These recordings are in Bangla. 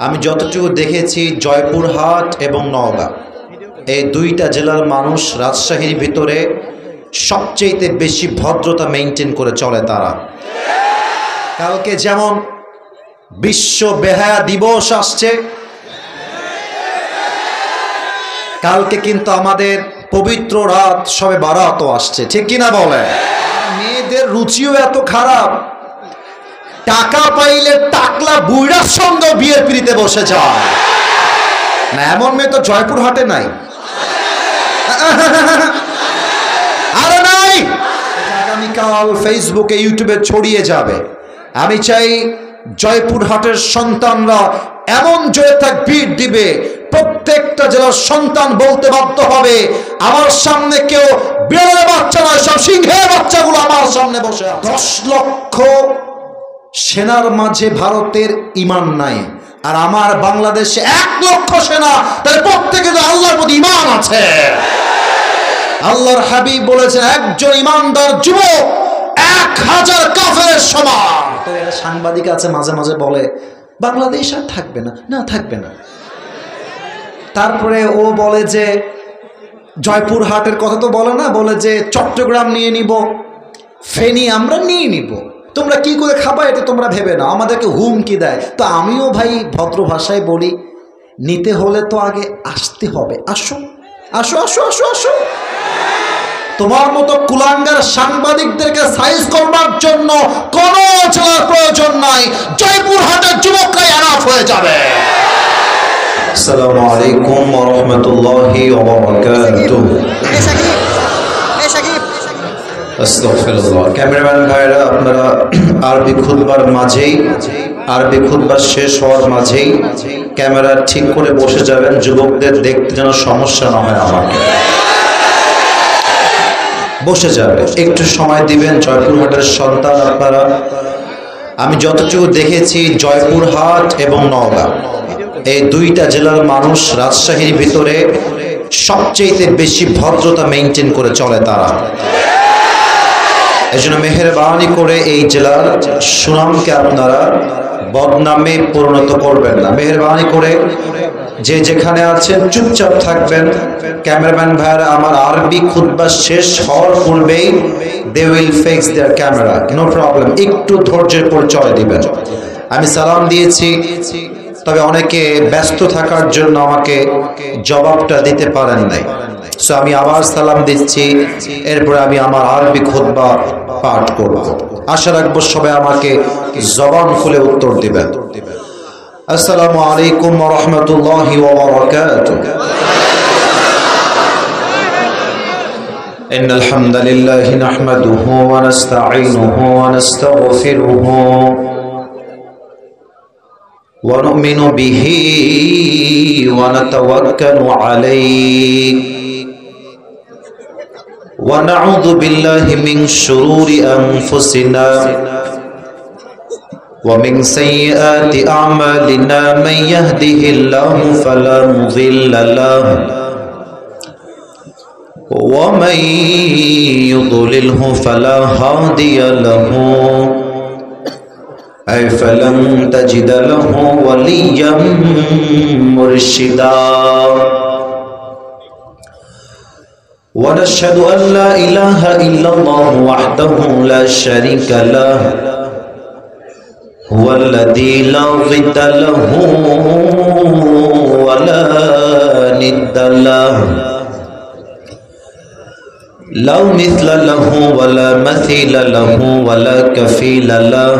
আমি যতটুকু দেখেছি জয়পুরহাট এবং নওগাঁ এই দুইটা জেলার মানুষ রাজশাহীর ভিতরে সবচেয়ে বেশি ভদ্রতা মেইনটেইন করে চলে তারা। কালকে যেমন বিশ্ব বেহায়া দিবস আসছে, কালকে কিন্তু আমাদের পবিত্র রাত শবে বারাতও আসছে, ঠিক কিনা বলে? মেয়েদের রুচিও এত খারাপ, টাকা পাইলে টাকলা বুইড়ার সঙ্গে বিয়ের পিড়িতে বসে যায় না। এমন মেয়ে তো জয়পুরহাটে নাই, আরে নাই। আগামীকাল ফেসবুকে ইউটিউবে ছড়িয়ে যাবে। আমি চাই জয়পুরহাটের সন্তানরা এমন জয় তাকবীর দিবে, প্রত্যেকটা জেলার সন্তান বলতে বাধ্য হবে আমার সামনে কেউ বিড়ালের বাচ্চা নয়, সব সিংহের বাচ্চাগুলো আমার সামনে বসে। 10 লক্ষ সেনার মাঝে ভারতের ঈমান নাই, আর আমার বাংলাদেশে 1 লক্ষ সেনা, তাহলে প্রত্যেকে তো আল্লাহর প্রতি ঈমান আছে। আল্লাহর হাবিব বলেছেন একজন ঈমানদার যুবক 1000 কাফেরের সমান। তো এরা সাংবাদিক আছে মাঝে মাঝে বলে বাংলাদেশ আর থাকবে না, না থাকবে না। তারপরে ও বলে যে জয়পুরহাটের কথা তো বলে না, বলে যে চট্টগ্রাম নিয়ে নিব, ফেনী আমরা নিয়ে নিব, তোমরা কি করে খাবা এটা তোমরা ভেবে না, আমাদেরকে হুমকি দেয়। তো আমিও ভাই ভদ্র ভাষায় বলি, নিতে হলে তো আগে আসতে হবে। আসো আসো আসো আসো আসো। তোমার মতো কুলাঙ্গার সাংবাদিকদেরকে সাইজ করবার জন্য কোনো জেলার প্রয়োজন নাই, জয়পুরহাটের যুবকরাই এনাফ হয়ে যাবে। আসসালামু আলাইকুম ওয়া রাহমাতুল্লাহি ওয়া বারাকাতুহু। আস্তাগফিরুল্লাহ। ক্যামেরাম্যান ভাইরা, আপনারা আরবি খুতবার মাঝেই, আরবি খুতবা শেষ হওয়ার মাঝেই ক্যামেরা ঠিক করে বসে যাবেন, যুবকদের দেখতে যেন সমস্যা না হয়। আমাকে বসে যাবে, একটু সময় দিবেন। জয়পুরহাটের সন্তান আপনারা। আমি যতটুকু দেখেছি জয়পুরহাট এবং নওগাঁ এই দুইটা জেলার মানুষ রাজশাহীর ভিতরে সবচেয়ে বেশি ভদ্রতা মেইনটেইন করে চলে তারা। এই জন্য মেহেরবানি করে এই জেলার সুনামকে আপনারা বদনামে পরিণত করবেন না। মেহেরবানি করে যে যেখানে আছেন চুপচাপ থাকবেন। ক্যামেরাম্যান ভাইরা আমার আরবি খুতবা শেষ হওয়ার পূর্বেই they will fix their camera, no problem. একটু ধৈর্যের পরিচয় দিবেন। আমি সালাম দিয়েছি, তবে অনেকে ব্যস্ত থাকার জন্য আমাকে জবাবটা দিতে পারেন নাই। সো আমি আবার সালাম দিচ্ছি, এরপরে আমি আমার আরবি খুতবা পাঠ করব। আশা রাখবো সবাই আমাকে জবান খুলে উত্তর দিবেন। আসসালামু আলাইকুম ওয়া রাহমাতুল্লাহি ওয়া বারাকাতুহু। ইন্নাল হামদালিল্লাহি নাহমাদুহু ওয়া নাস্তাঈনুহু ওয়া নাস্তাগফিরুহু ওয়া নু'মিনু বিহি ওয়া নাতাওয়াক্কালু আলাইহি ওয়া নাউযু বিল্লাহি মিন শুরুরি আনফুসিনা ওয়া মিন সাইয়্যাতি আ'মালিনা মান ইয়াহদিহিল্লাহু ফালা মুযিল্লা লাহু ওয়া মান ইউদ্লিলহু ফালা হাদিয়া লাহু فلن تجد له وليا مرشدا ونشهد أن لا إله إلا الله وحده لا شريك له هو الذي لا ضد له ولا ند له لا مثل له ولا مثيل له ولا كفيل له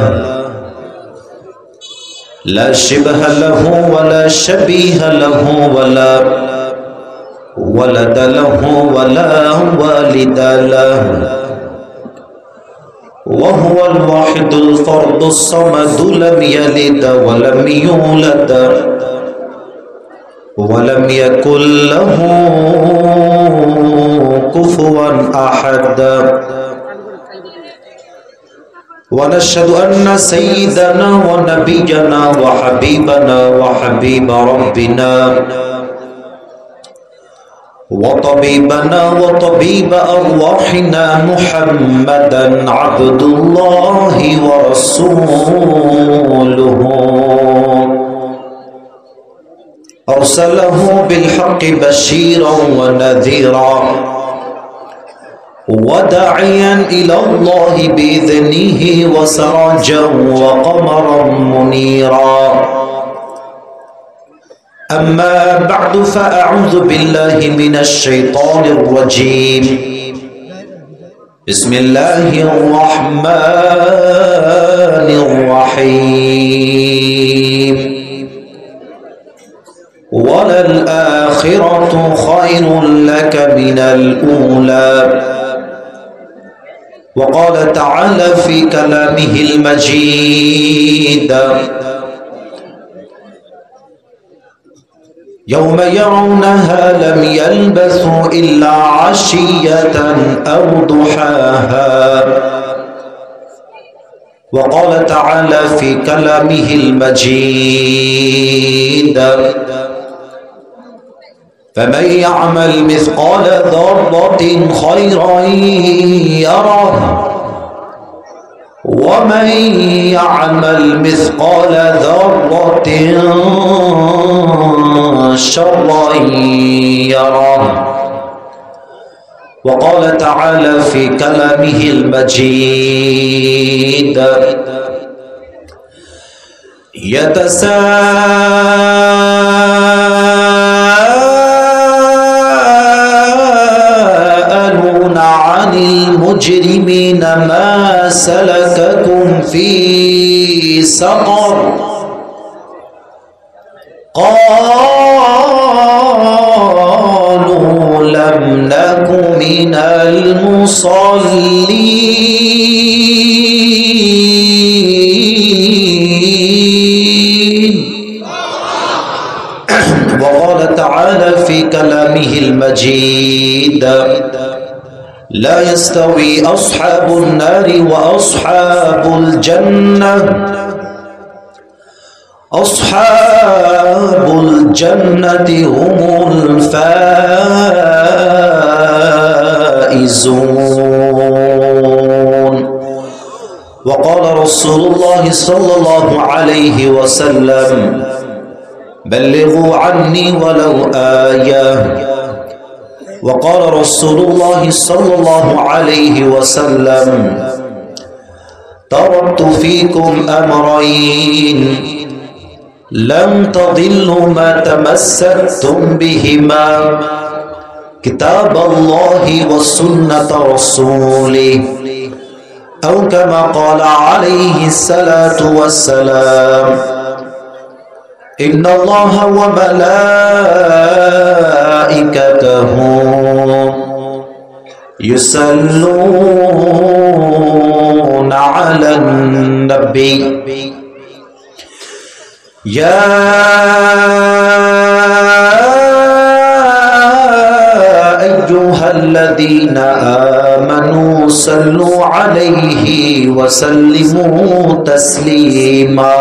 لا شبه له ولا شبيه له ولا ولد له ولا والد له وهو الواحد الفرد الصمد لم يلد ولم يولد ولم يكن له كفوا أحد ونشهد أن سيدنا ونبينا وحبيبنا وحبيب ربنا وطبيبنا وطبيب أرواحنا محمدا عبد الله ورسوله أرسله بالحق بشيرا ونذيرا وداعيا إلى الله بإذنه وسراجا وقمرا منيرا أما بعد فأعوذ بالله من الشيطان الرجيم بسم الله الرحمن الرحيم وللآخرة خير لك من الأولى وقال تعالى في كلامه المجيد يوم يرونها لم يلبثوا إلا عشية أو ضحاها وقال تعالى في كلامه المجيد فمن يعمل مثقال ذرة خيرا يره ومن يعمل مثقال ذرة شرا يره وقال تعالى في كلامه المجيد يتساءلون عن المجرمين ما سلككم في سقر قالوا لم نك من المصلين وقال تعالى في كلامه المجيد لا يستوي أصحاب النار وأصحاب الجنة أصحاب الجنة هم الفائزون وقال رسول الله صلى الله عليه وسلم بلغوا عني ولو آية وقال رسول الله صلى الله عليه وسلم تركت فيكم أمرين لم تضلوا ما تمسكتم بهما كتاب الله وسنة رسوله أو كما قال عليه الصلاة والسلام إن الله وملائكته يصلون على النبي يا أيها الذين آمنوا صلوا عليه وسلموا تسليما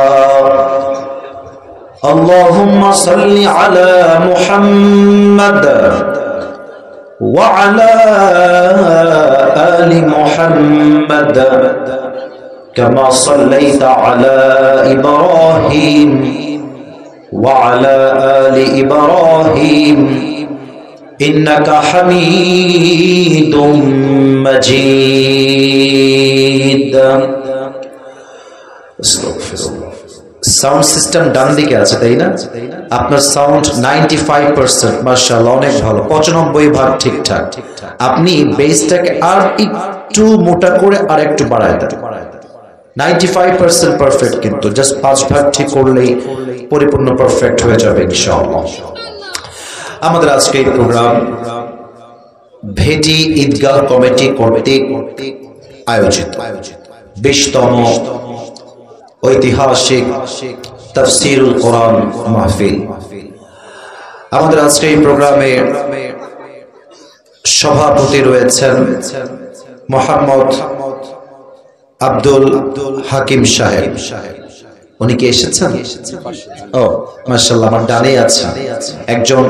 اللهم صل على محمد وعلى آل محمد كما صليت على إبراهيم وعلى آل إبراهيم إنك حميد مجيد استغفر الله সাউন্ড সিস্টেম ডান দিকে আছে তাই না আপনার সাউন্ড 95% মাশাআল্লাহ অনেক ভালো 95% ঠিকঠাক আপনি বেসটাকে আর একটু মোটা করে আর একটু বাড়ায় দেন 95% পারফেক্ট কিন্তু জাস্ট 5% ঠিক করলেই পরিপূর্ণ পারফেক্ট হয়ে যাবে ইনশাআল্লাহ আমাদের আজকে এই প্রোগ্রাম ভেটি ঈদগাহ কমিটি কর্তৃক আয়োজিত 20তম ঐতিহাসিক তাফসীরুল কোরআন মাহফিল আমাদের আজকে এই প্রোগ্রামে সভাপতি রয়েছেন মোহাম্মদ আব্দুল হাকিম সাহেব উনি কি এসেছেন ও মাশাআল্লাহ আমার ডানে আছে একজন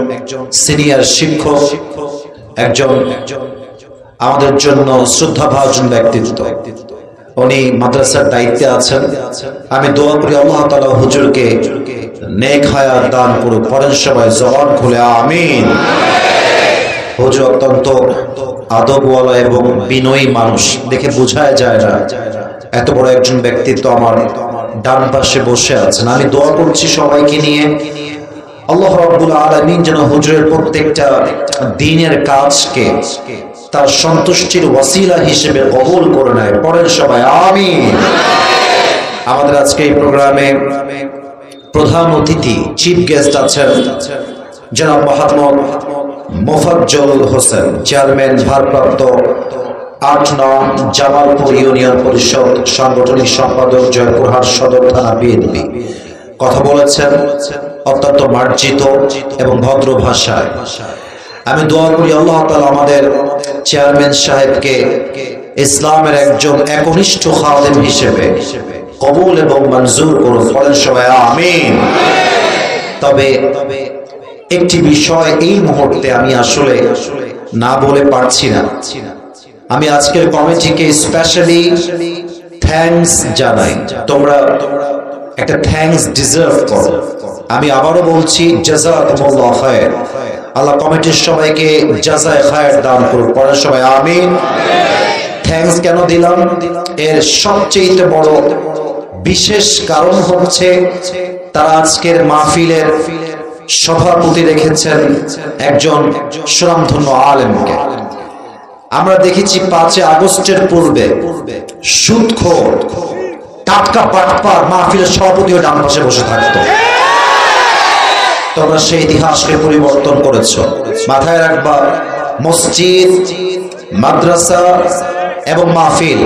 সিনিয়র শিক্ষক একজন আমাদের জন্য শ্রদ্ধাভাজন ব্যক্তিত্ব উনি মাদ্রাসার দায়িত্বে আছেন আমি দোয়া করি আল্লাহ তাআলা হুজুরকে নেক হায়াত দান করুক। পড়েন সবাই জবান খুলে আমিন। হুজুর অত্যন্ত আদবওয়ালা এবং বিনয়ী মানুষ, দেখে বোঝাই যায় না এত বড় একজন ব্যক্তিত্ব আমার ডান পাশে বসে আছেন। আমি দোয়া করছি সবাইকে নিয়ে, আল্লাহ রাব্বুল আলামিন যেন হুজুরের প্রত্যেকটা দ্বীনের কাজকে তার সন্তুষ্টির ওয়াসিলা হিসেবে কবুল করে নেয়। পড়েন সবাই আমিন। আমাদের আজকে এই প্রোগ্রামে প্রধান অতিথি চিফ গেস্ট আছেন জনাব মোহাম্মদ মোফাজ্জল হোসেন, চেয়ারম্যান ভারপ্রাপ্ত ৮ নং জামালপুর ইউনিয়ন পরিষদ, সাংগঠনিক সম্পাদক, জয়পুরহাট সদর থানা, বিএনপি। কথা বলেছেন অত্যন্ত মার্জিত এবং ভদ্র ভাষায়। আমি দোয়া করি আল্লাহ তাআলা আমাদের চেয়ারম্যান সাহেবকে ইসলামের একজন একনিষ্ঠ খাদেম হিসেবে কবুল এবং মঞ্জুর করুন। পড়েন সবাই আমিন। তবে একটি বিষয় এই মুহূর্তে আমি আসলে না বলে পারছি না। আমি আজকের কমিটিকে স্পেশালি থ্যাঙ্কস জানাই। তোমরা একটা থ্যাঙ্কস ডিজার্ভ করো। আমি আবারও বলছি জাযাকুমুল্লাহ খায়র। আল্লাহ কমিটির সবাইকে জাযায়ে খায়র দান করুন। পড়েন সবাই আমিন। থ্যাঙ্কস কেন দিলাম? এর সবচেয়ে বড় বিশেষ কারণ হচ্ছে তারা আজকের মাহফিলের সভাপতি রেখেছেন একজন সুনামধন্য আলেমকে। আমরা দেখেছি 5 আগস্টের পূর্বে সুদখোর টাটকা বাটপার মাহফিলের সভাপতি হয়ে ডান পাশে বসে থাকতো। তোমরা সেই ইতিহাসকে পরিবর্তন করেছো। মাথায় রাখবা, মসজিদ, মাদ্রাসা এবং মাহফিল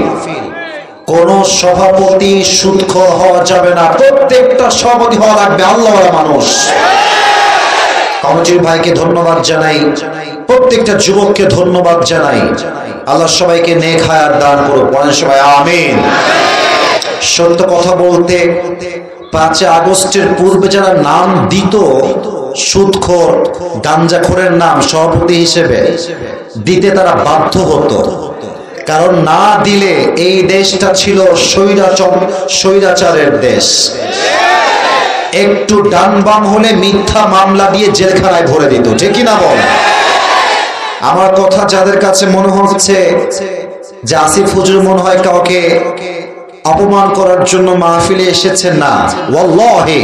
কোন সভাপতি সুদখোর হওয়া যাবে না। প্রত্যেকটা সভাপতি হওয়া লাগবে আল্লাহওয়ালা মানুষ। কমিটির ভাইকে ধন্যবাদ জানাই, প্রত্যেকটা যুবককে ধন্যবাদ জানাই। আল্লাহ সবাইকে নেক হায়াত দান করুক। পড়েন সবাই আমিন। সত্য কথা বলতে 5 আগস্টের পূর্বে যারা নাম দিত সুদখোর গাঞ্জাখোরের নাম সভাপতি হিসেবে দিতে, তারা বাধ্য হতো। কারণ না দিলে এই দেশটা ছিল স্বৈরাচারের দেশ। একটু ডান বাম হলে মিথ্যা মামলা দিয়ে জেলখানায় ভরে দিত, ঠিক কি না বল? আমার কথা যাদের কাছে মনে হচ্ছে যে আসিফ হুজুর মনে হয় কাউকে অপমান করার জন্য মাহফিলে এসেছেন, না, ওয়াল্লাহি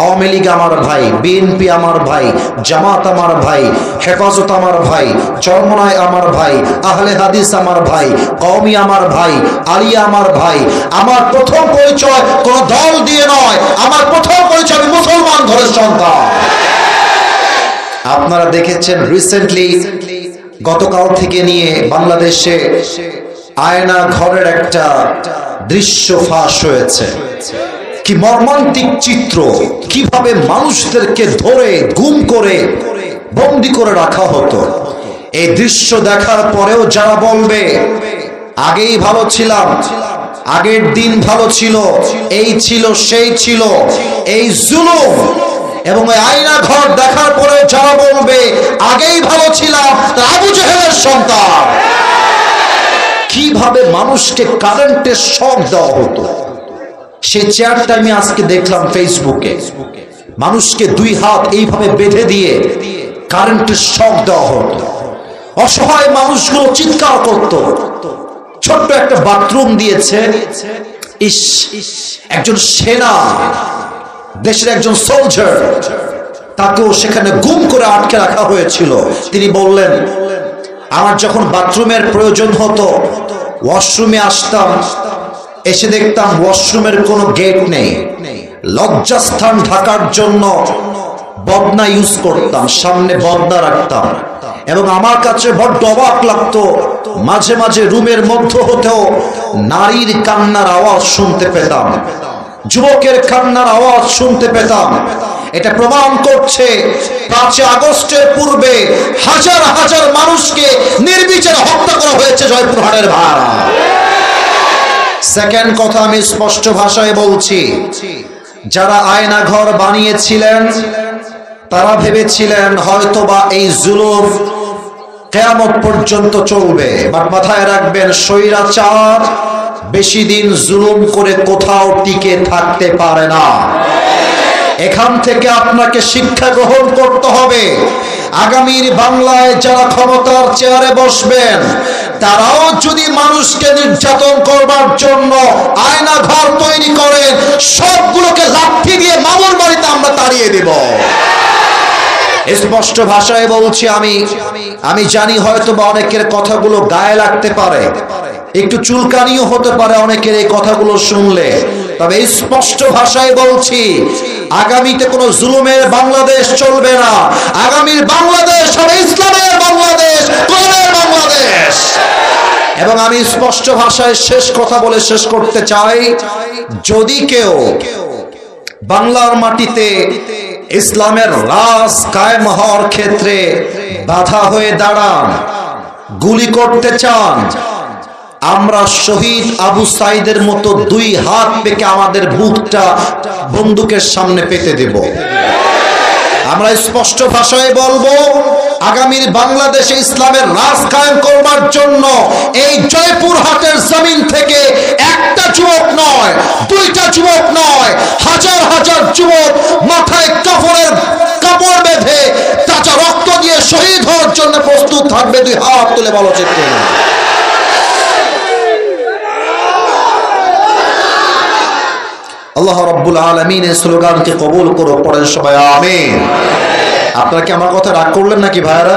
আওয়ামী লীগ আমার ভাই, বিএনপি আমার ভাই, জামাত আমার ভাই, হেফাজত আমার ভাই, চরমনায় আমার ভাই, আহলে হাদিস আমার ভাই, কওমি আমার ভাই, আলিয়া আমার ভাই। আমার প্রথম পরিচয় কোন দল দিয়ে নয়, আমার প্রথম পরিচয় আমি মুসলমান ঘরের সন্তান। আপনারা দেখেছেন রিসেন্টলি গতকাল থেকে নিয়ে বাংলাদেশে আয়না ঘরের একটা দৃশ্য ফাঁস হয়েছে। কি মর্মান্তিক চিত্র, কিভাবে মানুষদেরকে ধরে গুম করে বন্দী করে রাখা হতো। এই দৃশ্য দেখার পরেও যারা বলবে আগেই ভালো ছিলাম, আগের দিন ভালো ছিল, এই ছিল সেই ছিল, এই জুলুম এবং আয়না ঘর দেখার পরে যারা বলবে আগেই ভালো ছিলাম, তারা আবু জেহেলের সন্তান। কিভাবে মানুষকে কারেন্টের শক দেওয়া হতো, সেই চেয়ারটা আমি আজকে দেখলাম ফেসবুকে। মানুষকে 2 হাত এইভাবে বেঁধে দিয়ে কারেন্টের শক দেওয়া হতো। অসহায় মানুষগুলো চিৎকার করত। ছোট্ট একটা বাথরুম দিয়েছে, ইস, একজন সেনা, দেশের একজন সোলজার, তাকেও সেখানে গুম করে আটকে রাখা হয়েছিল। তিনি বললেন, আমার যখন বাথরুমের প্রয়োজন হতো, ওয়াশরুমে আসতাম, এসে দেখতাম ওয়াশরুমের কোনো গেট নেই। লজ্জাস্থান ঢাকার জন্য বদনা ইউজ করতাম, সামনে বদনা রাখতাম এবং আমার কাছে বড্ড অবাক লাগতো। মাঝে মাঝে রুমের মধ্যে হতেও নারীর কান্নার আওয়াজ শুনতে পেতাম, যুবকের কান্নার আওয়াজ শুনতে পেতাম। এটা প্রমাণ করছে 5 আগস্টের পূর্বে হাজার হাজার মানুষকে নির্বিচারে হত্যা করা হয়েছে জয়পুরহাটের ভাড়া। সেকেন্ড কথা আমি স্পষ্ট ভাষায় বলছি, যারা আয়না ঘর বানিয়েছিলেন তারা ভেবেছিলেন হয়তোবা এই জুলুম কিয়ামত পর্যন্ত চলবে। বাট মাথায় রাখবেন, স্বৈরাচার বেশি দিন জুলুম করে কোথাও টিকে থাকতে পারে না। এখান থেকে আপনাকে শিক্ষা গ্রহণ করতে হবে। আগামীর বাংলায় যারা ক্ষমতার চেয়ারে বসবেন তারাও যদি মানুষকে নির্যাতন করবার জন্য আয়না ঘর তৈরি করেন, সবগুলোকে লাঠি দিয়ে মামুর বাড়িতে আমরা তাড়িয়ে দেব। স্পষ্ট ভাষায় বলছি, আমি জানি হয়তো বা অনেকের কথাগুলো গায়ে লাগতে পারে, একটু চুলকানিও হতে পারে অনেকের এই কথাগুলো শুনলে, তবে স্পষ্ট ভাষায় বলছি, আগামীতে কোনো জুলুমের বাংলাদেশ চলবে না। আগামীর বাংলাদেশ হবে ইসলামের বাংলাদেশ, কোরআনের বাংলাদেশ। এবং আমি স্পষ্ট ভাষায় শেষ কথা বলে শেষ করতে চাই, যদি কেউ বাংলার মাটিতে ইসলামের রাজ কায়েম হওয়ার ক্ষেত্রে বাধা হয়ে দাঁড়ান, গুলি করতে চান, আমরা শহীদ আবু সাইদের মতো দুই হাত পেকে আমাদের বুকটা বন্দুকের সামনে পেতে দেব। আমরা স্পষ্ট ভাষায় বলবো, আগামীর বাংলাদেশে ইসলামের রাজ কায়েম করবার জন্য এই জয়পুরহাটের জমিন থেকে একটা যুবক নয়, দুইটা যুবক নয়, হাজার হাজার যুবক মাথায় কাপড়ের কাপড় বেঁধে তাজা রক্ত দিয়ে শহীদ হওয়ার জন্য প্রস্তুত থাকবে। দুই হাত তুলে বলো ঠিক কিনা? আল্লাহ রাব্বুল আলামিনের স্লোগানকে কবুল করো, পড়েন সবাই আমিন। আপনারা কি আমার কথা রাগ করলেন নাকি ভাইরা?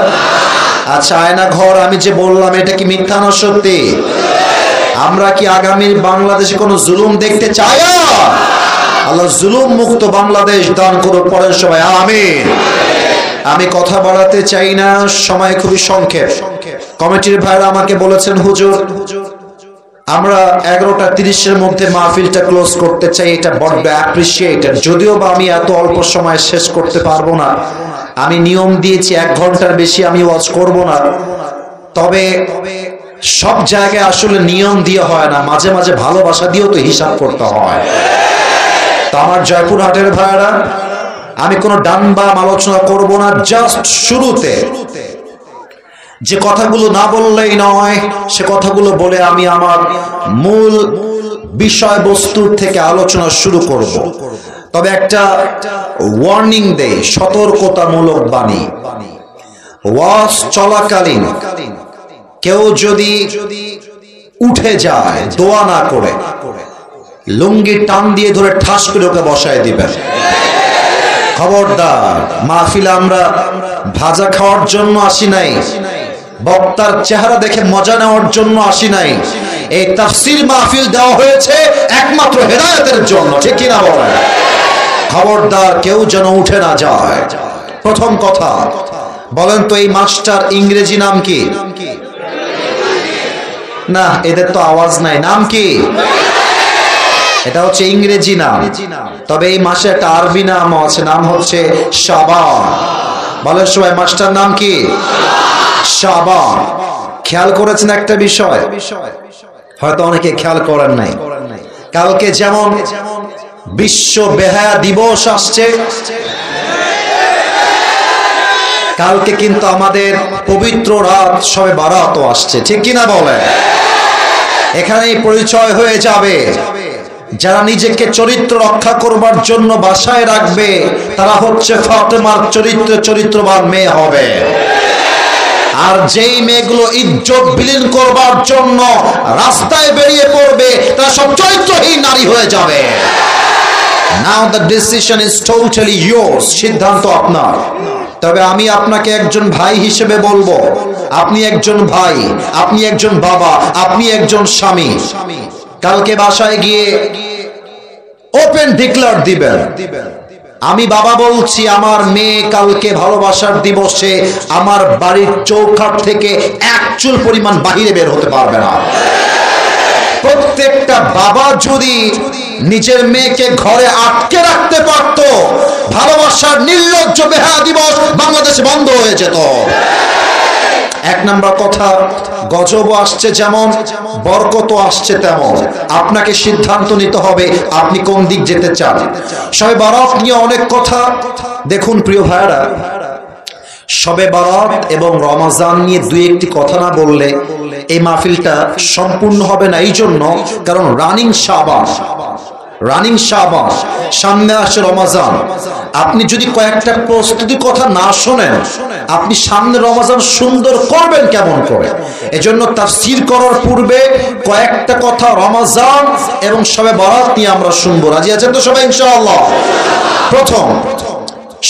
আচ্ছা, আয়না ঘর আমি যে বললাম এটা কি মিথ্যা না সত্যি? আমরা কি আগামীর বাংলাদেশে কোনো জুলুম দেখতে চাই না? আল্লাহ জুলুম মুক্ত বাংলাদেশ দান করো, পড়েন সবাই আমিন। আমি কথা বাড়াতে চাই না, সময় খুবই সংক্ষেপ। কমিটির ভাইরা আমাকে বলেছেন, হুজুর আমরা 11:30-এর মধ্যে মাহফিলটা ক্লোজ করতে চাই, এটা বড্ড অ্যাপ্রিসিয়েটেড। যদিও বা আমি এত অল্প সময় শেষ করতে পারবো না, আমি নিয়ম দিয়েছি 1 ঘন্টার বেশি আমি ওয়াজ করব না। তবে সব জায়গায় আসলে নিয়ম দিয়ে হয় না, মাঝে মাঝে ভালোবাসা দিয়েও তো হিসাব করতে হয়। তো আমার জয়পুরহাটের ভাইরা, আমি কোনো ডান বাম আলোচনা করব না, জাস্ট শুরুতে যে কথাগুলো না বললেই নয় সে কথাগুলো বলে আমি আমার মূল বিষয়বস্তুর থেকে আলোচনা শুরু করব। তবে একটা ওয়ার্নিং দেই, সতর্কতামূলক বাণী। ওয়াজ চলাকালীন কেউ যদি উঠে যায় দোয়া না করে, লুঙ্গি টান দিয়ে ধরে ঠাস করে ওকে বসায় দিবেন। খবরদার, মাহফিলে আমরা ভাজা খাওয়ার জন্য আসি নাই, বক্তার চেহারা দেখে মজা নেওয়ার জন্য আসি নাই। এই তাফসীর মাহফিল দেওয়া হয়েছে একমাত্র হেদায়েতের জন্য, ঠিক কিনা বলেন? খবরদার কেউ যেন উঠে না যায়। প্রথম কথা বলেন তো, এই মাস্টার ইংরেজি নাম কি? না, এদের তো আওয়াজ নাই। নাম কি? এটা হচ্ছে ইংরেজি নাম। তবে এই মাসে একটা আরবি নাম আছে, নাম হচ্ছে শাবান। বলেন সবাই, মাস্টার নাম কি? শাবান। খেয়াল করেছেন একটা বিষয়, হয়তো অনেকে খেয়াল করেন নাই, কালকে যেমন বিশ্ব বেহায়া দিবস আসছে, কালকে কিন্তু আমাদের পবিত্র রাত শবে বারাত আসছে, ঠিক কিনা বলে? এখানেই পরিচয় হয়ে যাবে, যারা নিজেকে চরিত্র রক্ষা করবার জন্য বাসায় রাখবে তারা হচ্ছে ফাতেমার চরিত্রবান মেয়ে হবে। আর যেই মেয়েগুলো ইজ্জত বিলীন করবার জন্য রাস্তায় বেরিয়ে পড়বে তারা সব চরিত্রহীন নারী হয়ে যাবে। Now the decision is totally yours, সিদ্ধান্ত আপনার। তবে আমি আপনাকে একজন ভাই হিসেবে বলবো, আপনি একজন ভাই, আপনি একজন বাবা, আপনি একজন স্বামী, কালকে বাসায় গিয়ে ওপেন ডিক্লেয়ার দিবেন, আমি বাবা বলছি আমার মেয়ে কালকে ভালোবাসার দিবসে আমার বাড়ির চৌকাঠ থেকে এক চুল পরিমাণ বাহিরে বের হতে পারবে না। প্রত্যেকটা বাবা যদি নিজের মেয়েকে ঘরে আটকে রাখতে পারত, ভালোবাসার নির্লজ্জ বেহায়া দিবস বাংলাদেশে বন্ধ হয়ে যেত। এক নাম্বার কথা, গজব আসছে যেমন বরকত আসছে তেমন, আপনাকে সিদ্ধান্ত নিতে হবে আপনি কোন দিক যেতে চান। শবে বারাত নিয়ে অনেক কথা। দেখুন প্রিয় ভাইরা, শবে বারাত এবং রমজান নিয়ে দুই একটি কথা না বললে এই মাহফিলটা সম্পূর্ণ হবে না। এই জন্য, কারণ রানিং শাবান, রানিং শাবান, সামনে আসে রমাজান। আপনি যদি কয়েকটা প্রস্তুতি কথা না শোনেন, আপনি সামনে রমাজান সুন্দর করবেন কেমন করে? এজন্য তাফসীর করার পূর্বে কয়েকটা কথা রমাজান এবং শবে বরাত নিয়ে আমরা শুনবো। রাজি আছেন তো সবাই ইনশাআল্লাহ? প্রথম,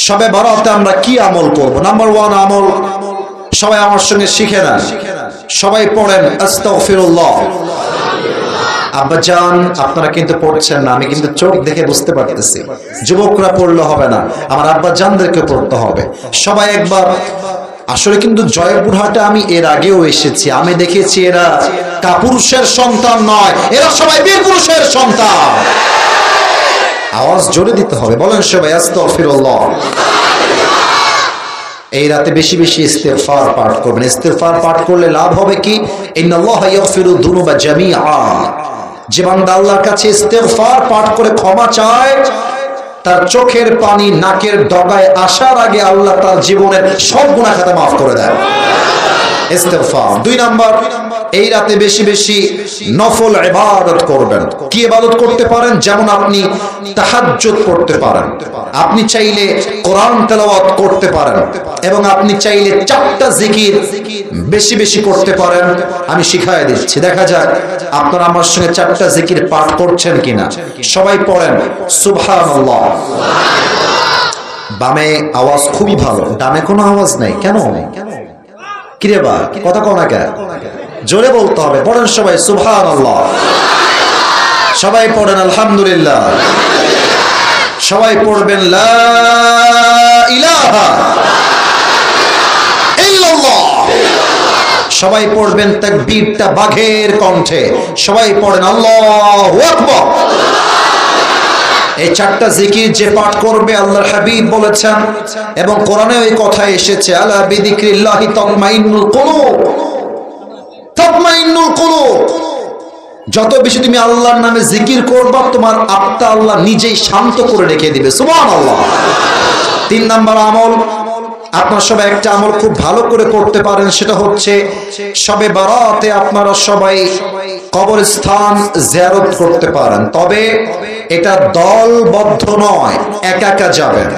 শবে বরাতে আমরা কি আমল করব? নাম্বার 1 আমল, সবাই আমার সঙ্গে শিখে নেন, সবাই পড়েন আস্তাগফিরুল্লাহ। আব্বাজান আপনারা কিন্তু পড়ছেন না, আমি কিন্তু চোখ দেখে বুঝতে পারতেছি। যুবকরা পড়লে হবে না, আমার আব্বাজানদেরকে পড়তে হবে। সবাই একবার, আসলে কিন্তু জয়পুরহাটে আমি এর আগেও এসেছি, আমি দেখেছি এরা কাপুরুষের সন্তান নয়, এরা সবাই বীর পুরুষের সন্তান। আওয়াজ জোরে দিতে হবে, বলেন সবাই আস্তাগফিরুল্লাহ। এই রাতে বেশি বেশি ইস্তিগফার পাঠ করবেন। ইস্তিগফার পাঠ করলে লাভ হবে কি? ইন্নাল্লাহা ইয়াগফিরুদ যুনুবা জামিআ। যে বান্দা আল্লাহর কাছে ইস্তিগফার পাঠ করে ক্ষমা চায়, তার চোখের পানি নাকের ডগায় আসার আগে আল্লাহ তার জীবনের সব গুনাহ খাতা মাফ করে দেয়। ইস্তিগফার। 2 নাম্বার, এই রাতে বেশি বেশি নফল ইবাদত করবেন। কি ইবাদত করতে পারেন? যেমন আপনি তাহাজ্জুদ পড়তে পারেন, আপনি চাইলে কোরআন তেলাওয়াত করতে পারেন, এবং আপনি চাইলে 4টা জিকির বেশি বেশি করতে পারেন। আমি শিখাই দিচ্ছি, দেখা যাক আপনারা আমার সঙ্গে 4টা জিকির পাঠ করছেন কিনা। সবাই পড়েন সুবহানাল্লাহ। বামে আওয়াজ খুবই ভালো, ডানে কোনো আওয়াজ নাই কেন? কিরে বা কথা কও না কেন? জোরে বলতে হবে, পড়েন সবাই সুবহানাল্লাহ। সবাই পড়েন আলহামদুলিল্লাহ। সবাই পড়বেন লা ইলাহা ইল্লাল্লাহ। সবাই পড়বেন তাকবীরটা বাঘের কণ্ঠে। সবাই পড়েন আল্লাহু আকবার। এই 4টা জিকির যে পাঠ করবে, আল্লাহর হাবিব বলেছেন এবং কোরআনে ওই কথা এসেছে, আলা বিযিকরিল্লাহি তাতমাইন্নুল কুলুব। তাতমাইন্নুল কুলুব। যত বেশি তুমি আল্লাহর নামে জিকির করবা, তোমার আত্মা আল্লাহ নিজেই শান্ত করে রেখে দিবে। সুবহানাল্লাহ। 3 নাম্বার আমল, আপনারা সবাই একটা আমল খুব ভালো করে করতে পারেন, সেটা হচ্ছে শবে বরাতে আপনারা সবাই কবরস্থান জিয়ারত করতে পারেন। তবে এটা দলবদ্ধ নয়, একা একা যাবেন।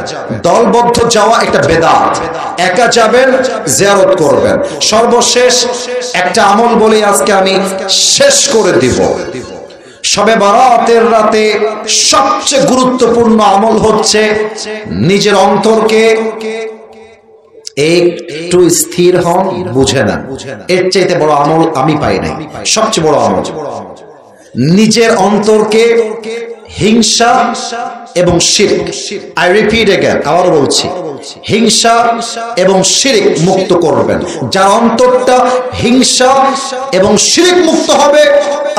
দলবদ্ধ যাওয়া একটা বেদাত। একা যাবেন, জিয়ারত করবেন। সর্বশেষ একটা আমল বলে আজকে আমি শেষ করে দিব। শবে বরাতের রাতে সবচেয়ে গুরুত্বপূর্ণ আমল হচ্ছে নিজের অন্তরকে একটু স্থির হন, বুঝে না। এর চাইতে বড় আমল আমি পাই নাই। সবচেয়ে বড় আমল নিজের অন্তরকে হিংসা এবং শিরক, আই রিপিট अगेन, আবারও বলছি, হিংসা এবং শিরক মুক্ত করবেন। যার অন্তরটা হিংসা এবং শিরক মুক্ত হবে,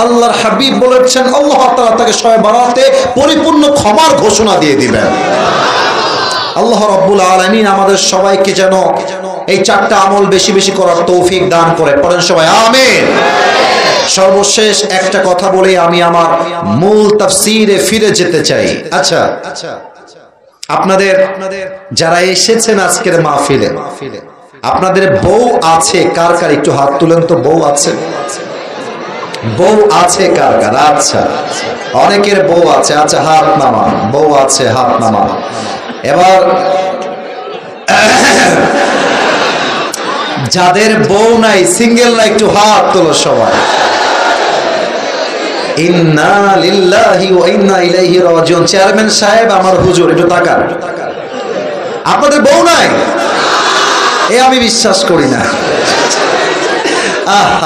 আল্লাহর হাবিব বলেছেন আল্লাহ তাআলা তাকে শবে বরাতে পরিপূর্ণ ক্ষমার ঘোষণা দিয়ে দিবেন। আল্লাহ রাব্বুল আলামিন আমাদের সবাইকে যেন এই 4টা আমল বেশি বেশি করার তৌফিক দান করে। পড়েন সবাই আমিন। সর্বশেষ একটা কথা বলে আমি আমার মূল তাফসীরে ফিরে যেতে চাই। আচ্ছা, আপনাদের যারা এসেছেন আজকের মাহফিলে, আপনাদের বউ আছে কার কার? একটু হাত তুলেন তো। বউ আছে? বউ আছে কার কার? আচ্ছা, অনেকের বউ আছে। আচ্ছা, হাত নামান। বউ আছে, হাত নামান। এবার যাদের বউ নাই, সিঙ্গেল না, একটু হাত তোলো সবাই। ইন্না লিল্লাহি ওয়া ইন্না ইলাইহি রাজিউন। চেয়ারম্যান সাহেব, আমার হুজুর, একটু তাকান। আপনাদের বউ নাই? এ আমি বিশ্বাস করি না।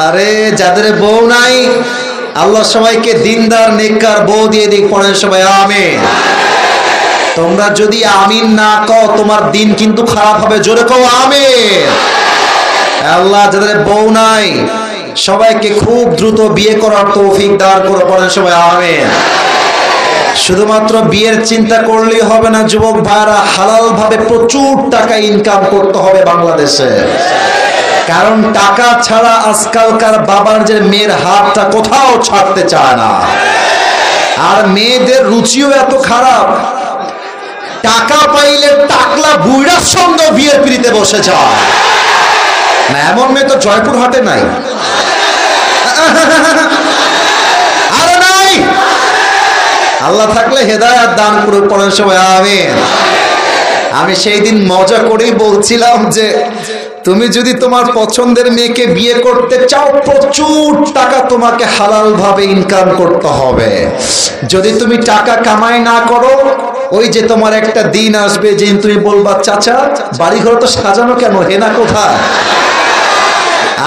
আরে যাদের বউ নাই, আল্লাহ সবাইকে দিনদার নেককার বউ দিয়ে দিক। পড়েন সবাই আমিন। তোমরা যদি আমিন না কও, তোমার দিন কিন্তু খারাপ হবে। জোরে কও আমিন। আল্লাহ যাদের বউ নাই, সবাইকে খুব দ্রুত বিয়ে করার তৌফিক দান করে। পড়েন সবাই আমিন। শুধুমাত্র বিয়ের চিন্তা করলেই হবে না যুবক ভাইরা, হালাল ভাবে প্রচুর টাকা ইনকাম করতে হবে বাংলাদেশে। কারণ টাকা ছাড়া আজকালকার বাবার যে মেয়ের হাতটা কোথাও ছাড়তে চায় না। আর মেয়েদের রুচিও এত খারাপ, টাকা পাইলে টাকলা বুইড়ার সঙ্গে বিয়ের পিড়িতে বসে যায় না। এমন মেয়ে তো জয়পুরহাটে নাই। আরে নাই। আল্লাহ থাকলে হেদায়েত দান করুক, পড়েন সবাই আমিন। আমি সেই দিন মজা করেই বলছিলাম যে তুমি যদি তোমার পছন্দের মেয়েকে বিয়ে করতে চাও, প্রচুর টাকা তোমাকে হালাল ভাবে ইনকাম করতে হবে। যদি তুমি টাকা কামাই না করো, ওই যে তোমার একটা দিন আসবে যে তুমি বলবা চাচা বাড়িঘর তো সাজানো কেন, হেনা কোথায়?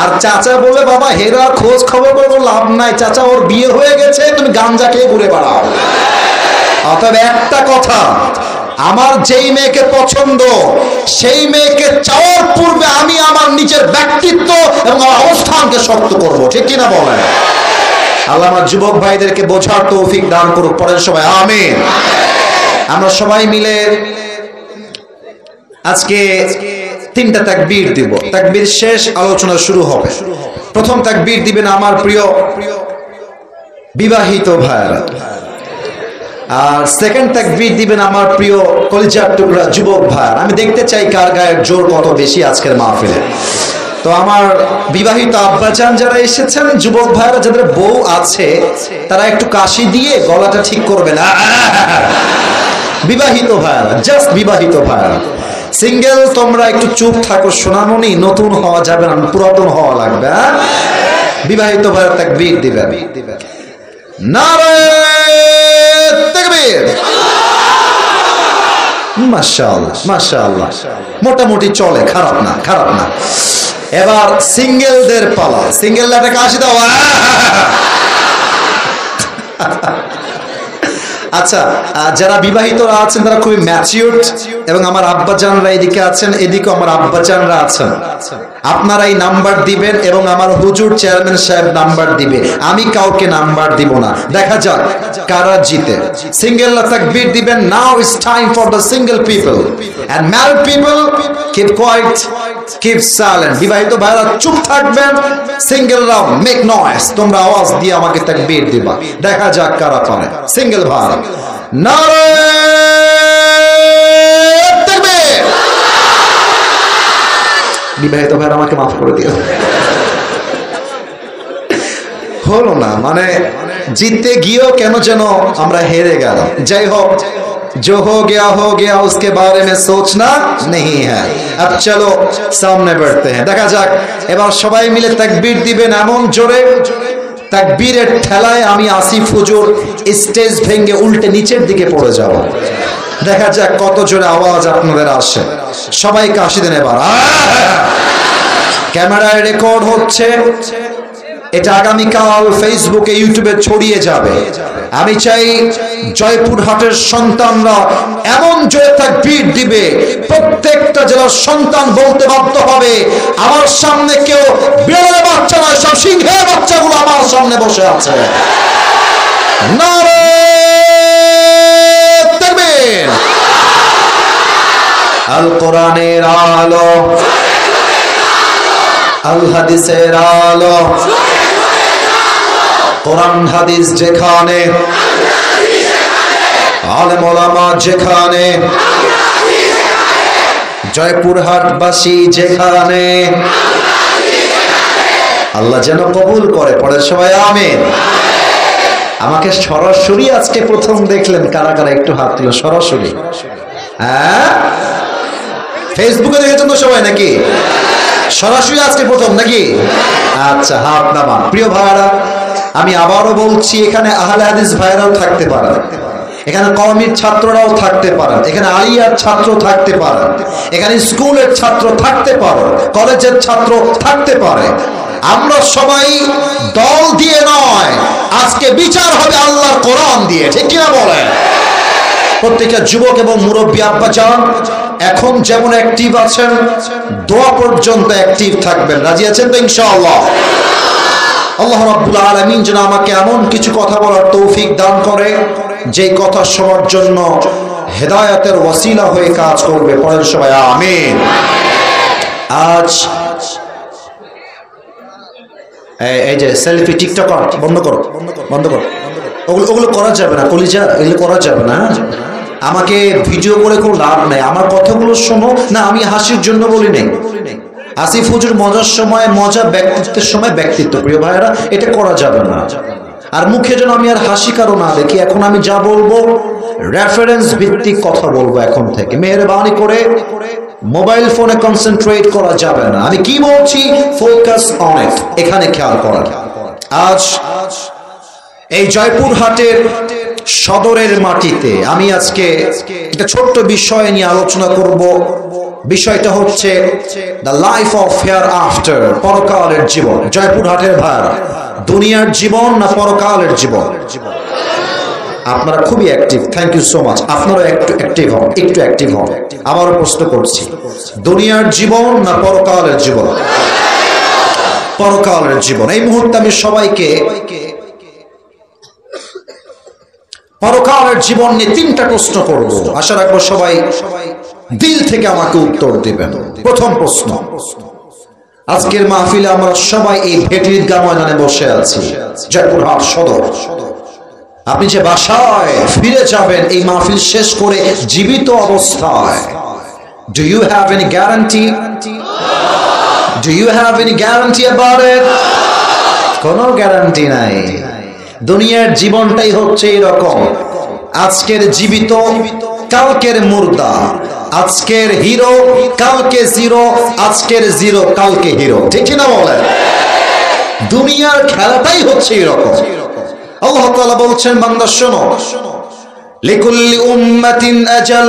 আর চাচা বলবে বাবা হেরা খোঁজ খবর করবো লাভ নাই, চাচা ওর বিয়ে হয়ে গেছে, তুমি গাঞ্জা খেয়ে ঘুরে বেড়াও। অতএব একটা কথা, আমার যেই মেয়েকে পছন্দ সেই মেয়েকে চাওয়ার পূর্বে আমি আমার নিজের ব্যক্তিত্ব এবং আমার অবস্থানকে শক্ত করব, ঠিক কিনা বলেন? আল্লাহ আমার যুবক ভাইদেরকে বোঝার তৌফিক দান করুক, পড়েন সবাই আমিন। আমরা সবাই মিলে আজকে 3টা তাকবীর দিব, তাকবীর শেষ আলোচনা শুরু হবে। প্রথম তাকবীর দিবেন আমার প্রিয় বিবাহিত ভাইরা, আর সেকেন্ড তাকবীর দিবেন আমার প্রিয় কলিজার টুকরা যুবক ভাইরা। আমি দেখতে চাই কার গায়ের জোর কত বেশি আজকের মাহফিলে। তো আমার বিবাহিত আব্বাজান যারা এসেছেন, যুবক ভাইরা যাদের বউ আছে, তারা একটু কাশি দিয়ে গলাটা ঠিক করবে না। বিবাহিত ভাইরা, জাস্ট বিবাহিত ভাইরা। সিঙ্গেল তোমরা একটু চুপ থাকো সোনামণি, নতুন হওয়া যাবে না, পুরাতন হওয়া লাগবে। বিবাহিত ভাইরা তাকবীর দিবেন। নারে তাকবীর, মাশাআল্লাহ মাশাআল্লাহ, মোটামুটি চলে, খারাপ না খারাপ না। এবার সিঙ্গেলদের পালা, সিঙ্গেলরা একটা কাশি দাও। আচ্ছা, যারা বিবাহিতরা আছেন তারা খুবই ম্যাচিউরড, এবং আমার আব্বাজানরা এদিকে আছেন, এদিকে আমার আব্বাজানরা আছেন। আপনারা এই নাম্বার দিবেন এবং আমার হুজুর চেয়ারম্যান সাহেব নাম্বার দিবে, আমি কাউকে নাম্বার দিব না। দেখা যাক কারা জিতে। সিঙ্গেলরা তাকবীর দিবেন। Now it's time for the single people and married people keep quiet, keep silent. বিবাহিত ভাইরা চুপ থাকবেন, সিঙ্গেলরা মেক নয়েজ, তোমরা আওয়াজ দিয়ে আমাকে তাকবীর দিবা। দেখা যাক কারা পারে। সিঙ্গেল ভাইরা নারে তাকবীর। বিবাহিত ভাইরা আমাকে মাফ করে দিও, হলো না, মানে জিততে গিয়েও কেন যেন আমরা হেরে গেলাম। যাই হোক, जो हो गया उसके बारे में सोचना नहीं है। अब चलो सामने बढ़ते हैं। দেখা যাক এবার সবাই মিলে তাকবীর দিবেন এমন জোরে, তাকবীরের ঠেলায় আমি আসিফ হুজুর স্টেজ ভেঙে উল্টে নিচের দিকে পড়ে যাব। দেখা যাক কত জোরে আওয়াজ আপনাদের আসে। সবাই কাশি দেন এবার। ক্যামেরায় রেকর্ড হচ্ছে, এটা আগামীকাল ফেসবুকে ইউটিউবে ছড়িয়ে যাবে। আমি চাই জয়পুরহাটের সন্তানরা এমন জোরে তাকবীর দিবে, প্রত্যেকটা জেলার সন্তান বলতে বাধ্য হবে আমার সামনে কেউ বিড়ালের বাচ্চা নয়, সব সিংহের বাচ্চাগুলো আমার সামনে বসে আছে। নারে তাকবীর। আল কোরআনের আলো, আল হাদিসের আলো, কোরআন হাদিস যেখানে, আলেম ওলামা যেখানে, জয়পুরহাটবাসী যেখানে, আল্লাহ যেন কবুল করে। পড়ে সবাই আমিন। আমাকে সরাসরি আজকে প্রথম দেখলেন কারা কারা, একটু হাত তুলো সরাসরি। হ্যাঁ, ফেসবুকে দেখেছেন তো সবাই নাকি? সরাসরি আজকে প্রথম নাকি? আচ্ছা, হাত নামান। প্রিয় ভাইরা, আমি আবারও বলছি, এখানে আহলে হাদিস ভাইরাও থাকতে পারেন, এখানে কওমির ছাত্ররাও থাকতে পারেন, এখানে আলিয়ার ছাত্র থাকতে পারেন, এখানে স্কুলের ছাত্র থাকতে পারে, কলেজের ছাত্র থাকতে পারে। আমরা সবাই দল দিয়ে নয়, আজকে বিচার হবে আল্লাহর কোরআন দিয়ে, ঠিক কিনা বলেন? প্রত্যেকটা যুবক এবং মুরব্বী আব্বাজান এখন যেমন অ্যাক্টিভ আছেন, দোয়া পর্যন্ত অ্যাক্টিভ থাকবেন। রাজি আছেন তো ইনশাআল্লাহ? আল্লাহ রাব্বুল আলামিন যেন আমাকে এমন কিছু কথা বলার তৌফিক দান করে যেই কথা সবার জন্য হেদায়েতের ওয়াসিলা হয়ে কাজ করবে। পড়েন সবাই আমিন। আজ এই যে সেলফি টিকটক বন্ধ করো, বন্ধ করো, ওগুলো করা যাবে না কলিজা, এগুলো করা যাবে না। আমাকে ভিডিও করে কোনো লাভ নাই, আমার কথাগুলো শোনো না। আমি হাসির জন্য বলি নাই, আসিফ হুজুর মজার সময় মজা, ব্যক্তিত্বের সময় ব্যক্তিত্ব। প্রিয় ভাইয়েরা, এটা করা যাবে না। আর মুখে যেন আমি আর হাসি কারো না দেখি। এখন আমি যা বলবো রেফারেন্স ভিত্তিক কথা বলবো এখন থেকে। মেহেরবানি করে মোবাইল ফোনে কনসেন্ট্রেট করা যাবে না। আমি কি বলছি ফোকাস অন ইট, এখানে খেয়াল করা। আজ এই জয়পুরহাটের সদরের মাটিতে আমি আজকে একটা ছোট্ট বিষয় নিয়ে আলোচনা করব। বিষয়টা হচ্ছে the life of hair after, পরকালের জীবন। জয়পুরহাটের ভাইরা, দুনিয়ার জীবন না পরকালের জীবন? আপনারা খুবই active, thank you so much. আপনারা একটু অ্যাক্টিভ হন, একটু অ্যাক্টিভ হন। আবারও প্রশ্ন করছি, দুনিয়ার জীবন না পরকালের জীবন? পরকালের জীবন। এই মুহূর্তে আমি সবাইকে পরকালের জীবন নিয়ে 3টা প্রশ্ন করব। আশা রাখবো সবাই দিল থেকে আমাকে উত্তর দিবেন। প্রথম প্রশ্ন, আজকের মাহফিলে আমরা সবাই এই ভেটির ঈদগাহ ময়দানে বসে আছি, জয়পুরহাট সদর। আপনি যে বাসায় ফিরে যাবেন এই মাহফিল শেষ করে জীবিত অবস্থায়, do you have any guarantee? Do you have any guarantee about it? কোনো গ্যারান্টি নাই। দুনিয়ার জীবনটাই হচ্ছে এরকম, আজকের জীবিত কালকের মুর্দা, আজকের হিরো কালকে জিরো, আজকের জিরো কালকে হিরো, ঠিক না বলেন? দুনিয়ার খেলাটাই হচ্ছে এরকম। আল্লাহ তাআলা বলছেন, বান্দা শোনো, লিকুল্লি উম্মাতিন আজাল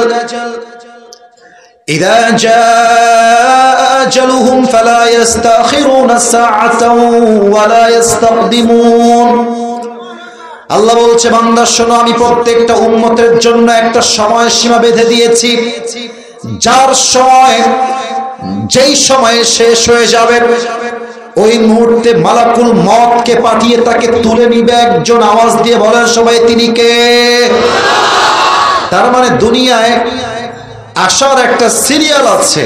ইযা জাআ আজালুহুম ফালা ইস্তাখিরুনা সাআতাও ওয়া লা ইস্তাকদিমুন। আল্লাহ বলছে, বান্দা শোনো, আমি প্রত্যেকটা উম্মতের জন্য একটা সময় সীমা বেঁধে দিয়েছি, যার সময় যেই সময়ে শেষ হয়ে যাবে ওই মুহূর্তে মালাকুল মওতকে পাঠিয়ে তাকে তুলে নিবে একজন। আওয়াজ দিয়ে বলেন সবাই, তিনি কে? তার মানে দুনিয়ায় আসার একটা সিরিয়াল আছে,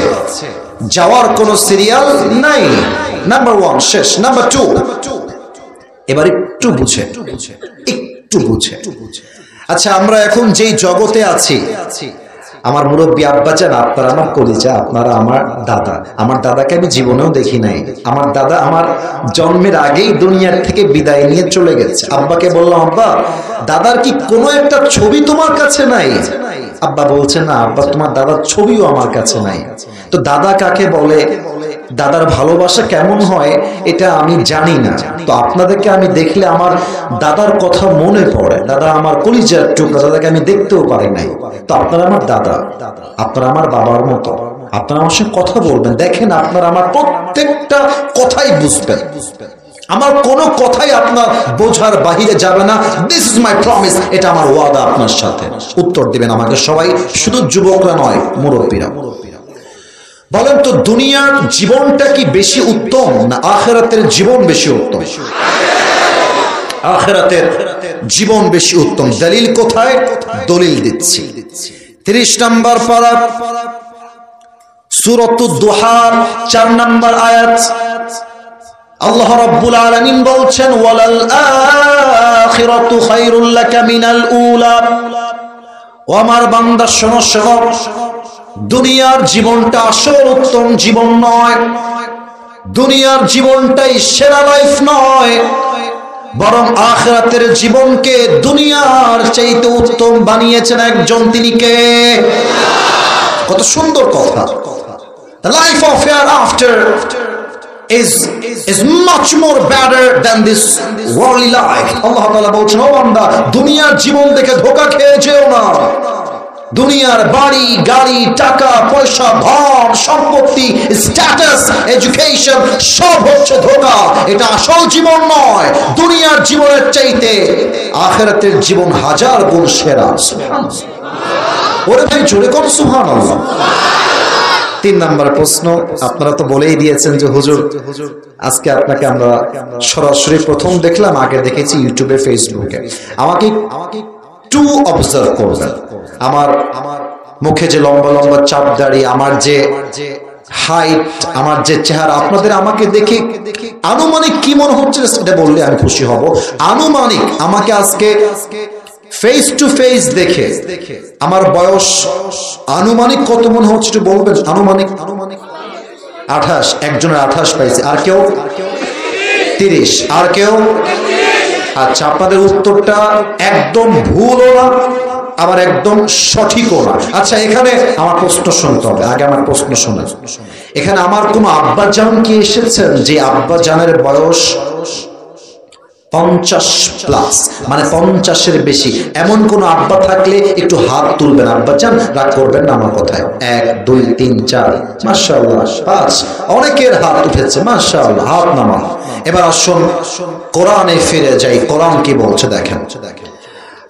যাওয়ার কোনো সিরিয়াল নাই। নাম্বার 1 শেষ। নাম্বার 2, এবার একটু বুঝে, একটু বুঝে। আচ্ছা, আমরা এখন যেই জগতে আছি, আমার মুরব্বী আব্বাজান, আপনারা আমার কলিজা, আপনারা আমার দাদা। আমার দাদাকে আমি জীবনেও দেখি নাই। আমার দাদা আমার জন্মের আগেই দুনিয়ার থেকে বিদায় নিয়ে চলে গেছে। আব্বাকে বললাম, আব্বা, দাদার কি কোনো একটা ছবি তোমার কাছে নাই? আব্বা বলছে, না আব্বা, তোমার দাদার ছবিও আমার কাছে নাই। তো দাদা কাকে বলে, দাদার ভালোবাসা কেমন হয় এটা আমি জানি না। তো আপনাদেরকে আমি দেখলে আমার দাদার কথা মনে পড়ে। দাদা আমার কলিজার টুকরা, দাদাকে আমি দেখতেও পারি নাই। তো আপনারা আমার দাদা, আপনারা আমার বাবার মতো, আপনারা আমার সঙ্গে কথা বলবেন। দেখেন, আপনারা আমার প্রত্যেকটা কথাই বুঝবেন, আমার কোনো কথাই আপনার বোঝার বাহিরে যাবে না। দিস ইজ মাই প্রমিস, এটা আমার ওয়াদা আপনার সাথে। উত্তর দিবেন আমাকে সবাই, শুধু যুবকরা নয়, মুরব্বীরা। বলেন তো, দুনিয়ার জীবনটা কি বেশি উত্তম না আখিরাতের জীবন বেশি উত্তম? আখিরাতের জীবন বেশি উত্তম। দলিল কোথায়? দলিল দিচ্ছি। 30 নম্বর পারা, সূরাতুদ দুহা 4 নম্বর আয়াত। আল্লাহ রাব্বুল আলামিন বলছেন, ওয়ালাল আখিরাতু খায়রুল লাকা মিনাল উলা। ও আমার বান্দা শোনো, শোনো, দুনিয়ার জীবনটা আসল উত্তম জীবন নয়, দুনিয়ার জীবনটাই সেরা লাইফ নয়, বরং আখিরাতের জীবনকে দুনিয়ার চাইতে উত্তম বানিয়েছেন একজন, তিনি কে? কত সুন্দর কথা। The life of hereafter is much more better than this worldly life. আল্লাহ তাআলা বলছেন, ও বান্দা, দুনিয়ার জীবন দেখে ধোঁকা খেয়ে যেও না। দুনিয়ার বাড়ি গাড়ি, টাকা পয়সা, ধন সম্পত্তি, স্ট্যাটাস, এডুকেশন সব হচ্ছে ধোঁকা। এটা আসল জীবন নয়। দুনিয়ার জীবনের চাইতে আখিরাতের জীবন 1000 গুণ সেরা। সুবহানাল্লাহ। ওরে ভাই, জোরে কোন সুবহানাল্লাহ। 3 নম্বর প্রশ্ন, আপনারা তো বলেই দিয়েছেন যে হুজুর, আজকে আপনাকে আমরা সরাসরি প্রথম দেখলাম, আগে দেখেছি ইউটিউবে, ফেসবুকে। আমাকে টু অবজার্ভ করবেন। আমার মুখে যে লম্বা লম্বা চাপ দাড়ি, আমার যে হাইট, আমার যে চেহারা, আপনাদের আমাকে দেখে আনুমানিক কি মনে হচ্ছে সেটা বললে আমি খুশি হব। আনুমানিক আমাকে আজকে ফেস টু ফেস দেখে আমার বয়স আনুমানিক কত মনে হচ্ছে একটু বলবেন? আনুমানিক 28, একজনের 28 পাইছে, আর কেউ 30, আর কেউ আচ্ছা, আপনাদের উত্তরটা একদম ভুলও না আবার একদম সঠিকও না। আচ্ছা, এখানে আমার প্রশ্ন শুনতে হবে, আগে আমার প্রশ্ন শোনা। এখানে আমার কোনো আব্বাজান কি এসেছেন যে আব্বাজানের বয়স 50+, মানে 50-এর বেশি? এমন কোন আব্বা থাকলে একটু হাত তুলবেন। আব্বাজান রাগ করবেন না আমার কথায়। 1 2 3 4, মাশাআল্লাহ 5, অনেকের হাত উঠেছে, মাশাআল্লাহ, হাত নামা। এবার আসুন কোরআনে ফিরে যাই। কোরআন কি বলছে দেখেন।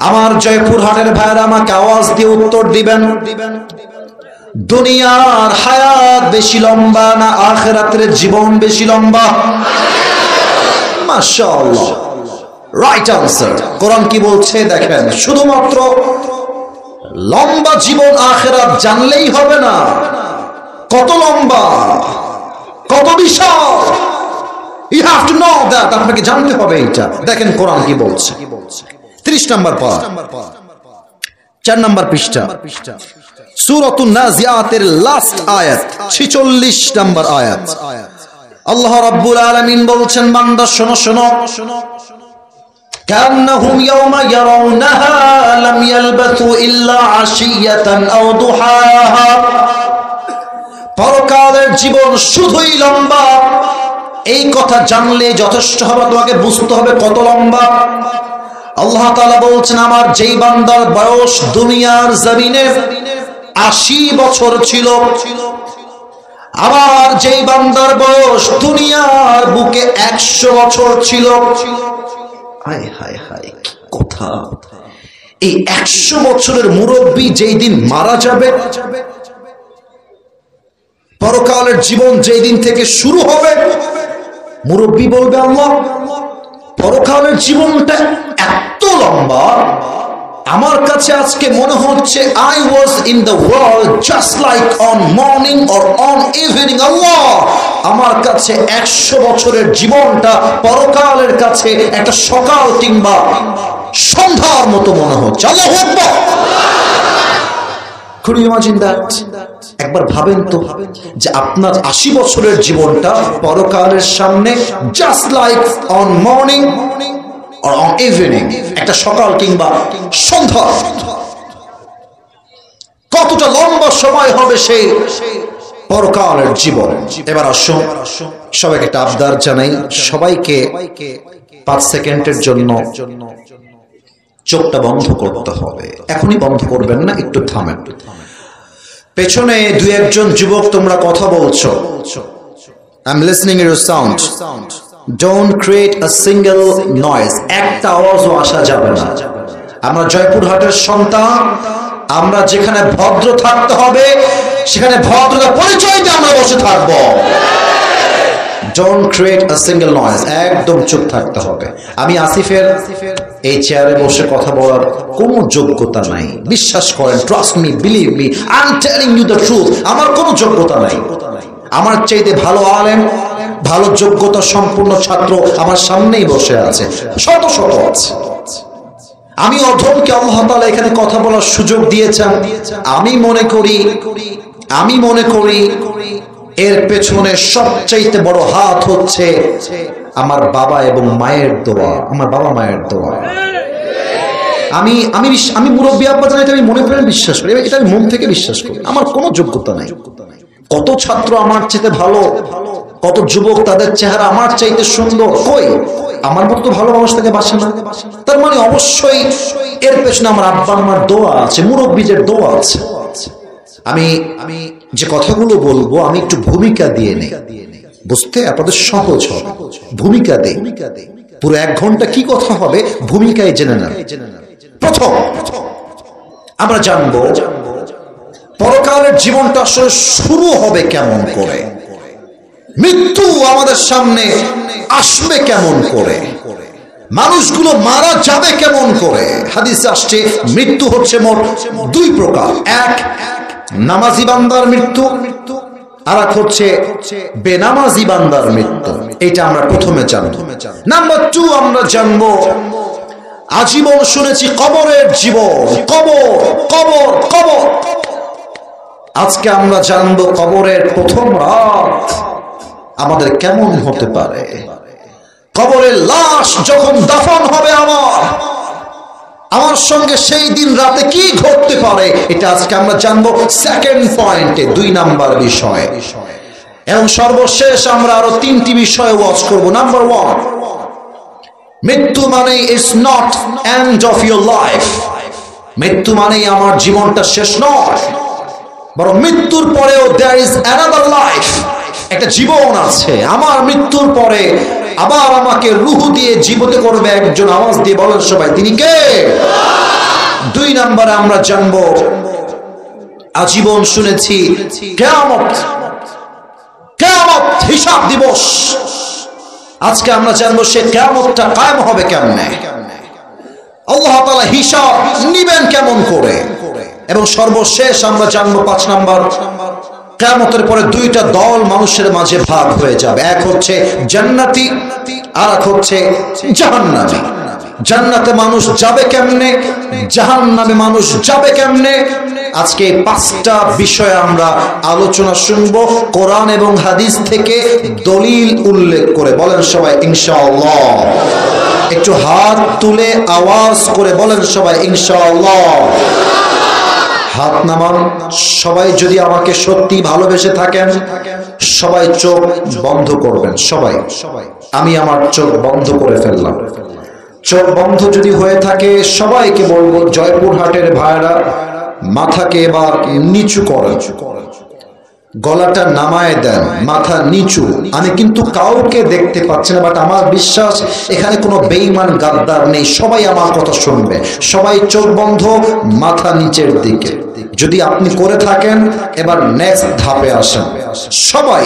আমার জয়পুরহাটের ভাইরা আমাকে আওয়াজ দিয়ে উত্তর দিবেন, দুনিয়ার হায়াত বেশি লম্বা না আখিরাতের জীবন বেশি লম্বা? মাশাআল্লাহ, রাইট আনসার। কোরআন কি বলছে দেখেন, শুধুমাত্র লম্বা জীবন আখিরাত জানলেই হবে না, কত লম্বা, কত বিশাল, you have to know that. আপনাকে জানতে হবে এটা। দেখেন কোরআন কি বলছে। 30 নম্বর পারা, 4 নম্বর পৃষ্ঠা, সূরাতুন নাজিআতের লাস্ট আয়াত, 46 নম্বর আয়াত। আল্লাহ রাব্বুল আলামিন বলছেন, বান্দা শোনো শোনো, কান্নাহুম ইয়াওমা ইয়ারাউনাহা লাম ইয়ালবাসু ইল্লা আশিয়াতান আও দুহাহা। পরকালের জীবন শুধুই লম্বা, এই কথা জানলে যথেষ্ট হবে, তোমাকে বুঝতে হবে কত লম্বা। আল্লাহ তাআলা বলছেন, আমার যেই বান্দার বয়স দুনিয়ার জমিনে 80 বছর ছিল, আবার যেই বান্দার বয়স দুনিয়ার বুকে 100 বছর ছিল। হায় হায় হায়, কি কথা! এই 100 বছরের মুরব্বী যেই দিন মারা যাবে, পরকালের জীবন যেই দিন থেকে শুরু হবে, মুরব্বী বলবে, আল্লাহ পরকালের জীবনটা এত লম্বা, আমার কাছে আজকে মনে হচ্ছে I was in the world just like on morning or on evening. আল্লাহ, আমার কাছে 100 বছরের জীবনটা পরকালের কাছে একটা সকাল কিংবা সন্ধ্যার মতো মনে হচ্ছে। আল্লাহু আকবার। Could you imagine that? একবার ভাবেন তো যে আপনার 80 বছরের জীবনটা পরকালের সামনে just like on morning or on evening, একটা সকাল কিংবা সন্ধ্যা। কতটা লম্বা সময় হবে সেই পরকালের জীবন। এবার আসুন সবাইকে একটা আবদার জানাই, সবাইকে 5 সেকেন্ডের জন্য চোখটা বন্ধ করতে হবে। এখনই বন্ধ করবেন না, একটু থামেন। পেছনে 2-1 যুবক তোমরা কথা বলছো, I'm listening to your sound. Don't create a single noise. একটা আওয়াজও আসা যাবে না। আমরা জয়পুরহাটের সন্তান, আমরা যেখানে ভদ্র থাকতে হবে সেখানে ভদ্রতা পরিচয় দিয়ে আমরা বসে থাকবো। Don't create a single noise. একদম চুপ থাকতে হবে। আমি আসিফের এই চেয়ারে বসে কথা বলার কোনো যোগ্যতা নাই, বিশ্বাস করেন, trust me, believe me, I am telling you the truth. আমার কোনো যোগ্যতা নাই। আমার চাইতে ভালো আলেম, ভালো যোগ্যতা সম্পূর্ণ ছাত্র আমার সামনেই বসে আছে, শত শত আছে। আমি অধমকে আল্লাহ তাআলা এখানে কথা বলার সুযোগ দিয়েছেন। আমি মনে করি এর পেছনে সবচাইতে বড় হাত হচ্ছে আমার বাবা এবং মায়ের দোয়া, আমার বাবা মায়ের দোয়া। আমি মুরব্বী আব্বা জানি, আমি মনে প্রাণে বিশ্বাস করি, এটা আমি মন থেকে বিশ্বাস করি। আমার কোনো যোগ্যতা নাই। কত ছাত্র আমার চাইতে ভালো, কত যুবক তাদের চেহারা আমার চাইতে সুন্দর, কই আমার মতো তো ভালো মানুষ থেকে বাসে না। তার মানে অবশ্যই এর পেছনে আমার আব্বা আমার দোয়া আছে, মুরব্বীদের দোয়া আছে। আমি যে কথাগুলো বলবো আমি একটু ভূমিকা দিয়ে নেই, বুঝতে আপনাদের সহজ হবে। ভূমিকা দেই, পুরো 1 ঘন্টা কি কথা হবে ভূমিকায় জেনে নেন। প্রথম আমরা জানবো পরকালের জীবনটা আসলে শুরু হবে কেমন করে, মৃত্যু আমাদের সামনে আসবে কেমন করে, মানুষগুলো মারা যাবে কেমন করে। হাদিসে আসছে মৃত্যু হচ্ছে মোট 2 প্রকার। এক, নামাজি বান্দার মৃত্যু, আর এক হচ্ছে বেনামাজি বান্দার মৃত্যু। এটা আমরা প্রথমে জানবো। নাম্বার 2 আমরা জানবো আজীবন শুনেছি কবরের জীবন, কবর কবর কবর। আজকে আমরা জানবো কবরের প্রথম রাত আমাদের কেমন হতে পারে। কবরের লাশ যখন দাফন হবে আমার সঙ্গে সেই দিন রাতে কি ঘটতে পারে, এটা আজকে আমরা জানবো সেকেন্ড পয়েন্টে, 2 নাম্বার বিষয়। এবং সর্বশেষ আমরা আরো 3টি বিষয়ে ওয়াচ করব। নাম্বার 1, মৃত্যু মানে is not end of your life. মৃত্যু মানেই আমার জীবনটা শেষ নয়, বরং মৃত্যুর পরেও দেয়ার ইজ অ্যানাদার লাইফ, একটা জীবন আছে। আমার মৃত্যুর পরে আবার আমাকে রূহ দিয়ে জীবিত করবে একজন। আওয়াজ দিয়ে বলেন সবাই, তিনি কে? 2 নম্বরে আমরা জানবো, আজীবন শুনেছি কিয়ামত, কিয়ামত হিসাব দিবস। আজকে আমরা জানবো সে কিয়ামতটা কায়েম হবে কেমনে, আল্লাহ তাআলা হিসাব নিবেন কেমন করে। এবং সর্বশেষ আমরা জানবো 5 নাম্বার, কিয়ামতের পরে 2টা দল মানুষের মাঝে ভাগ হয়ে যাবে। এক হচ্ছে জান্নাতি, আর এক হচ্ছে জাহান্নামী। জান্নাতে মানুষ যাবে কেমনে, জাহান্নামে মানুষ যাবে কেমনে, আজকে 5টা বিষয়ে আমরা আলোচনা শুনবো কোরআন এবং হাদিস থেকে দলিল উল্লেখ করে। বলেন সবাই ইনশাআল্লাহ। একটু হাত তুলে আওয়াজ করে বলেন সবাই ইনশাআল্লাহ। হাত নামান। সবাই যদি আমাকে সত্যি ভালোবেসে থাকেন সবাই চোখ বন্ধ করবেন। সবাই, আমি আমার চোখ বন্ধ করে ফেললাম। চোখ বন্ধ যদি হয়ে থাকে সবাইকে বলবো, জয়পুরহাটের ভাইরা মাথাকে এবার নিচু করেন, গলাটা নামায় দেন, মাথা নিচু। আমি কিন্তু কাউকে দেখতে পাচ্ছি না, বাট আমার বিশ্বাস এখানে কোনো বেঈমান গাদ্দার নেই। সবাই আমার কথা শুনবে। সবাই চোখ বন্ধ, মাথা নিচের দিকে। যদি আপনি করে থাকেন এবার নেক্সট ধাপে আসেন। সবাই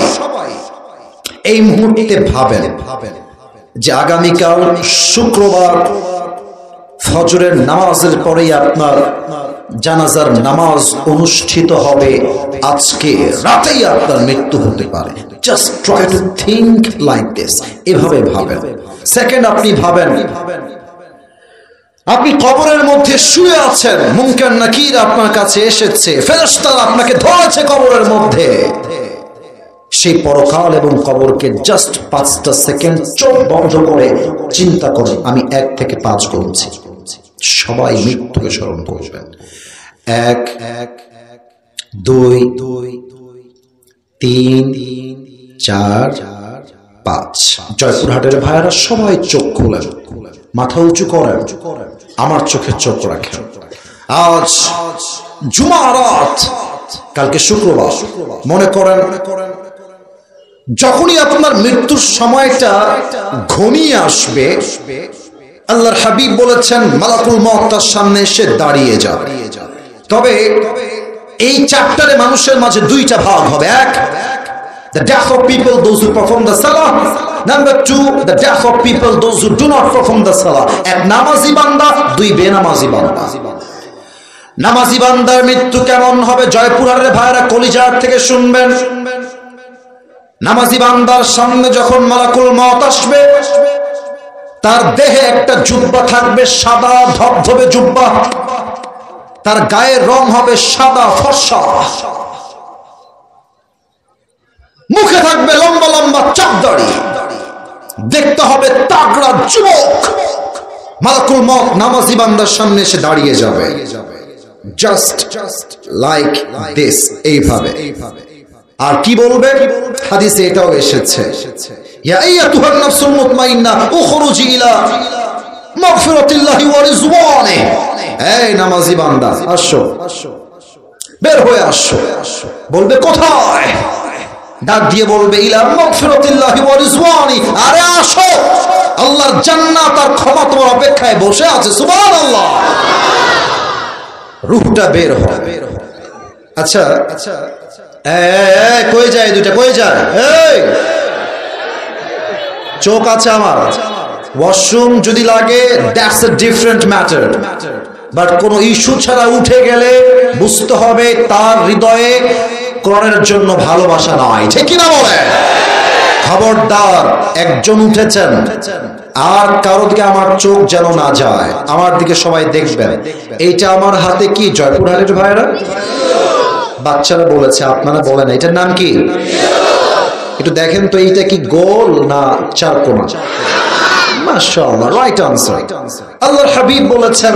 এই মুহূর্তে ভাবেন যে আগামীকাল শুক্রবার ফজরের নামাজের পরেই আপনার জানাজার নামাজ অনুষ্ঠিত হবে। আজকে রাতেই আপনার মৃত্যু হতে পারে। Just try to think like this. এভাবে ভাবেন। সেকেন্ড, আপনি ভাবেন আপনি কবরের মধ্যে শুয়ে আছেন, মুনকার নাকির আপনার কাছে এসেছে, ফেরেশতারা আপনাকে ধরেছে কবরের মধ্যে। সেই পরকাল এবং কবরকে জাস্ট 5টা সেকেন্ড চোখ বন্ধ করে চিন্তা করুন। আমি 1 থেকে 5 বলছি, সবাই মৃত্যুকে স্মরণ করবেন। 1, 2, 3, 4, 5। জয়পুরহাটের ভাইয়েরা সবাই চোখ খুলেন, মাথা উঁচু করেন, আমার চোখে চোখ রাখেন। আজ জুমা রাত, কালকে শুক্রবার। মনে করেন যখনই আপনার মৃত্যুর সময়টা ঘনিয়ে আসবে, আল্লাহর হাবিব বলেছেন মালাকুল মউত তার সামনে এসে দাঁড়িয়ে যাবে। তবে এই চ্যাপ্টারে মানুষের মাঝে 2টা ভাগ হবে। 1, the death of people, those who perform the salah. Number 2, the death of people, those who do not perform the salah. 1 নামাজি বান্দা, 2 বেনামাজি বান্দা। নামাজি বান্দার মৃত্যু কেমন হবে জয়পুরহাটের ভাইরা কলিজার থেকে শুনবেন। নামাজি বান্দার সামনে যখন মালাকুল মউত আসবে, তার দেহে একটা জুব্বা থাকবে, সাদা ধবধবে জুব্বা। তার গায়ের রং হবে সাদা ফর্সা, মুখে থাকবে লম্বা লম্বা চাপ দাড়ি, দেখতে হবে তাগড়া যুবক। মালাকুল মউত নামাজি বান্দার সামনে এসে দাঁড়িয়ে যাবে, জাস্ট লাইক দিস, এইভাবে। আর কি বলবে? হাদিসে এটাও এসেছে, ইয়া আইয়াতুহান নাফসুল মুতমাইন্নাহ উখরুজি ইলা মাগফিরাতিল্লাহি ওয়া রিজওয়ানিহি। এই নামাজি বান্দা আসো, বের হয়ে আসো। বলবে কোথায়? ডাক দিয়ে বলবে ইলা মাগফিরাতিল্লাহি ওয়া রিজওয়ানিহি। আরে আসো, আল্লাহর জান্নাত আর ক্ষমা তোমার অপেক্ষায় বসে আছে। সুবহানাল্লাহ। রূহটা বের হবে। আচ্ছা, কই যায় 2টা? কই যায়? এই চোখ আছে আমার, ওয়াশরুম যদি লাগে that's a different matter, but কোনো ইস্যু ছাড়া উঠে গেলে বুঝতে হবে তার হৃদয়ে কোরআনের জন্য ভালোবাসা নয়। ঠিক কিনা বলে? খবরদার, একজন উঠেছেন আর কারো দিকে আমার চোখ যেন না যায়, আমার দিকে সবাই দেখবেন। এইটা আমার হাতে কি জয়পুরহাটের ভাইরা? বাচ্চারা বলেছে, আপনারা বলেন এটার নাম কি? একটু দেখেন তো এইটা কি গোল না চারকোনা? মাশাআল্লাহ, রাইট আনসার। আল্লাহর হাবিব বলেছেন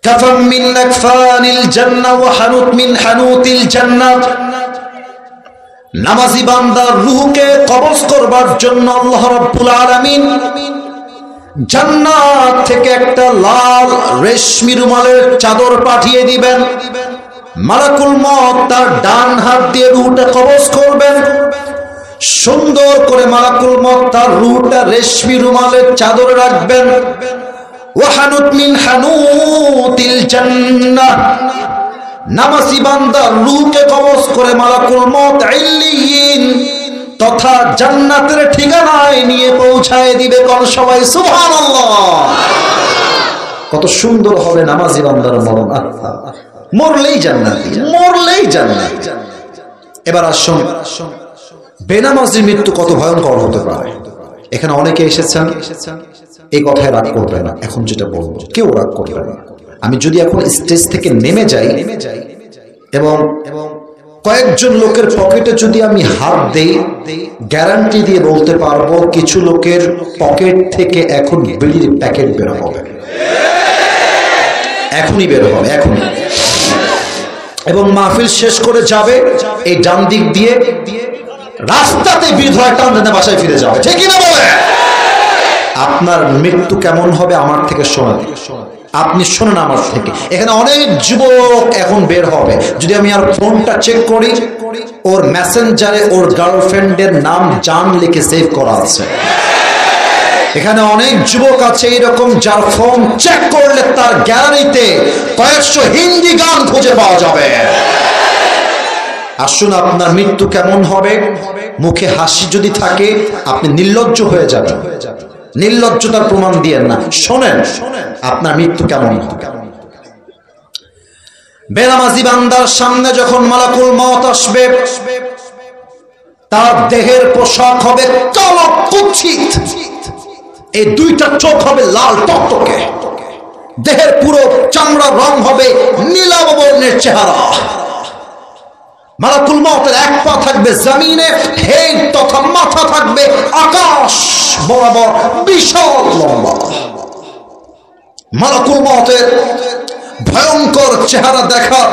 কাফাম মিন আকফানিল জান্নাহ ওয়া হানুত মিন হানুতিল জান্নাত। নামাজি বান্দার রূহকে কবজ করবার জন্য আল্লাহ রাব্বুল আলামিন জান্নাত থেকে একটা লাল রেশমি রুমালের চাদর পাঠিয়ে দিবেন। মালাকুল মউত তার ডান হাত দিয়ে রূহটা কবজ করবেন। সুন্দর করে মালাকুল মউত তার রূহটা রেশমি রুমালের চাদরে রাখবেন। ওয়া হানুত মিন হানুতিল জান্নাহ। নামাজি বান্দার রূহকে কবজ করে মালাকুল মউত ইল্লিয়িন তথা জান্নাতের ঠিকানায় নিয়ে পৌঁছায় দিবে। কোন সবাই সুবহানাল্লাহ। কত সুন্দর হবে নামাজি বান্দার মরণ, মরলেই জান্নাতি, মরলেই জান্নাত। এবার আসুন, বেনামাজির মৃত্যু কত ভয়ঙ্কর হতে পারে। এখানে অনেকে এসেছেন, এই কথায় রাগ করবে না। এখন যেটা বলবো কেউ রাগ করবে না। আমি যদি এখন স্টেজ থেকে নেমে যাই এবং কয়েকজন লোকের পকেটে যদি আমি হাত দেই, গ্যারান্টি দিয়ে বলতে পারবো কিছু লোকের পকেট থেকে এখন বিড়ির প্যাকেট বের হবে, এখনই বের হবে, এখনই। এবং মাহফিল শেষ করে যাবে এই ডান দিক দিয়ে, রাস্তাতে বিড়ি ধরা টান টেনে বাসায় ফিরে যাবে, ঠিক না বলে? আপনার মৃত্যু কেমন হবে আমার থেকে শোনেন, আপনি শোনেন আমার থেকে। এখানে অনেক যুবক এখন বের হবে। যদি আমি আর ফোনটা চেক করি, ওর মেসেঞ্জারে ওর গার্লফ্রেন্ডের নাম জান লিখে সেভ করা আছে। এখানে অনেক যুবক আছে এরকম, যার ফোন চেক করলে তার গ্যালারিতে কয়েকশো হিন্দি গান খুঁজে পাওয়া যাবে। আসুন, আপনার মৃত্যু কেমন হবে? মুখে হাসি যদি থাকে আপনি নির্লজ্জ হয়ে যাবেন। নির্লজ্জতার প্রমাণ দিয়েন না। শোনেন আপনার মৃত্যু কেমন হবে। বেনামাজি বান্দার সামনে যখন মালাকুল মউত আসবে, তার দেহের পোশাক হবে কালো কুৎসিত, এই দুইটা চোখ হবে লাল টকটকে, দেহের পুরো চামড়ার রং হবে নীলাভ বর্ণের চেহারা। মালাকুল মউতের এক পা থাকবে জমিনে, হেড তথা মাথা থাকবে আকাশ বরাবর, বিশাল লম্বা। মালাকুল মউতের ভয়ঙ্কর চেহারা দেখার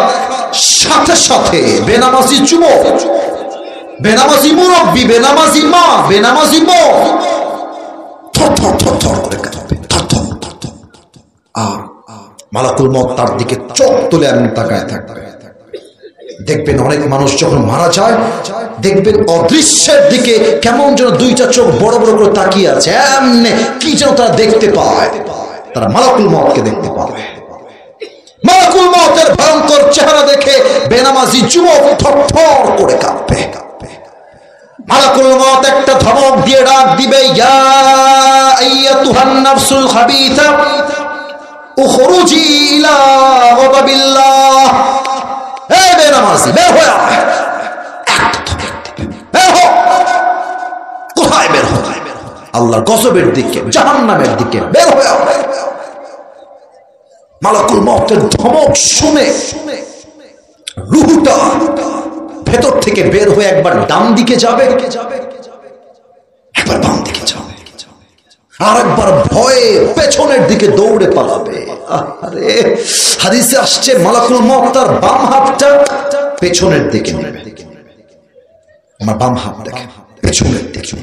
সাথে সাথে বেনামাজি যুবক, বেনামাজি মুরব্বী, বেনামাজি মা, বেনামাজি বোন থরথর থরথর করে কাঁপবে, থরথর থরথর। আর মালাকুল মউত তার দিকে চোখ তুলে এমন তাকায় থাকবে। দেখবেন অনেক মানুষ যখন মারা যায়, দেখবেন অদৃশ্যের দিকে কেমন যেন দুইটা চোখ বড় বড় করে তাকিয়ে আছে, এমনি কি যেন তারা দেখতে পায়। তারা মালাকুল মউতকে দেখতে পাবে। মালাকুল মউতের ভয়ঙ্কর চেহারা দেখে বেনামাজি যুবক থরথর করে কাঁপবে। মালাকুল মউত একটা ধমক দিয়ে ডাক দিবে, ইয়া আইয়াতুহান নাফসুল খাবিসা উখরুজি ইলা গাদাবিল্লাহ। এই বেনামাজি বের হয়ে আয়, বের হ। কোথায় বের হ? আল্লাহর গজবের দিকে, জাহান্নামের দিকে বের হয়ে আয়। মালাকুল মউতের ধমক শুনে রূহটা ভেতর থেকে বের হয়ে একবার ডান দিকে যাবে, একবার বাম দিকে যাবে, আর একবার ভয়ে পেছনের দিকে দৌড়ে পালাবে। আরে হাদিসে আসছে মালাকুল মউত তার বাম হাতটা পেছনের দিকে নেবে। আমার বাম হাত দেখে পেছনের দিকে,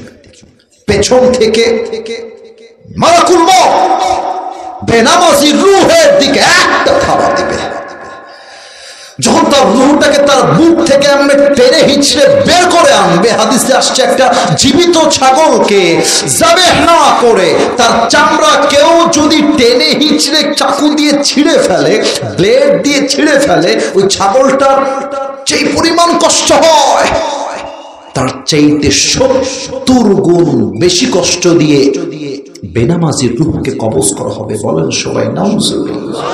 পেছন থেকে মালাকুল মউত বেনামাজি রূহের দিকে একটা থাবা দিবে। যখন তার রূহটাকে তার বুক থেকে এমনি টেনে হিঁচড়ে বের করে আনবে, হাদিসে আসছে একটা জীবিত ছাগলকে যাবেহ না করে তার চামড়া কেউ যদি টেনে হিঁচড়ে চাকু দিয়ে ছিঁড়ে ফেলে, ব্লেড দিয়ে ছিঁড়ে ফেলে, ওই ছাগলটার যেই পরিমাণ কষ্ট হয় তার চাইতে ৭০ গুণ বেশি কষ্ট দিয়ে বেনামাজির রূহকে কবজ করা হবে। বলেন সবাই নাউজুবিল্লাহ।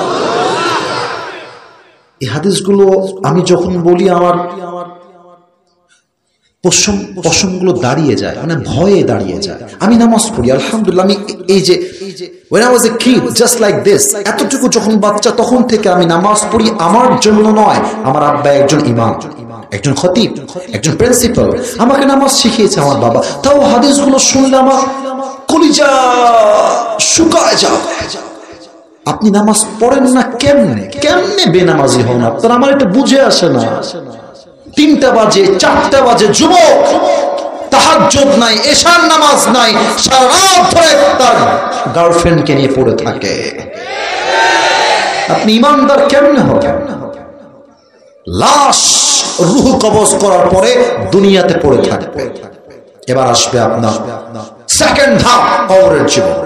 এই হাদিসগুলো আমি যখন বলি আমার পশমগুলো দাঁড়িয়ে যায়, মানে ভয়ে দাঁড়িয়ে যায়। আমি নামাজ পড়ি আলহামদুলিল্লাহ। আমি এই যে when I was a kid just like this, এতটুকু যখন বাচ্চা তখন থেকে আমি নামাজ পড়ি। আমার জন্য নয়, আমার আব্বা একজন ইমাম, একজন খতিব, একজন প্রিন্সিপাল আমাকে নামাজ শিখিয়েছে আমার বাবা, তাও হাদিসগুলো শুনলে আমার কলিজা শুকায় যায়। আপনি নামাজ পড়েন না কেমনে? কেমনে বেনামাজি হন আপনার? আমার এটা বুঝে আসে না। 3টা বাজে 4টা বাজে, যুবক তাহাজ্জুদ নাই, এশার নামাজ নাই, সারা রাত ধরে তার গার্লফ্রেন্ডকে নিয়ে পড়ে থাকে। আপনি ইমানদার কেমনে হবেন? লাশ রূহ কবজ করার পরে দুনিয়াতে পড়ে থাকবে। এবার আসবে আপনার সেকেন্ড ধাপ, কবরের জীবন।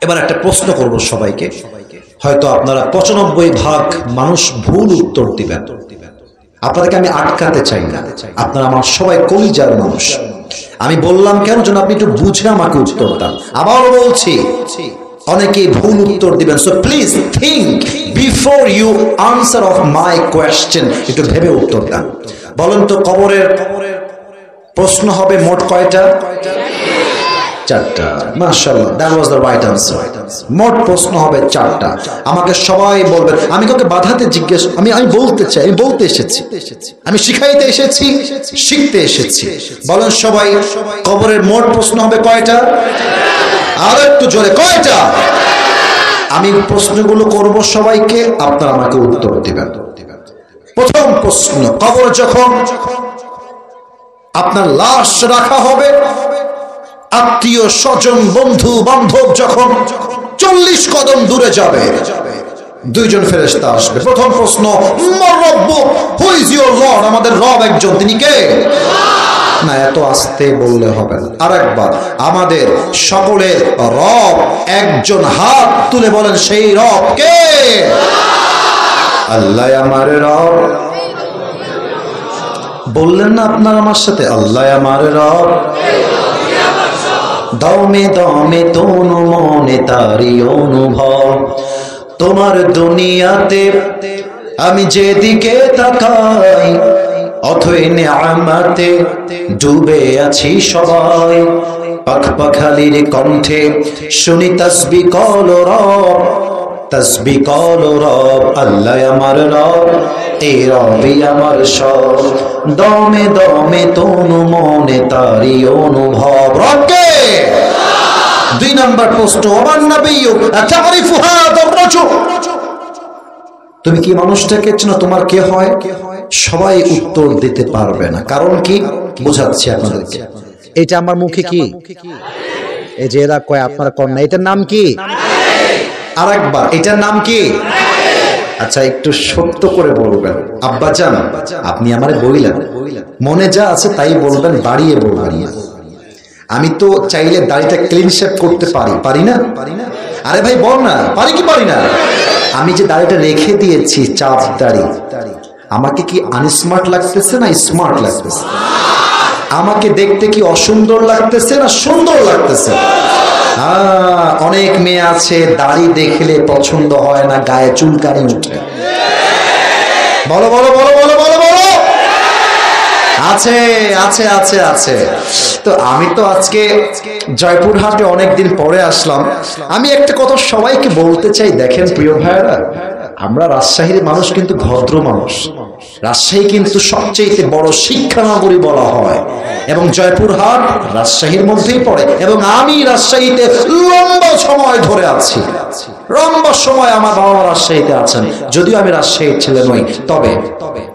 এবার একটা প্রশ্ন করব সবাইকে, হয়তো আপনারা 95% মানুষ ভুল উত্তর দিবেন। আপনাদেরকে আমি আটকাতে চাই না, আপনারা আমার সবাই কলিজার মানুষ। আমি বললাম কেন যেন আপনি একটু বুঝে আমাকে উত্তর দেন। আবারও বলছি, অনেকেই ভুল উত্তর দিবেন, so please think before you answer of my question. একটু ভেবে উত্তর দেন। বলেন তো, কবরের প্রশ্ন হবে মোট কয়টা? 4টা। মাশাআল্লাহ, that was the right answer. মোট প্রশ্ন হবে 4টা। আমাকে সবাই বলবেন, আমি কাউকে বাধাতে জিজ্ঞেস, আমি বলতে চাই, আমি বলতে এসেছি, আমি শিখাইতে এসেছি, শিখতে এসেছি। বলেন সবাই, কবরের মোট প্রশ্ন হবে কয়টা? আর একটু জোরে, কয়টা? আমি প্রশ্নগুলো করব সবাইকে, আপনারা আমাকে উত্তর দিবেন। প্রথম প্রশ্ন, কবর যখন আপনার লাশ রাখা হবে, আত্মীয় স্বজন বন্ধু বান্ধব যখন 40 কদম দূরে যাবে, 2জন ফেরেশতা আসবে। প্রথম প্রশ্ন, মার রব্বুক, হু ইজ ইওর লর্ড? আমাদের রব একজন, তিনি কে? না, এত আস্তে বললে হবে না, আরেকবার। আমাদের সকলের রব একজন, হাত তুলে বলেন সেই রব কে? আল্লাহ আমার রব। বললেন না আপনার আমার সাথে, আল্লাহ আমার রব। দমে দমে তনু মনে তারি অনুভব, তোমার দুনিয়াতে আমি যেদিকে তাকাই, অথই নেয়ামতে ডুবে আছি সবাই। পাখ পাখালির কণ্ঠে শুনি তাসবিহ কল রব, তাসবিহ কল রব। আল্লাহ আমার রব, এই রবই আমার সব। দমে দমে তনু মনে তারি অনুভব, রবকে। 2 নম্বর প্রশ্ন, ওমান নবিয়্যুক আতারিফু হাযা রাজুল? তুমি কি মানুষটাকে চেনো? তোমার কে হয়? সবাই উত্তর দিতে পারবে না। কারণ কি? বোঝাচ্ছি আপনাদেরকে। এটা আমার মুখে কি? এই যে এরা কয়, আপনারা কোন না, এটার নাম কি? আরেকবার, এটার নাম কি? আচ্ছা, একটু সত্য করে বলবেন। আব্বাজান, আপনি আমারে বইলেন, মনে যা আছে তাই বলবেন, বাড়িয়ে বলবেন না। আমি তো চাইলে দাড়িটা ক্লিন শেভ করতে পারি, পারি না? আরে ভাই বল না, পারি কি পারি না? আমি যে দাড়িটা রেখে দিয়েছি, চাপ দাড়ি, আমাকে কি আনস্মার্ট লাগতেছে না স্মার্ট লাগতেছে? আমাকে দেখতে কি অসুন্দর লাগতেছে না সুন্দর লাগতেছে? অনেক মেয়ে আছে দাড়ি দেখলে পছন্দ হয় না, গায়ে চুলকানি উঠে। বলো বলো বলো বলো বলো বলো। আছে আছে আছে আছে। তো আমি তো আজকে জয়পুরহাটে অনেকদিন পরে আসলাম। আমি একটা কথা সবাইকে বলতে চাই, দেখেন প্রিয় ভাইয়েরা, আমরা রাজশাহীর মানুষ কিন্তু ভদ্র মানুষ। রাজশাহী কিন্তু সবচেয়ে বড় শিক্ষা নগরী বলা হয়, এবং জয়পুরহাট রাজশাহীর মধ্যেই পড়ে। এবং আমি রাজশাহীতে লম্বা সময় ধরে আছি, লম্বা সময় আমার বাবা রাজশাহীতে আছেন, যদিও আমি রাজশাহীর ছেলে নই। তবে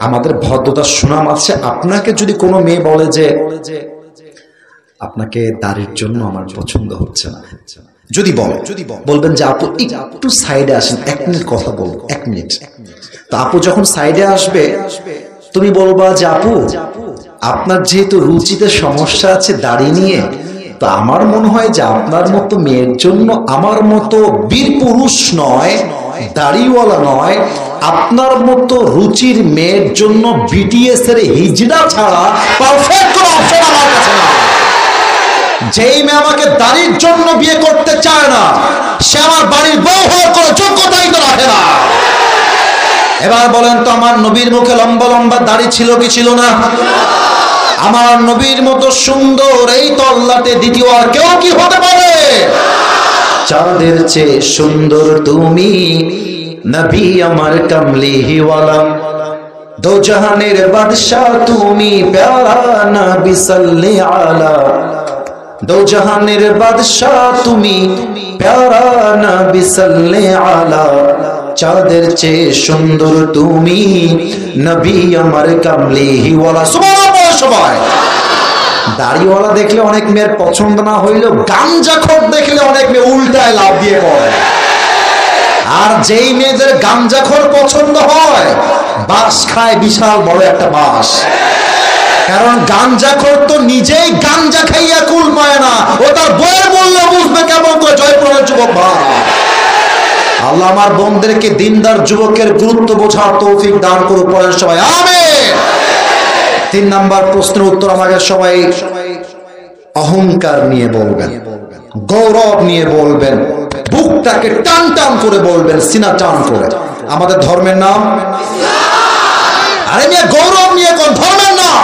আমাদের ভদ্রতার সুনাম আছে। আপনাকে যদি কোনো মেয়ে বলে যে আপনাকে দাড়ির জন্য আমার পছন্দ হচ্ছে না, যদি বলবেন যে আপু একটু সাইডে আসেন, 1 মিনিট কথা বলবো, 1 মিনিট। তো আপু যখন সাইডে আসবে, তুমি বলবা যে আপু, আপনার যেহেতু রুচিতে সমস্যা আছে দাড়ি নিয়ে, তো আমার মনে হয় যে আপনার মতো মেয়ের জন্য আমার মতো বীর পুরুষ নয়, দাড়িওয়ালা নয়, আপনার মতো রুচির মেয়ের জন্য বিটিএস এর হিজড়া ছাড়া পারফেক্ট কোনো অপশন আমার কাছে না। যেই মেয়ে আমাকে দাড়ির জন্য বিয়ে করতে চায় না, সে আমার বাড়ির বউ হওয়ার কোনো যোগ্যতাই তো রাখে না। এবার বলেন তো, আমার নবীর মুখে লম্বা লম্বা দাড়ি ছিল কি ছিল না? আমার নবীর মতো সুন্দর এই তল্লাটে দ্বিতীয় আর কেউ কি হতে পারে? চাঁদের চেয়ে সুন্দর তুমি, নবী আমার কামলিওয়ালা। दो जहानेर बादशाह तुमी प्यारा नबी सल्ले आला दो जहानेर बादशाह तुमी प्यारा नबी सल्ले आला चाँदेर चेয়ে সুন্দর তুমি নবী আমার কামলিওয়ালা সুবহানাল্লাহ সবাই দাড়িওয়ালা দেখলে অনেক মেয়ের পছন্দ না হইলেও গাঞ্জাখোর দেখলে অনেক মেয়ে উল্টায় লাভ দিয়ে পড়ে আর যেই মেয়েদের গাঞ্জাখোর পছন্দ হয় বাস খায় বিশাল বড় একটা বাস কারণ গাঞ্জাখোর তো নিজেই গাঞ্জা খাইয়া কুল পায় না ও তার বইয়ের মূল্য বুঝবে কেমন করে জয়পুরের যুবক ভাই আল্লাহ আমার বোনদেরকে দিনদার যুবকের গুরুত্ব বোঝার তৌফিক দান করুন পড়েন সবাই আমিন 3 নাম্বার প্রশ্নের উত্তর আমাকে সবাই অহংকার নিয়ে বলবেন গৌরব নিয়ে বলবেন বুকটাকে টান টান করে বলবেন সিনা টান করে আমাদের ধর্মের নাম আরে মিয়া গৌরব নিয়ে কোন ধর্মের নাম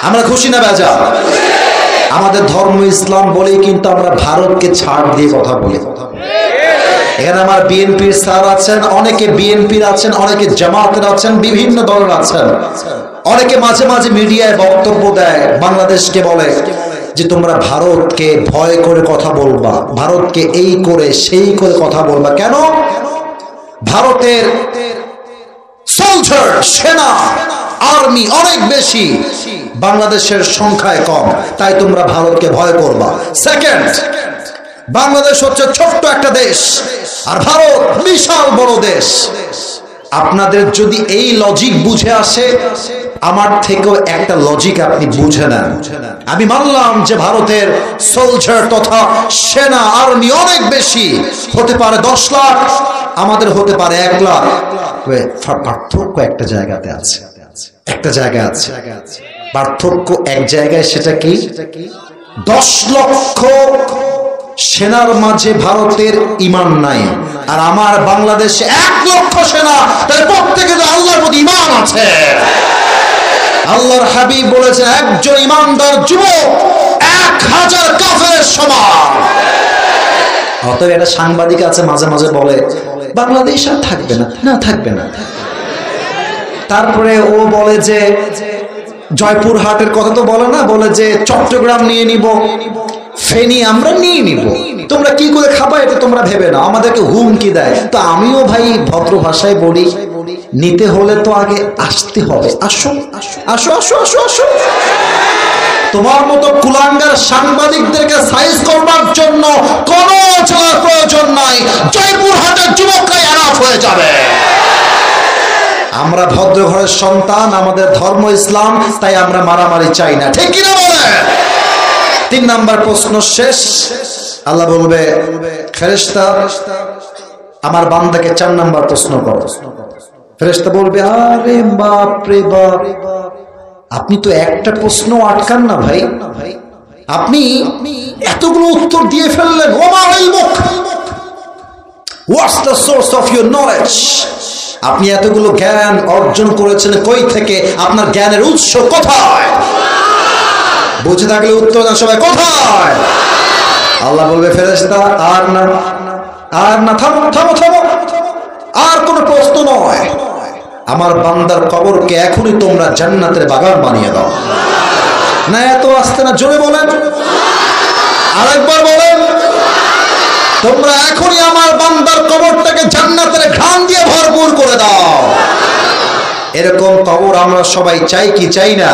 আমরা খুশি না বেজা আমাদের ধর্ম ইসলাম বলেই কিন্তু আমরা ভারতকে ছাড় দিয়ে কথা বলি এখানে আমার বিএনপির স্যার আছেন অনেকে বিএনপির আছেন অনেকে জামাতের আছেন বিভিন্ন দলের আছেন অনেকে মাঝে মাঝে মিডিয়ায় বক্তব্য দেয় বাংলাদেশকে বলে যে তোমরা ভারতকে ভয় করে কথা বলবা ভারতকে এই করে সেই করে কথা বলবা কেন ভারতের সোলজার সেনা আর্মি অনেক বেশি বাংলাদেশের সংখ্যায় কম তাই তোমরা ভারতকে ভয় করবা সেকেন্ড বাংলাদেশ হচ্ছে ছোট্ট একটা দেশ আর ভারত বিশাল বড় দেশ আপনাদের যদি এই লজিক বুঝে আসে আমার থেকেও একটা লজিক আপনি বুঝে নেন আমি মানলাম যে ভারতের সোলজার তথা সেনা আর্মি অনেক বেশি হতে পারে 10 লাখ আমাদের হতে পারে 1 লাখ পার্থক্য একটা জায়গাতে আছে একটা জায়গা আছে পার্থক্য এক জায়গায় সেটা কি 10 লক্ষ সেনার মাঝে ভারতের ঈমান নাই আর আমার বাংলাদেশে 1 লক্ষ সেনা তার প্রত্যেকের আল্লাহর প্রতি ঈমান আছে আল্লাহর হাবিব বলেছেন একজন ঈমানদার যুবক 1000 কাফেরের সমান অতএব একটা সাংবাদিক আছে মাঝে মাঝে বলে বাংলাদেশ আর থাকবে না না থাকবে না তারপরে ও বলে যে জয়পুরহাটের কথা তো বলে না বলে যে চট্টগ্রাম নিয়ে নিব ফেনী আমরা নিয়ে নিব তোমরা কি করে খাবা এটা তোমরা ভেবে না আমাদেরকে হুমকি দেয় তো আমিও ভাই ভদ্র ভাষায় বলি নিতে হলে তো আগে আসতে হবে আসো আসো আসো আসো আসো তোমার মতো কুলাঙ্গার সাংবাদিকদেরকে সাইজ করবার জন্য কোনো চলার প্রয়োজন নাই জয়পুরহাটের যুবকরাই এনাফ হয়ে যাবে আমরা ভদ্র ঘরের সন্তান আমাদের ধর্ম ইসলাম তাই আমরা মারামারি চাই না ঠিক কি না বলে 3 নাম্বার প্রশ্ন শেষ আল্লাহ বলবে ফেরেশতা আমার বান্দাকে 4 নাম্বার প্রশ্ন করো ফেরেশতা বলবে আরে বাপ রে বাপ আপনি তো একটা প্রশ্ন আটকান না ভাই আপনি এতগুলো উত্তর দিয়ে ফেললেন ওমা ইলমুক what's the source of your knowledge আপনি এতগুলো জ্ঞান অর্জন করেছেন কই থেকে আপনার জ্ঞানের উৎস কোথায় বুঝে থাকলে উত্তর দেন সবাই কোথায় আল্লাহ বলবে ফেরেশতা আর না থামো থামো থামো আর কোনো প্রশ্ন নয় আমার বান্দার কবরকে এখনই তোমরা জান্নাতের বাগান বানিয়ে দাও না এত আস্তে না জোরে বলেন আরেকবার বলেন তোমরা এখনই আমার বান্দার কবরটাকে জান্নাতের ঘ্রাণ দিয়ে ভরপুর করে দাও এরকম কবর আমরা সবাই চাই কি চাই না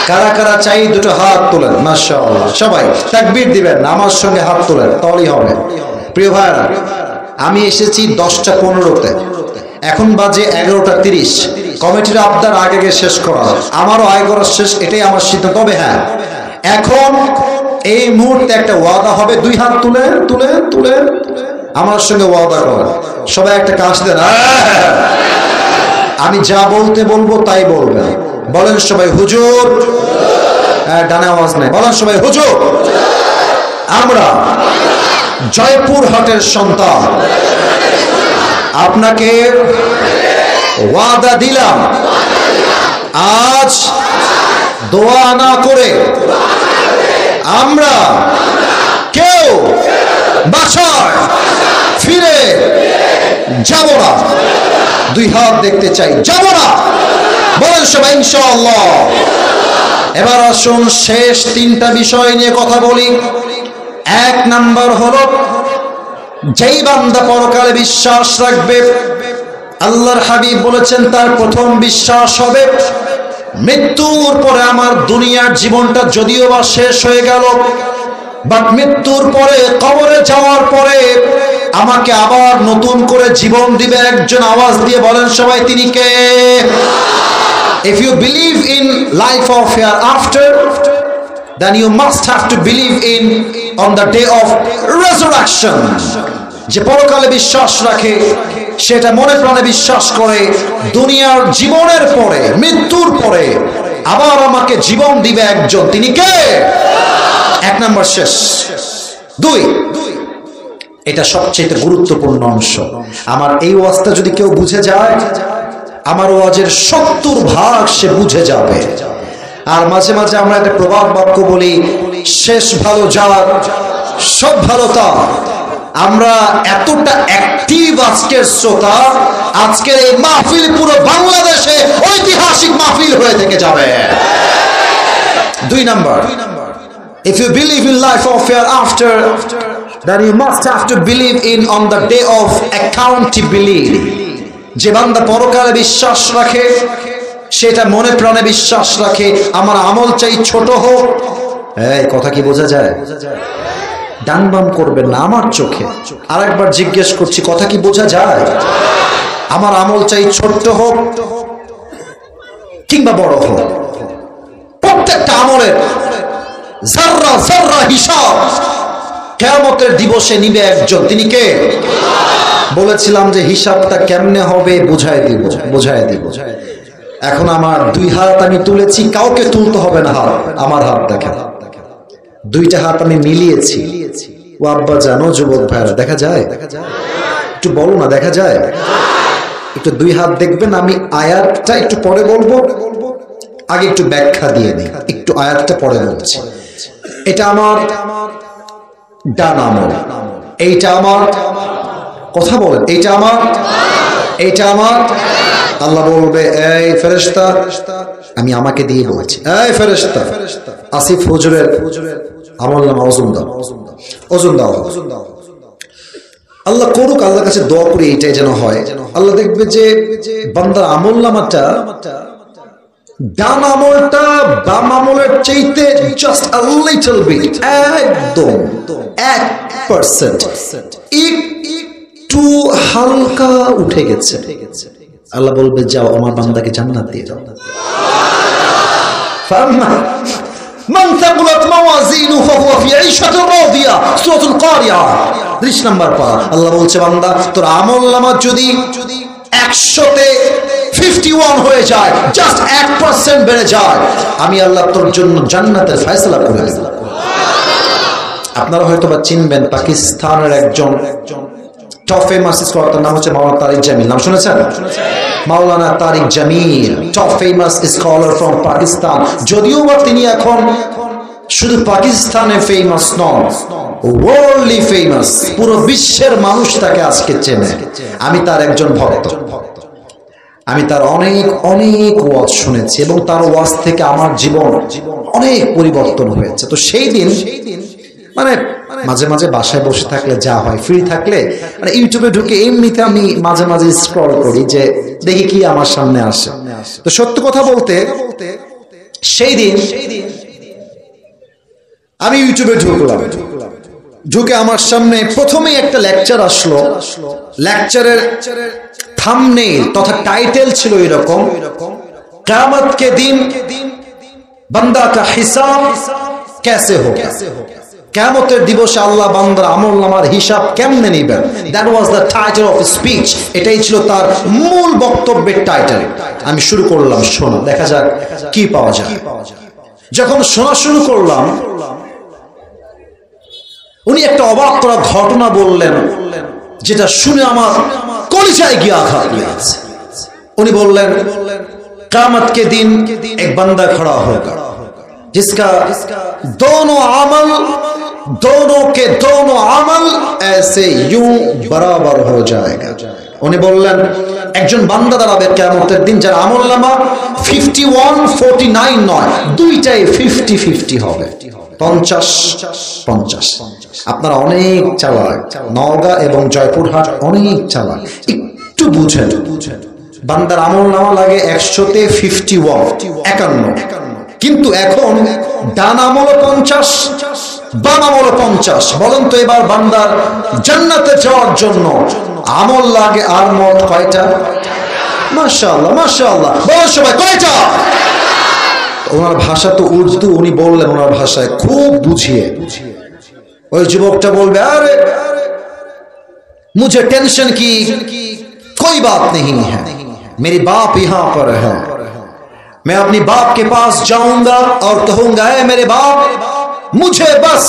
কারা কারা চাই দুটো হাত তোলেন মাশাআল্লাহ সবাই তাকবীর দিবেন আমার সঙ্গে হাত তোলেন তাহলেই হবে প্রিয় ভাইরা আমি এসেছি 10টা 15তে এখন বাজে 11টা 30 কমিটির আবদার আগে শেষ করা আমারও আয় করা শেষ এটাই আমার সিদ্ধান্ত তবে হ্যাঁ এখন এই মুহূর্তে একটা ওয়াদা হবে 2 হাত তুলেন তুলেন তুলেন আমার সঙ্গে ওয়াদা করেন সবাই একটা কাজ দেন আমি যা বলতে বলবো তাই বলবেন বলেন সবাই হুজুর ডানে আওয়াজ নেই বলেন সবাই হুজুর আমরা জয়পুরহাটের সন্তান আপনাকে ওয়াদা দিলাম আজ দোয়া না করে আমরা কেউ বাসায় ফিরে যাব না। দুই হাত দেখতে চাই, যাব না। বলেন সবাই ইনশাআল্লাহ। এবার আসুন শেষ তিনটা বিষয় নিয়ে কথা বলি। এক নাম্বার হলো, যেই বান্দা পরকালে বিশ্বাস রাখবে, আল্লাহর হাবিব বলেছেন তার প্রথম বিশ্বাস হবে মৃত্যুর পরে আমার দুনিয়ার জীবনটা যদিও বা শেষ হয়ে গেল, বাট মৃত্যুর পরে কবরে যাওয়ার পরে আমাকে আবার নতুন করে জীবন দিবে একজন। আওয়াজ দিয়ে বলেন সবাই, তিনি কে? If you believe in life of hereafter, then you must have to believe in on the day of resurrection. যে পরকালে বিশ্বাস রাখে, সেটা মনে প্রাণে বিশ্বাস করে দুনিয়ার জীবনের পরে, মৃত্যুর পরে আবার আমাকে জীবন দিবে একজন, তিনি কে? এক নাম্বার শেষ। দুই, এটা সবচেয়ে গুরুত্বপূর্ণ অংশ। আমার এই ওয়াজটা যদি কেউ বুঝে যায়, আমার ওয়াজের 70% সে বুঝে যাবে। আর মাঝে মাঝে আমরা একটা প্রবাদ বাক্য বলি, শেষ ভালো যার সব ভালো তার। আমরা এতটা অ্যাক্টিভ আজকের শ্রোতা, আজকের এই মাহফিল পুরো বাংলাদেশে ঐতিহাসিক মাহফিল হয়ে থেকে যাবে। দুই number, if you believe in life of hereafter, then you must have to believe in on the day of accountability. যে বান্দা পরকালে বিশ্বাস রাখে, সেটা মনে প্রাণে বিশ্বাস রাখে আমার আমল চাই ছোট হোক। এই কথা কি বোঝা যায়? ডান বাম করবেন না আমার চোখে। আরেকবার জিজ্ঞেস করছি, কথা কি বোঝা যায়? আমার আমল চাই ছোট্ট হোক কিংবা বড় হোক, প্রত্যেকটা আমলের যাররা যাররা হিসাব কিয়ামতের দিবসে নিবে একজন, তিনি কে? বলেছিলাম যে হিসাবটা কেমনে হবে বুঝায় দিব। এখন আমার দুই হাত আমি তুলেছি, কাউকে তুলতে হবে না হাত, আমার হাত দেখা। দুইটা হাত আমি মিলিয়েছি। ও আব্বা জানো, যুবক ভাইরা, দেখা যায়? একটু বলো না, দেখা যায়? একটু দুই হাত দেখবেন। আমি আয়াতটা একটু পরে বলবো, আগে একটু ব্যাখ্যা দিয়ে নিই। একটু আয়াতটা পরে বলছি। এটা আমার ডান আমল, এইটা আমার, কথা বলেন, এইটা আমার, এইটা আমার। আল্লাহ বলবে, এই ফেরেশতা, আমি আমাকে দিয়ে বলছি, এই ফেরেশতা, আসিফ হুজুরের আমল নামা ওজন দাও, ওজন দাও। আল্লাহ করুক, আল্লাহর কাছে দোয়া করি এইটাই যেন হয়। আল্লাহ দেখবে যে বান্দার আমল নামাটা, ডান আমলটা বাম আমলের চাইতে জাস্ট আ লিটল বিট, একদম 1% একটু হালকা উঠে গেছে। আল্লাহ বলবে, যাও আমার বান্দাকে জান্নাত দিয়ে যাও। মান থাকুলাত মাওয়াজিনুহু ফাহুয়া ফি ঈশাতির রাদিয়া, সূরাতুল কারিয়া 30 নম্বর পারা। আল্লাহ বলছে, বান্দা তোর আমলনামা যদি 100-তে 51 হয়ে যায়, জাস্ট 1% বেড়ে যায়, আমি আল্লাহ তোর জন্য জান্নাতের ফয়সালা করে দেব। আপনারা হয়তো বা চিনবেন, পাকিস্তানের একজন টপ ফেমাস স্কলার, নাম হচ্ছে মাওলানা তারিক জামিল। নাম শুনেছেন? Maulana Tariq Jamil, top famous scholar from Pakistan. যদিও বা তিনি এখন শুধু পাকিস্তানে ফেমাস নন, ওয়ার্ল্ডলি ফেমাস, পুরো বিশ্বের মানুষ তাকে আজকে চেনে। আমি তার একজন ভক্ত। আমি তার অনেক অনেক ওয়াজ শুনেছি এবং তার ওয়াজ থেকে আমার জীবন অনেক পরিবর্তন হয়েছে। তো সেই দিন মানে মাঝে মাঝে বাসায় বসে থাকলে যা হয়, ফ্রি থাকলে মানে ইউটিউবে ঢুকে এমনিতে আমি মাঝে মাঝে স্ক্রল করি যে দেখি কি আমার সামনে আসে। তো সত্য কথা বলতে সেই দিন আমি ইউটিউবে ঢুকলাম, ঢুকে আমার সামনে প্রথমেই একটা লেকচার আসলো। লেকচারের থাম্বনেইল তথা টাইটেল ছিল এরকম, কিয়ামত কে দিন বান্দা কা হিসাব कैसे होगा। কিয়ামতের দিবসে আল্লাহ বান্দার আমলনামার হিসাব কেমনে নেবেন। That was the title of speech. এটাই ছিল তার মূল বক্তব্যের টাইটেল। আমি শুরু করলাম শোনা, দেখা যাক কি পাওয়া যায়। যখন শোনা শুরু করলাম, উনি একটা অবাক করা ঘটনা বললেন, যেটা শুনে আমার কলিজায় গিয়ে আঘাত লেগেছে। উনি বললেন, কিয়ামত के दिन एक बंदा खड़ा होगा जिसका दोनों के दोनों अमल ऐसे यूं बराबर हो जाएगा। উনি বললেন একজন বান্দা দাঁড়াবে কিয়ামতের দিন যার আমলনামা 51-49 নয়, দুইটাই 50-50 হবে, 50-50। আপনারা অনেক চালাক, নওগাঁ এবং জয়পুরহাট অনেক চালাক, একটু বুঝেন। বান্দার আমলনামা লাগে 100-তে 51, কিন্তু এখন ডান আমল 50, বাম আমল 50। বলেন তো এবার বান্দার জান্নাতে যাওয়ার জন্য আমল লাগে আর মোট কয়টা? মাশাআল্লাহ মাশাআল্লাহ, বলেন সবাই কয়টা? ওনার ভাষা তো উর্দু, উনি বললেন ওনার ভাষায় খুব বুঝিয়ে। ওই যুবকটা বলবে আরে মুঝে টেंशन की कोई बात नहीं है, मेरी बाप यहाँ पर है, मैं अपनी बाप के पास जाऊंगा और कहूंगा ऐ मेरे बाप मुझे बस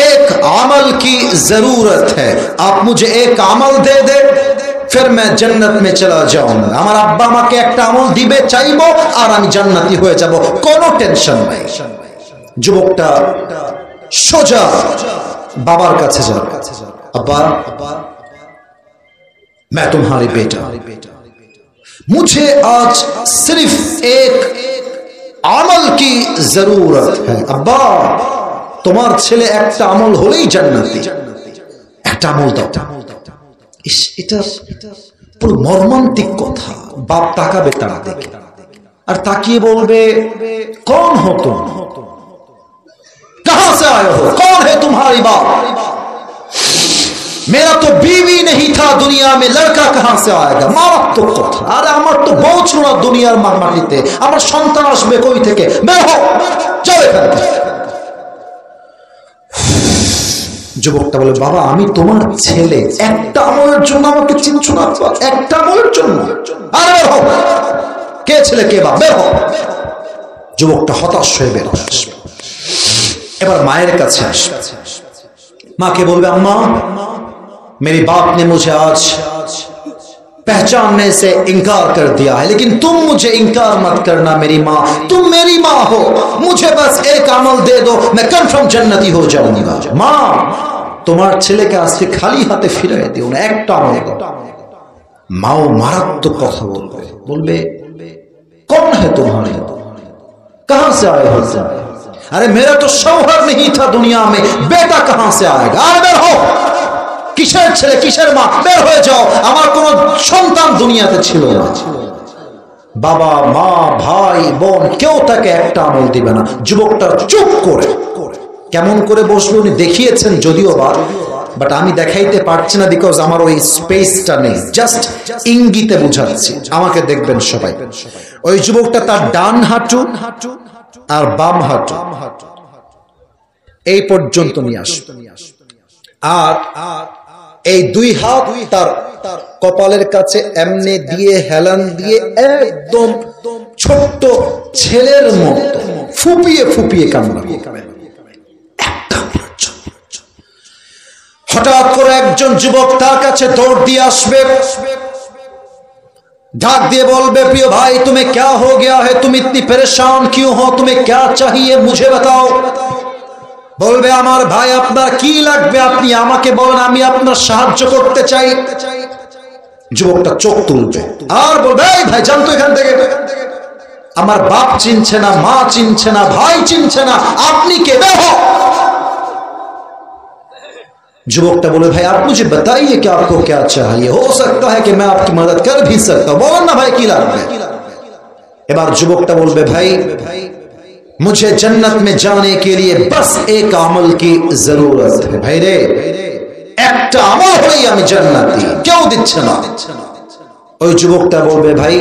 एक अमल की जरूरत है, आप मुझे एक अमल दे दे, फिर मैं जन्नत में चला जाऊंगा। আমার আব্বা আমাকে একটা আমল দিবে চাইবো আর আমি জান্নাতি হয়ে যাব, কোনো টেনশন নাই। যুবকটা সোজা বাবার কাছে যাবে, আব্বা मैं तुम्हारी बेटा, मुझे आज सिर्फ एक আমল की जरूरत है, আব্বা তোমার ছেলে একটা আমল হলেই জান্নাতি, একটা আমল দাও। এটা পুরো মর্মান্তিক কথা। বাপ তাকাবে তার দিকে আর তাকিয়ে বলবে कौन हो तुम, कहां से आए हो, कौन है तुम्हारी बाप, मेरा तो बीवी नहीं था दुनिया में, लड़का कहां से आएगा। মারাত্মক কথা। আরে আমার তো বউ ছিল না দুনিয়ার মাটিতে, আমার সন্তান আসবে কই থেকে, বের হও যাও এখান থেকে। যুবকটা বলে বাবা আমি তোমার ছেলে, একটা আমলের জন্য আমাকে চিনছো না, একটা আমলের জন্য, আরে বের হও, কে ছেলে কে বাপ, বের হও। যুবকটা হতাশ হয়ে বের হয়ে আসবে। এবার মায়ের কাছে আসবে, মাকে বলবে আম্মা मेरी बाप ने मुझे आज पहचानने से इनकार कर दिया है, लेकिन तुम मुझे इनकार मत करना मेरी माँ, तुम मेरी माँ हो, मुझे बस एक अमल दे दो, मैं कन्फर्म जन्नती हो जाऊंगा। माँ তোমার ছেলেকে আজকে খালি হাতে ফিরিয়ে দিও না, একটা আমল দাও। মাও মারাত্মক কথা বলবে, বলবে कौन है तुम्हारे, कहां से आए हो, अरे मेरा तो शौहर नहीं था दुनिया में, बेटा कहां से आएगा, अरे बेर हो, কিসের ছেলে কিসের মা, বের হয়ে যাও, আমার কোন সন্তান দুনিয়াতে ছিল না। বাবা মা ভাই বোন কেউ তাকে একটা আমল দিবে না। যুবকটা চুপ করে কেমন করে বসবে উনি দেখিয়েছেন যদিও বা, বাট আমি দেখাইতে পারছি না বিকজ আমার ওই স্পেসটা নেই, জাস্ট ইঙ্গিতে বুঝাচ্ছি, আমাকে দেখবেন সবাই। ওই যুবকটা তার ডান হাঁটু আর বাম হাঁটু এই পর্যন্ত নিয়ে আসবে, আর এই দুই হাত তার কপালের কাছে এমনি দিয়ে হেলান দিয়ে একদম ছোট্ট ছেলের মতো ফুপিয়ে ফুপিয়ে কান্না। হঠাৎ করে একজন যুবক তার কাছে দৌড় দিয়ে আসবে, ढाक दिए बोलबे प्रिय भाई तुम्हें क्या हो गया है, तुम इतनी परेशान क्यों हो, तुम्हें क्या चाहिए मुझे बताओ। বলবে আমার ভাই আপনার কি লাগবে আপনি আমাকে বলেন, আমি আপনার সাহায্য করতে চাই। যুবকটা চোখ তুলবে আর বলবে এই ভাই জানতো এখান থেকে, আমার বাপ চিনছে না, মা চিনছে না, ভাই চিনছে না, আপনি কে, বের হও। যুবকটা বলে ভাই आप मुझे बताइए कि आपको क्या चाहिए, हो सकता है कि मैं आपकी मदद कर भी सकता हूं, বলেন না ভাই কি লাগবে। এবার যুবকটা বলবে ভাই मुझे जन्नत में जाने के लिए बस एक अमल की जरूरत है, भाई रे একটা আমল হলেই আমি জান্নাতি, কেউ দিচ্ছে না। ওই যুবকটা বলবে ভাই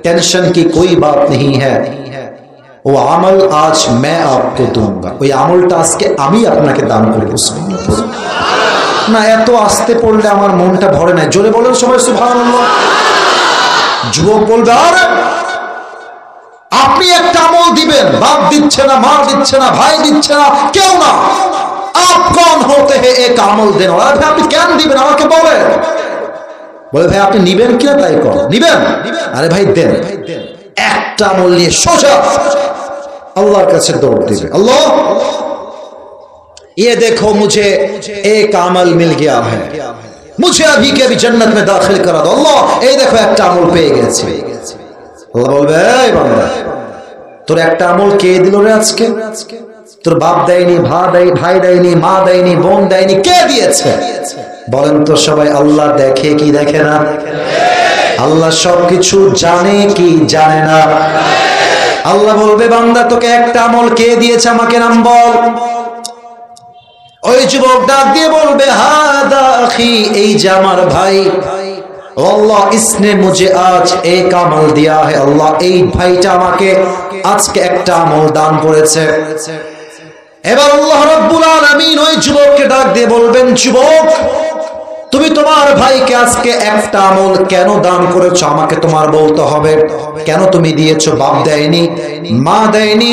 टेंशन की कोई बात नहीं है, वो अमल आज मैं आपको दूंगा, ওই আমলটা আজকে আমি আপনাকে দান করব। না এত আস্তে পড়লে আমার মনটা ভরে না, জোরে বলেন সবাই সুবহানাল্লাহ। যুবক বলবে আরে আপনি একটা আমল দিবেন, বাপ দিচ্ছে না, মা দিচ্ছে না, ভাই দিচ্ছে না, কেউ না, आप कौन होते हैं एक আমল দেন। আরে ভাই আপনি কেন দিবেন আমাকে বলেন। বলে ভাই আপনি নিবেন কিনা তাই কর, নিবেন, আরে ভাই দেন। একটা আমল নিয়ে সোজা আল্লাহর কাছে দৌড় দিবে, আল্লাহ ये देखो मुझे एक अमल मिल गया है, মুঝে আভি কে আভি জান্নাত মে দাখিল করা দাও। আল্লাহ এই দেখো একটা আমল পেয়ে গেছে। আল্লাহ বলবে এই বান্দা তোর একটা আমল কে দিল রে আজকে? তোর বাপ দেয়নি, ভাই দেয়নি, মা দেয়নি, বোন দেয়নি, কে দিয়েছে? বলেন তো সবাই, আল্লাহ দেখে কি দেখে না? আল্লাহ সবকিছু জানে কি জানে না? আল্লাহ বলবে বান্দা তোকে একটা আমল কে দিয়েছে আমাকে নাম বল। ওই যুবক ডাক দিয়ে বলবে হাদা আখি, এই যে আমার ভাই। আল্লাহ ইসনে মুঝে আজ এক আমল দিয়া है, আল্লাহ এই ভাইটা আমাকে আজকে একটা আমল দান করেছে। এবার আল্লাহ রাব্বুল আলামিন ওই যুবককে ডাক দিয়ে বলবেন যুবক তুমি তোমার ভাইকে আজকে একটা আমল কেন দান করেছো আমাকে তোমার বলতে হবে। কেন তুমি দিয়েছো? বাপ দেয়নি, মা দেয়নি,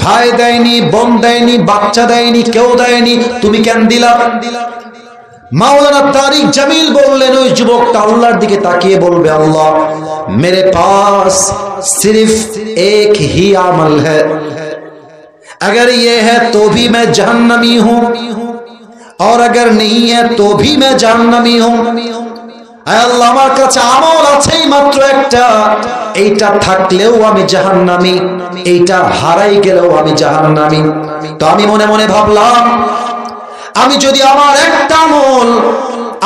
ভাই দেয়নি, বোন দেয়নি, বাচ্চা দেয়নি, কেউ দেয়নি, তুমি কেন দিলা? মাওলানা তারিক জামিল বললেন ওই যুবকটা আল্লাহর দিকে তাকিয়ে বলবে আল্লাহ মেরে পাস सिर्फ एक ही अमल है, अगर ये है तो भी मैं जहन्नमी हूं और अगर नहीं है तो भी मैं जहन्नमी हूं। আল্লাহ আমার কাছে আমল আছেই মাত্র একটা, এইটা থাকলেও আমি জাহান্নামী, এইটা হারাই গেলেও আমি জাহান্নামী। তো আমি মনে মনে ভাবলাম আমি যদি আমার একটা আমল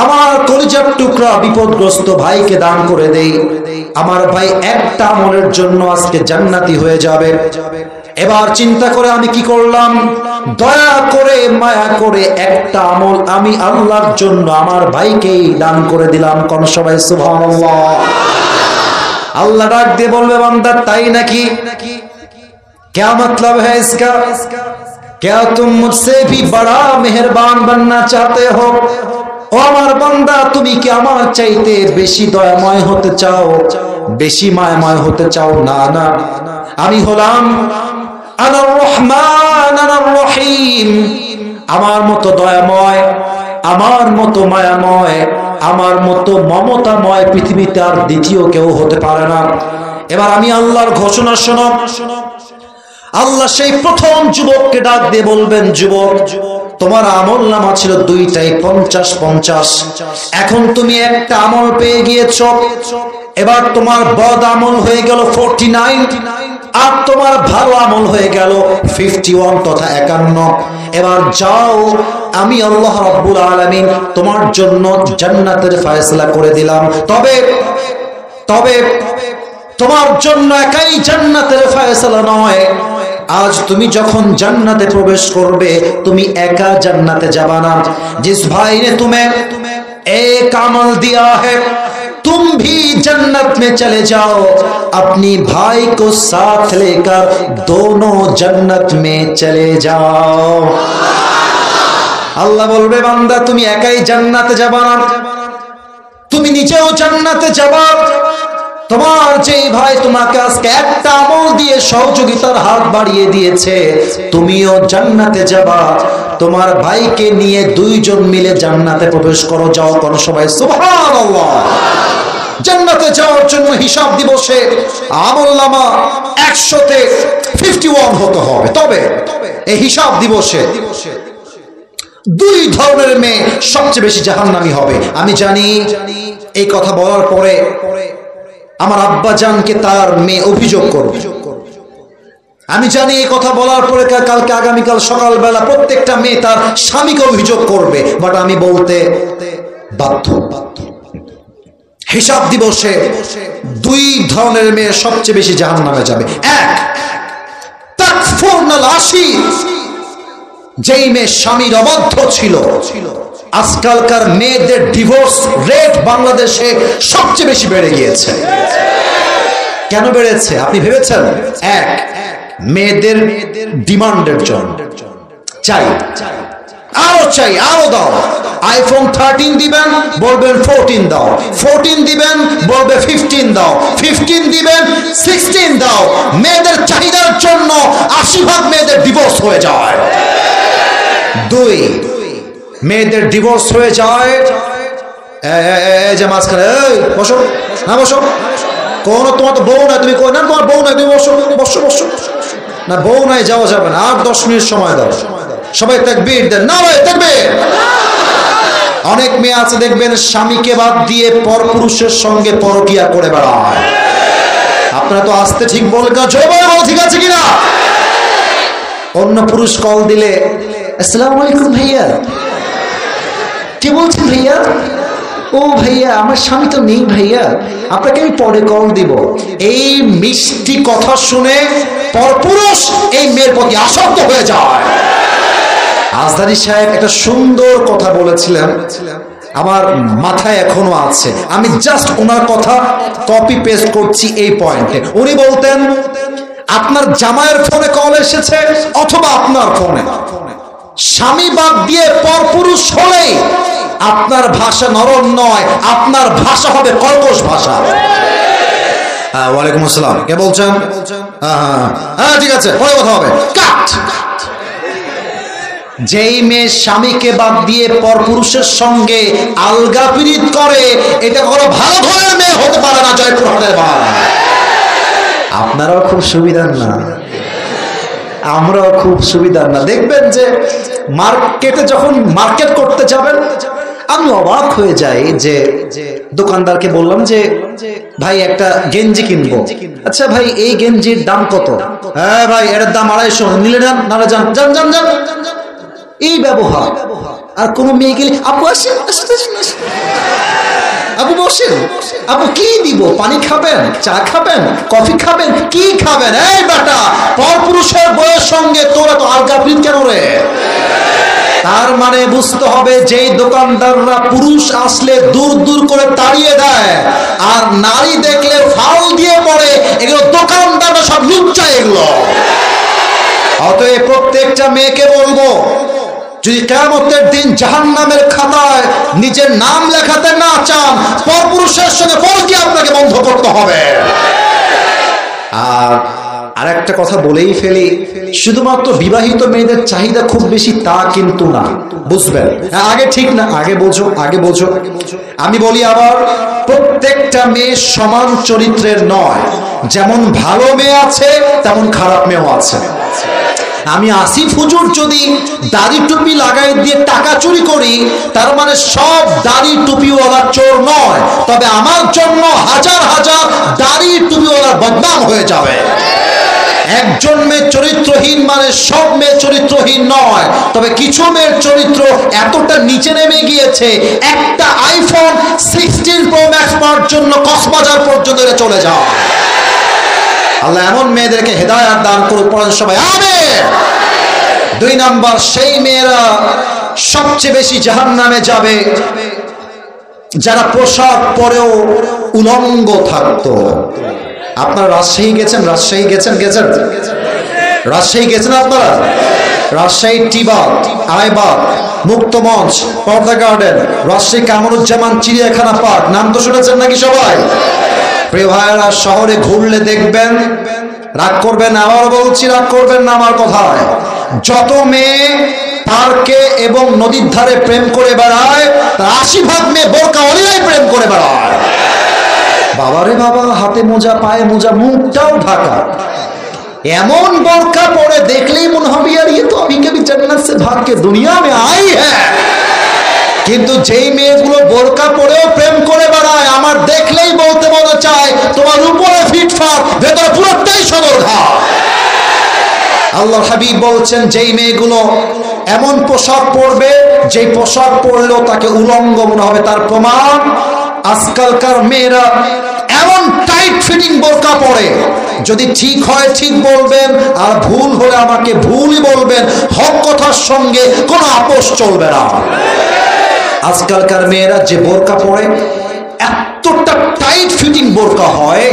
আমার কলিজার টুকরা বিপদগ্রস্ত ভাইকে দান করে দেই, আমার ভাই একটা আমলের জন্য আজকে জান্নাতি হয়ে যাবে। এবার চিন্তা করে আমি কি করলাম, দয়া করে মায়া করে একটা আমল আমি আল্লাহর জন্য আমার ভাইকেই দান করে দিলাম। কোন সবাই সুবহানাল্লাহ। আল্লাহ ডাক দিয়ে বলবে বান্দা তাই নাকি? क्या मतलब है इसका? क्या तुम मुझसे भी बड़ा मेहरबान बनना चाहते हो? ও আমার বান্দা তুমি কি আমার চাইতে বেশি দয়াময় হতে চাও, বেশি মায়াময় হতে চাও? না না, আমি হলাম আনার রহমান আনার রহিম। আমার মতো দয়াময়, আমার মতো মায়াময়, আমার মতো মমতাময় পৃথিবীতে আর দ্বিতীয় কেউ হতে পারে না। এবার আমি আল্লাহর ঘোষণা শোনো। আল্লাহ সেই প্রথম যুবককে ডাক দিয়ে বলবেন যুবক তোমার আমল নামা ছিল দুইটাই 50-50, এখন তুমি একটা আমল পেয়ে গিয়েছো। এবার তোমার বদ আমল হয়ে গেল 49 আর তোমার ভালো আমল হয়ে গেল 51 তথা 51। এবার যাও, আমি আল্লাহ রাব্বুল আলামিন তোমার জন্য জান্নাতের ফয়সালা করে দিলাম। তবে তবে তোমার জন্য একাই জান্নাতের ফয়সালা নয়, আজ তুমি যখন জান্নাতে প্রবেশ করবে তুমি একা জান্নাতে যাবা না। जिस भाई ने तुम्हें एक अमल दिया है तुम भी जन्नत में चले जाओ, अपनी भाई को साथ लेकर दोनों जन्नत में चले जाओ। আল্লাহ বলবে বান্দা তুমি একাই জান্নাতে যাবা না, তুমি নিজেও জান্নাতে যাবা। তোমার যে ভাই তোমাকে আজকে একটা আমল দিয়ে সহযোগিতার হাত বাড়িয়ে দিয়েছে, তুমিও জান্নাতে যাবা। তোমার ভাইকে নিয়ে দুইজন মিলে জান্নাতে প্রবেশ করো। যাও, কোন সবাই সুবহানাল্লাহ। জান্নাতে যাওয়ার জন্য হিসাব দিবসে আমলনামা 100-তে 51 হতে হবে। তবে এই হিসাব দিবসে দুই ধরনের মেয়ে সবচেয়ে বেশি জাহান্নামী হবে। আমি জানি এই কথা বলার পরে আমার আব্বা জানকে তার মেয়ে অভিযোগ করবে। আমি জানি এই কথা বলার পরে কালকে আগামীকাল সকালবেলা প্রত্যেকটা মেয়ে তার স্বামীকে অভিযোগ করবে, বাট আমি বলতে বাধ্য। হিসাব দিবসে দুই ধরনের মেয়ে সবচেয়ে বেশি জাহান্নামে যাবে। এক, তাকফুরনাল আশির, যেই মেয়ে স্বামীর অবাধ্য ছিল। আজকালকার মেয়েদের ডিভোর্স রেট বাংলাদেশে সবচেয়ে বেশি বেড়ে গিয়েছে। কেন বেড়েছে আপনি ভেবেছেন? এক, মেয়েদের ডিমান্ডের জন্য। চাই, আরো চাই, আরো দাও। আইফোন 13 দিবেন, বলবেন 14 দাও। 14 দিবেন, বলবে 15 দাও। 15 দিবেন, 16 দাও। মেয়েদের চাহিদার জন্য 80% মেয়েদের ডিভোর্স হয়ে যায়। দুই, মেয়েদের ডিভোর্স হয়ে যায় যে মাঝখানে বসো না, বসো, কোন তোমার তো বউ নাই, তুমি কই না তোমার বউ নাই, তুমি বসো বসো বসো না, বউ নাই যাওয়া যাবে না, আর 10 মিনিট সময় দাও। সবাই তাকবীর দেন, নারায়ে তাকবীর। অনেক মেয়ে আছে দেখবেন স্বামীকে বাদ দিয়ে পরপুরুষের সঙ্গে পরকিয়া করে বেড়ায়। আপনারা তো আসতে ঠিক বলবেন, ঠিক আছে কিনা? অন্য পুরুষ কল দিলে আসসালামু আলাইকুম ভাইয়া, কে বলছেন ভাইয়া? ও ভাইয়া আমার স্বামী তো নেই ভাইয়া, আপনাকে আমি পরে কল দিব। এই মিষ্টি কথা শুনে পরপুরুষ এই মেয়ের প্রতি আসক্ত হয়ে যায়। আজদারি সাহেব একটা সুন্দর কথা বলেছিলেন, আমার মাথায় এখনো আছে। আমি জাস্ট ওনার কথা কপি পেস্ট করছি এই পয়েন্টে। উনি বলতেন, আপনার জামাইয়ের ফোনে কল এসেছে অথবা আপনার ফোনে, স্বামী বাদ দিয়ে পরপুরুষ হলেই আপনার ভাষা নরম নয়, আপনার ভাষা হবে কর্কশ ভাষা। হ্যাঁ, ওয়ালাইকুম আসসালাম, কে বলছেন? হ্যাঁ ঠিক আছে, পরে কথা হবে। কাট। যেই মেয়ে স্বামীকে বাদ দিয়ে পরপুরুষের সঙ্গে আলগা পীড়িত করে, এটা কোনো ভালো ঘরের মেয়ে হতে পারে না। জয়পুর হাটের ভাই, আপনারাও খুব সুবিধার না, আমরাও খুব সুবিধার না। দেখবেন যে মার্কেটে যখন মার্কেট করতে যাবেন, আমি অবাক হয়ে যাই যে দোকানদারকে বললাম যে ভাই একটা গেঞ্জি কিনবো। আচ্ছা ভাই এই গেঞ্জির দাম কত? হ্যাঁ ভাই এটার দাম 250। নিলে যান, নাহলে যান যান যান যান। এই ব্যবহার। আর কোন মেয়ে গেলে আপু আসেন, আপু বসেন, আপু কি দিব? পানি খাবেন, চা খাবেন, কফি খাবেন, কি খাবেন? এই বেটা, পরপুরুষের বউয়ের সঙ্গে তোরা তো আলগা পীড়িত কেন রে? তার মানে বুঝতে হবে যেই দোকানদাররা পুরুষ আসলে দূর দূর করে তাড়িয়ে দেয় আর নারী দেখলে ফাউল দিয়ে পড়ে, এগুলো দোকানদাররা সব লুচ্চা এগুলো। অতএব প্রত্যেকটা মেয়েকে বলবো, যদি কিয়ামতের দিন জাহান্নামের খাতায় নিজের নাম লেখাতে না চান, পরপুরুষের সঙ্গে পরকীয়া আপনাকে বন্ধ করতে হবে। আর আরেকটা কথা বলেই ফেলি, শুধুমাত্র বিবাহিত মেয়েদের চাহিদা খুব বেশি তা কিন্তু না, বুঝবেন? আগে ঠিক না, আগে বোঝো, আগে বোঝো। আমি বলি আবার, প্রত্যেকটা মেয়ে সমান চরিত্রের নয়। যেমন ভালো মেয়ে আছে, তেমন খারাপ মেয়েও আছে। আমি আসিফ হুজুর যদি দাড়ি টুপি লাগাই দিয়ে টাকা চুরি করি, তার মানে সব দাড়ি টুপিওয়ালা চোর নয়, তবে আমার জন্য হাজার হাজার দাড়ি টুপিওয়ালার বদনাম হয়ে যাবে। একজন মেয়ে চরিত্রহীন মানে সব মেয়ে চরিত্রহীন নয়, তবে কিছু মেয়ের চরিত্র এতটা নিচে নেমে গিয়েছে, একটা আইফোন 16 প্রো ম্যাক্স পাওয়ার জন্য কক্সবাজার পর্যন্ত চলে যায়। আল্লাহ এমন মেয়েদেরকে হেদায়েত দান করুক, পড়েন সবাই আমিন। 2 নাম্বার, সেই মেয়েরা সবচেয়ে বেশি জাহান্নামে যাবে যারা পোশাক পরেও উলঙ্গ থাকতো। আপনারা রাজশাহী গেছেন? রাজশাহী গেছেন? রাজশাহী গেছেন আপনারা? রাজশাহী টিবাগ, আইবাগ, মুক্তমঞ্চ, পর্দা গার্ডেন, রাজশাহী কামরুজ্জামান চিড়িয়াখানা পার্ক, নাম তো শুনেছেন নাকি সবাই? প্রিয় ভাইয়েরা, শহরে ঘুরলে দেখবেন, রাগ করবেন না, আবার বলছি রাগ করবেন না আমার কথায়, যত মেয়ে পার্কে এবং নদীর ধারে প্রেম করে বেড়ায়, তার 80% মেয়ে বোরকাওয়ালিরাই প্রেম করে বেড়ায়। বাবারে বাবা, হাতে মোজা, পায়ে মোজা, মুখটাও ঢাকা, এমন বোরকা পরে দেখলেই মনে হবে यार ये तो अभी कभी जन्नत से भाग के दुनिया में आई है। কিন্তু যেই মেয়েগুলো বোরকা পরেও প্রেম করে বেড়ায়, আমার দেখলেই বলতে মনে চায় তোমার উপরে ফিটফাট, ভেতরে পুরোটাই সদরঘাট। আল্লাহর হাবিব বলছেন, যেই মেয়েগুলো এমন পোশাক পরবে যেই পোশাক পরলেও তাকে উলঙ্গ মনে হবে, তার প্রমাণ আজকালকার মেয়েরা এমন টাইট ফিটিং বোরকা পরে, যদি ঠিক হয় ঠিক বলবেন, আর ভুল হলে আমাকে ভুলই বলবেন, হক কথার সঙ্গে কোনো আপোষ চলবে না। আজকালকার মেয়েরা যে বোরকা পরে, এতটা টাইট ফিটিং বোরকা হয়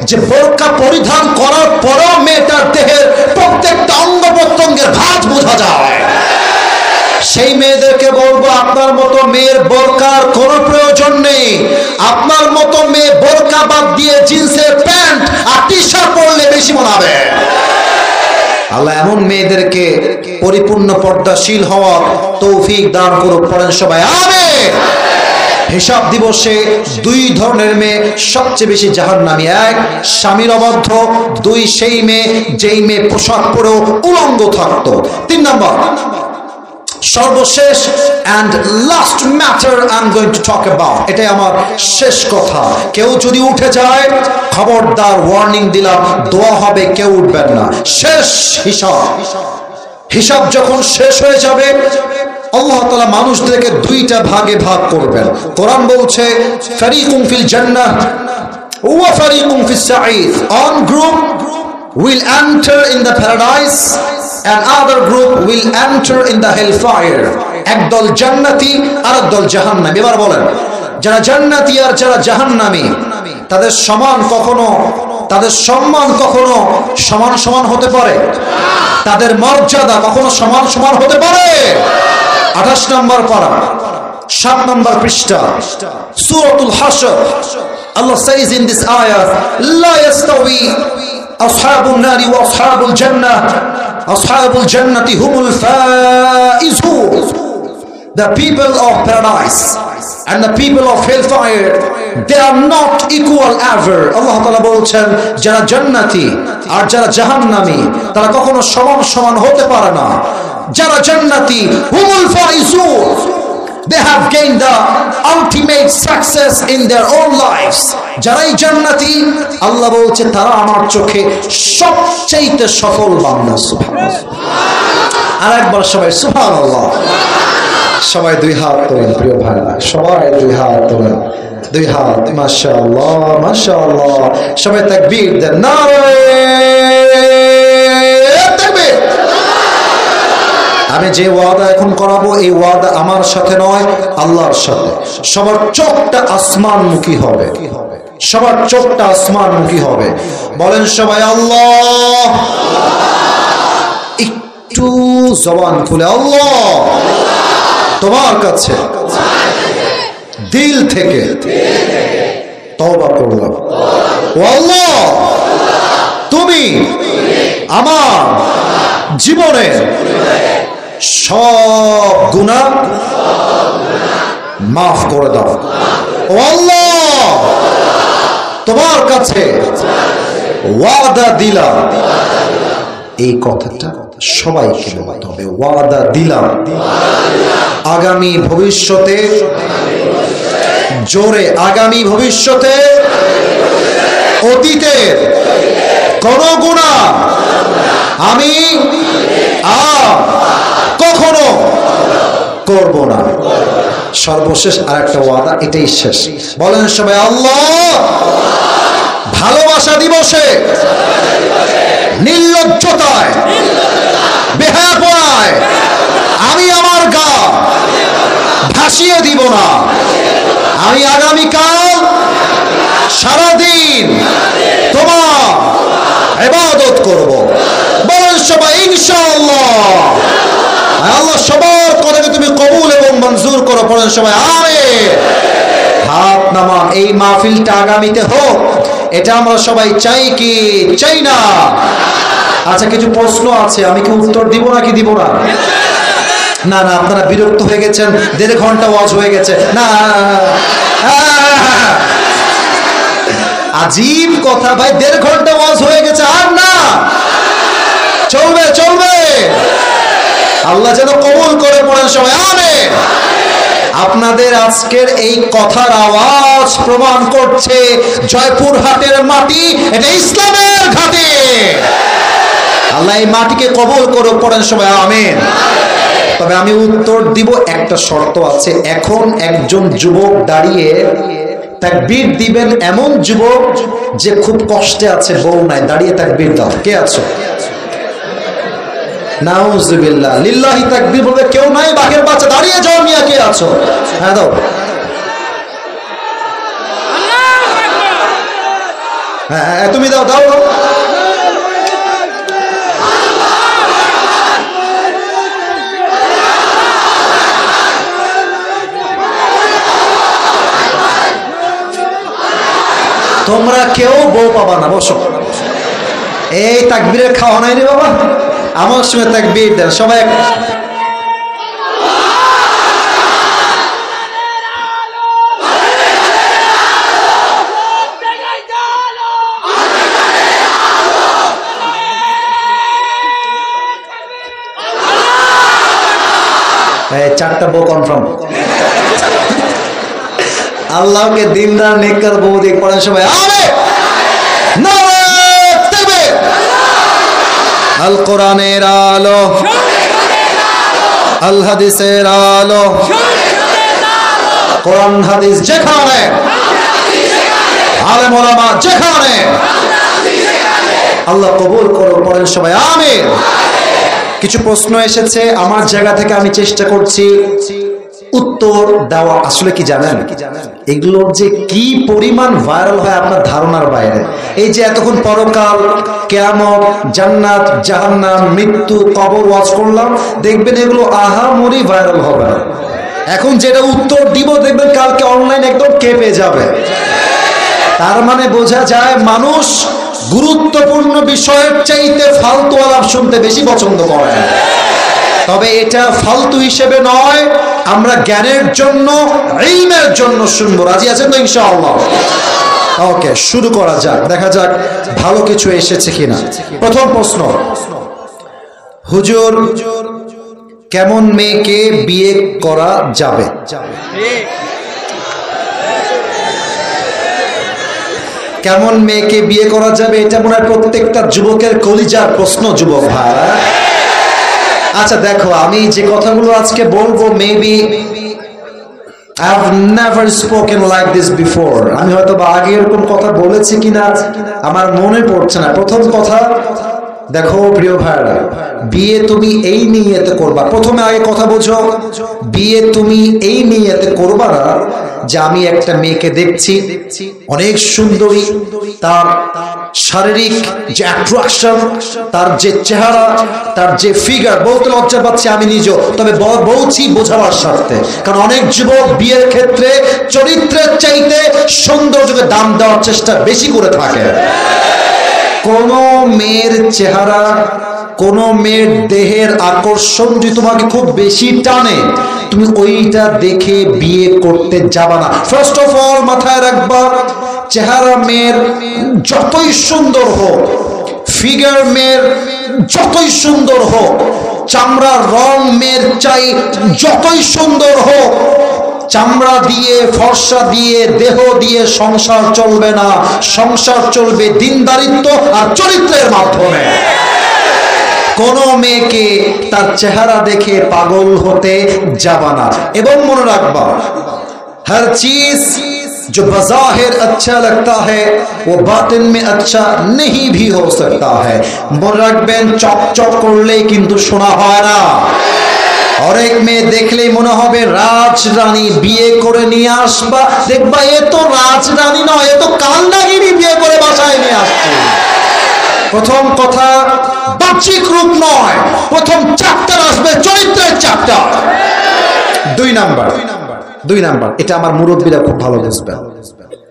যে বোরকা পরিধান করার পরও মেয়েটার দেহের প্রত্যেকটা অঙ্গ প্রত্যঙ্গের ভাঁজ বোঝা যায়। সেই মেয়েদেরকে বলবো, আপনার মতো মেয়ের বোরকার কোনো প্রয়োজন নেই। আপনার মতো মেয়ে বোরকা বাদ দিয়ে জিন্সের প্যান্ট আর টি শার্ট পরলে বেশি মানাবে। আল্লাহ এমন মেয়েদেরকে পরিপূর্ণ পর্দাশীল হওয়ার তৌফিক দান করুক, পড়েন সবাই আমিন। হিসাব দিবসে 2 ধরনের মেয়ে সবচেয়ে বেশি জাহান্নামী। 1, স্বামীর অবাধ্য; 2, সেই মেয়ে যেই মেয়ে পোশাক পরেও উলঙ্গ থাকতো। 3 নাম্বার, সর্বশেষ and last matter I'm going to talk about, এটাই আমার শেষ কথা। কেউ যদি উঠে যায় খবরদার, ওয়ার্নিং দিলাম, দোয়া হবে, কেউ উঠবেন না। শেষ হিসাব যখন শেষ হয়ে যাবে আল্লাহ তাআলা মানুষদেরকে দুইটা ভাগে ভাগ করবেন। কোরআন বলছে ফারিকুম ফিল জান্নাহ ওয়া ফারিকুম ফিস Saeed, one group will enter in the paradise and other group will enter in the hellfire, একদল জান্নাতি আর একদল জাহান্নামী। এবার বলেন, যারা জান্নাতি আর যারা জাহান্নামী তাদের সম্মান কখনো সমান সমান হতে পারে? তাদের মর্যাদা কখনো সমান সমান হতে পারে? 28 নম্বর পারা 7 নম্বর পৃষ্ঠা সূরাতুল হাশর, Allah says in this ayah, লা ইয়াস্তাওয়ি আসহাবুন নারি ওয়া আসহাবুল জান্নাহ, আসহাবুল জান্নাতি হুমুল Faizun. The people of paradise and the people of hellfire, they are not equal ever. Allah Ta'ala বলছেন যারা জান্নাতি আর যারা জাহান্নামী তারা কখনো সমান সমান হতে পারে না। যারা জান্নাতি হুমুল Faizun, they have gained the ultimate success in their own lives. যারাই জান্নাতি আল্লাহ বলছে তারা আমার চোখে সবচেয়ে সফল বান্দা। সুবহানাল্লাহ। আরেকবার সবাই সুবহানাল্লাহ। সবাই দুই হাত তোলেন প্রিয় ভাইরা, সবাই দুই হাত তোলেন, দুই হাত। মাশাআল্লাহ মাশাআল্লাহ। সবাই তাকবীর দেন, নারে তাকবীর। আমি যে ওয়াদা এখন করাবো এই ওয়াদা আমার সাথে নয়, আল্লাহর সাথে। সবার চোখটা আসমানমুখী হবে, সবার চোখটা আসমানমুখী হবে। বলেন সবাই আল্লাহ। একটু জবান খুলে আল্লাহ তোমার কাছে দিল থেকে তওবা করলাম, ও আল্লাহ তুমি আমার জীবনে সব গুনাহ মাফ করে দাও। ও আল্লাহ তোমার কাছে ওয়াদা দিলাম, এই কথাটা সবাইকে বলতে হবে, ওয়াদা দিলাম আগামী ভবিষ্যতে, জোরে আগামী ভবিষ্যতে অতীতের কোন গুনাহ আমি আর কখনো করব না। সর্বশেষ আরেকটা ওয়াদা, এটাই শেষ। বলেন সবাই আল্লাহ। ভালোবাসা দিবসে নির্লজ্জতায় বেহায়াপনায় আমি আমার গা ভাসিয়ে দিব না। আমি আগামীকাল সারাদিন তোমার ইবাদত করব। বলেন সবাই ইনশাআল্লাহ। আল্লাহ সবার কথাকে তুমি কবুল এবং মঞ্জুর করো। পড়েন সবাই আমিন। হাত নামান। এই মাহফিলটা আগামীতে হোক, এটা আমরা সবাই চাই কি চাই না? আচ্ছা, কিছু প্রশ্ন আছে, আমি কি উত্তর দিব নাকি দিব না? না না, আপনারা বিরক্ত হয়ে গেছেন, 1.5 ঘন্টা ওয়াজ হয়ে গেছে। না, আজীব কথা ভাই, 1.5 ঘন্টা ওয়াজ হয়ে গেছে, আর না, চলবে চলবে। আল্লাহ যেন কবুল করে। পড়েন সবাই আমিন। আপনাদের আজকের এই কথার আওয়াজ প্রমাণ করছে জয়পুরহাটের মাটি এটা ইসলামের ঘাঁটি। আল্লাহ এই মাটিকে কবুল করুক। পড়েন সবাই আমিন। তবে আমি উত্তর দিব, একটা শর্ত আছে। এখন একজন যুবক দাঁড়িয়ে তাকবীর দিবেন, এমন যুবক যে খুব কষ্টে আছে, বউ নাই, দাঁড়িয়ে তাকবীর দাও। কে আছো? নাউজুবিল্লাহ। লিল্লাহি তাকবীর বলবে কেউ নাই, বাঘের বাচ্চা, দাঁড়িয়ে যাও মিয়া, কে আছো? হ্যাঁ দাও। হ্যাঁ তুমি দাও দাও দাও। তোমরা কেউ বউ পাবা না, বসো। এই তাকবীরের খাওয়া নাই রে বাবা, আমার সময় তাকবীর দেন সবাই। চারটা বউ কনফার্ম। আল্লাহকে দিনদার নেককার বউ দিয়ে পড়ার সময় আল কোরআনের আলো, আল হাদিসের আলো, কোরআন হাদিস যেখানে, আলেম ওলামা যেখানে, আল্লাহ কবুল করো পড়েন সবাই আমিন। কিছু প্রশ্ন এসেছে আমার জায়গা থেকে, আমি চেষ্টা করছি উত্তর দেওয়া। আসলে কি জানেন, এগুলো যে কি পরিমাণ ভাইরাল হয় আপনার ধারণার বাইরে। এই যে এতক্ষণ পরকাল, কিয়ামত, জান্নাত, জাহান্নাম, মৃত্যু, কবর ওয়াজ করলাম, দেখবেন এগুলো আহামরি ভাইরাল হবে না। এখন যেটা উত্তর দিব দেখবেন কালকে অনলাইন একদম কেঁপে যাবে। তার মানে বোঝা যায় মানুষ গুরুত্বপূর্ণ বিষয়ের চাইতে ফালতু আলাপ শুনতে বেশি পছন্দ করে। তবে এটা ফালতু হিসেবে নয়, আমরা জ্ঞানের জন্য, ইলমের জন্য শুনবো। রাজি আছেন তো ইনশাআল্লাহ? ওকে, শুরু করা যাক, দেখা যাক ভালো কিছু এসেছে কিনা। প্রথম প্রশ্ন, হুজুর কেমন মেয়েকে বিয়ে করা যাবে? কেমন মেয়েকে বিয়ে করা যাবে, এটা মনে হয় প্রত্যেকটা যুবকের কলিজার প্রশ্ন। যুবক ভাই, আচ্ছা দেখো, আমি যে কথাগুলো আজকে বলবো, maybe I have never spoken like this before. আমি হয়তো বা আগে এরকম কথা বলেছি কিনা আমার মনে পড়ছে না। প্রথম কথা, দেখো প্রিয় ভাইরা, বিয়ে তুমি এই নিয়তে করবা। প্রথমে আগে কথা বোঝো, বিয়ে তুমি এই নিয়তে করবা না যে আমি একটা মেয়েকে দেখছি অনেক সুন্দরী, তার শারীরিক যে অ্যাট্রাকশন, তার যে চেহারা, তার যে ফিগার, বলতে লজ্জা পাচ্ছি আমি নিজেও, তবে বলছি বোঝাবার স্বার্থে। কারণ অনেক যুবক বিয়ের ক্ষেত্রে চরিত্রের চাইতে সৌন্দর্যকে দাম দেওয়ার চেষ্টা বেশি করে থাকে। কোন মেয়ের চেহারা, কোন মেয়ের দেহের আকর্ষণ যদি তোমাকে খুব বেশি টানে, তুমি ওইটা দেখে বিয়ে করতে যাবা না। ফার্স্ট অফ অল মাথায় রাখবা, চেহারা মেয়ের যতই সুন্দর হোক, ফিগার মেয়ের যতই সুন্দর হোক, চামড়ার রং মেয়ের চাই যতই সুন্দর হোক, চামড়া দিয়ে, ফর্সা দিয়ে, দেহ দিয়ে সংসার চলবে না। সংসার চলবে দিনদারিত্ব আর চরিত্রের মাধ্যমে। কোন মেয়েকে তার চেহারা দেখে পাগল হতে যাবা না। এবং মনে রাখবা, हर चीज जो बज़ाहिर अच्छा लगता है वो बातिन में अच्छा नहीं भी हो सकता है। মনে রাখবেন, চকচক করলেই কিন্তু সোনা হয় না। অনেক মেয়ে দেখলেই মনে হবে রাজরানী, বিয়ে করে নিয়ে আসবা, দেখবা এ তো রাজরানী নয়, এ তো কালনাগিনী বিয়ে করে বাসায় নিয়ে আসছে। প্রথম কথা, বাহ্যিক রূপ নয়, প্রথম চ্যাপ্টার আসবে চরিত্রের চ্যাপ্টার। দুই নাম্বার, এটা আমার মুরব্বীরা খুব ভালো বুঝবে,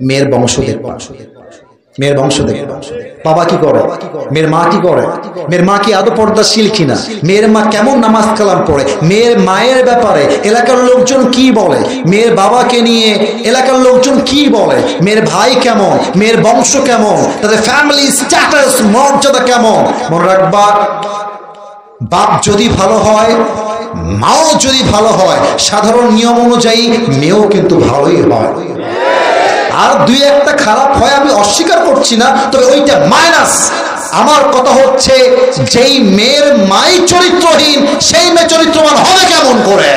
মেয়ের বংশ দেখবা। মেয়ের বংশ দেখবা, বাবা কি করে, মেয়ের মা কি করে, মেয়ের মা কি আদৌ পর্দাশীল কিনা, মেয়ের মা কেমন নামাজ কালাম পড়ে, মেয়ের মায়ের ব্যাপারে এলাকার লোকজন কি বলে, মেয়ের বাবাকে নিয়ে এলাকার লোকজন কি বলে, মেয়ের ভাই কেমন, মেয়ের বংশ কেমন, তাদের ফ্যামিলি স্ট্যাটাস, মর্যাদা কেমন। মনে রাখবা, বাপ যদি ভালো হয়, মাও যদি ভালো হয়, সাধারণ নিয়ম অনুযায়ী মেয়েও কিন্তু ভালোই হয়। আর দুই একটা খারাপ হয় আমি অস্বীকার করছি না, তবে ওইটা মাইনাস। আমার কথা হচ্ছে, যেই মেয়ের মাই চরিত্রহীন, সেই মেয়ে চরিত্রবান হবে কেমন করে?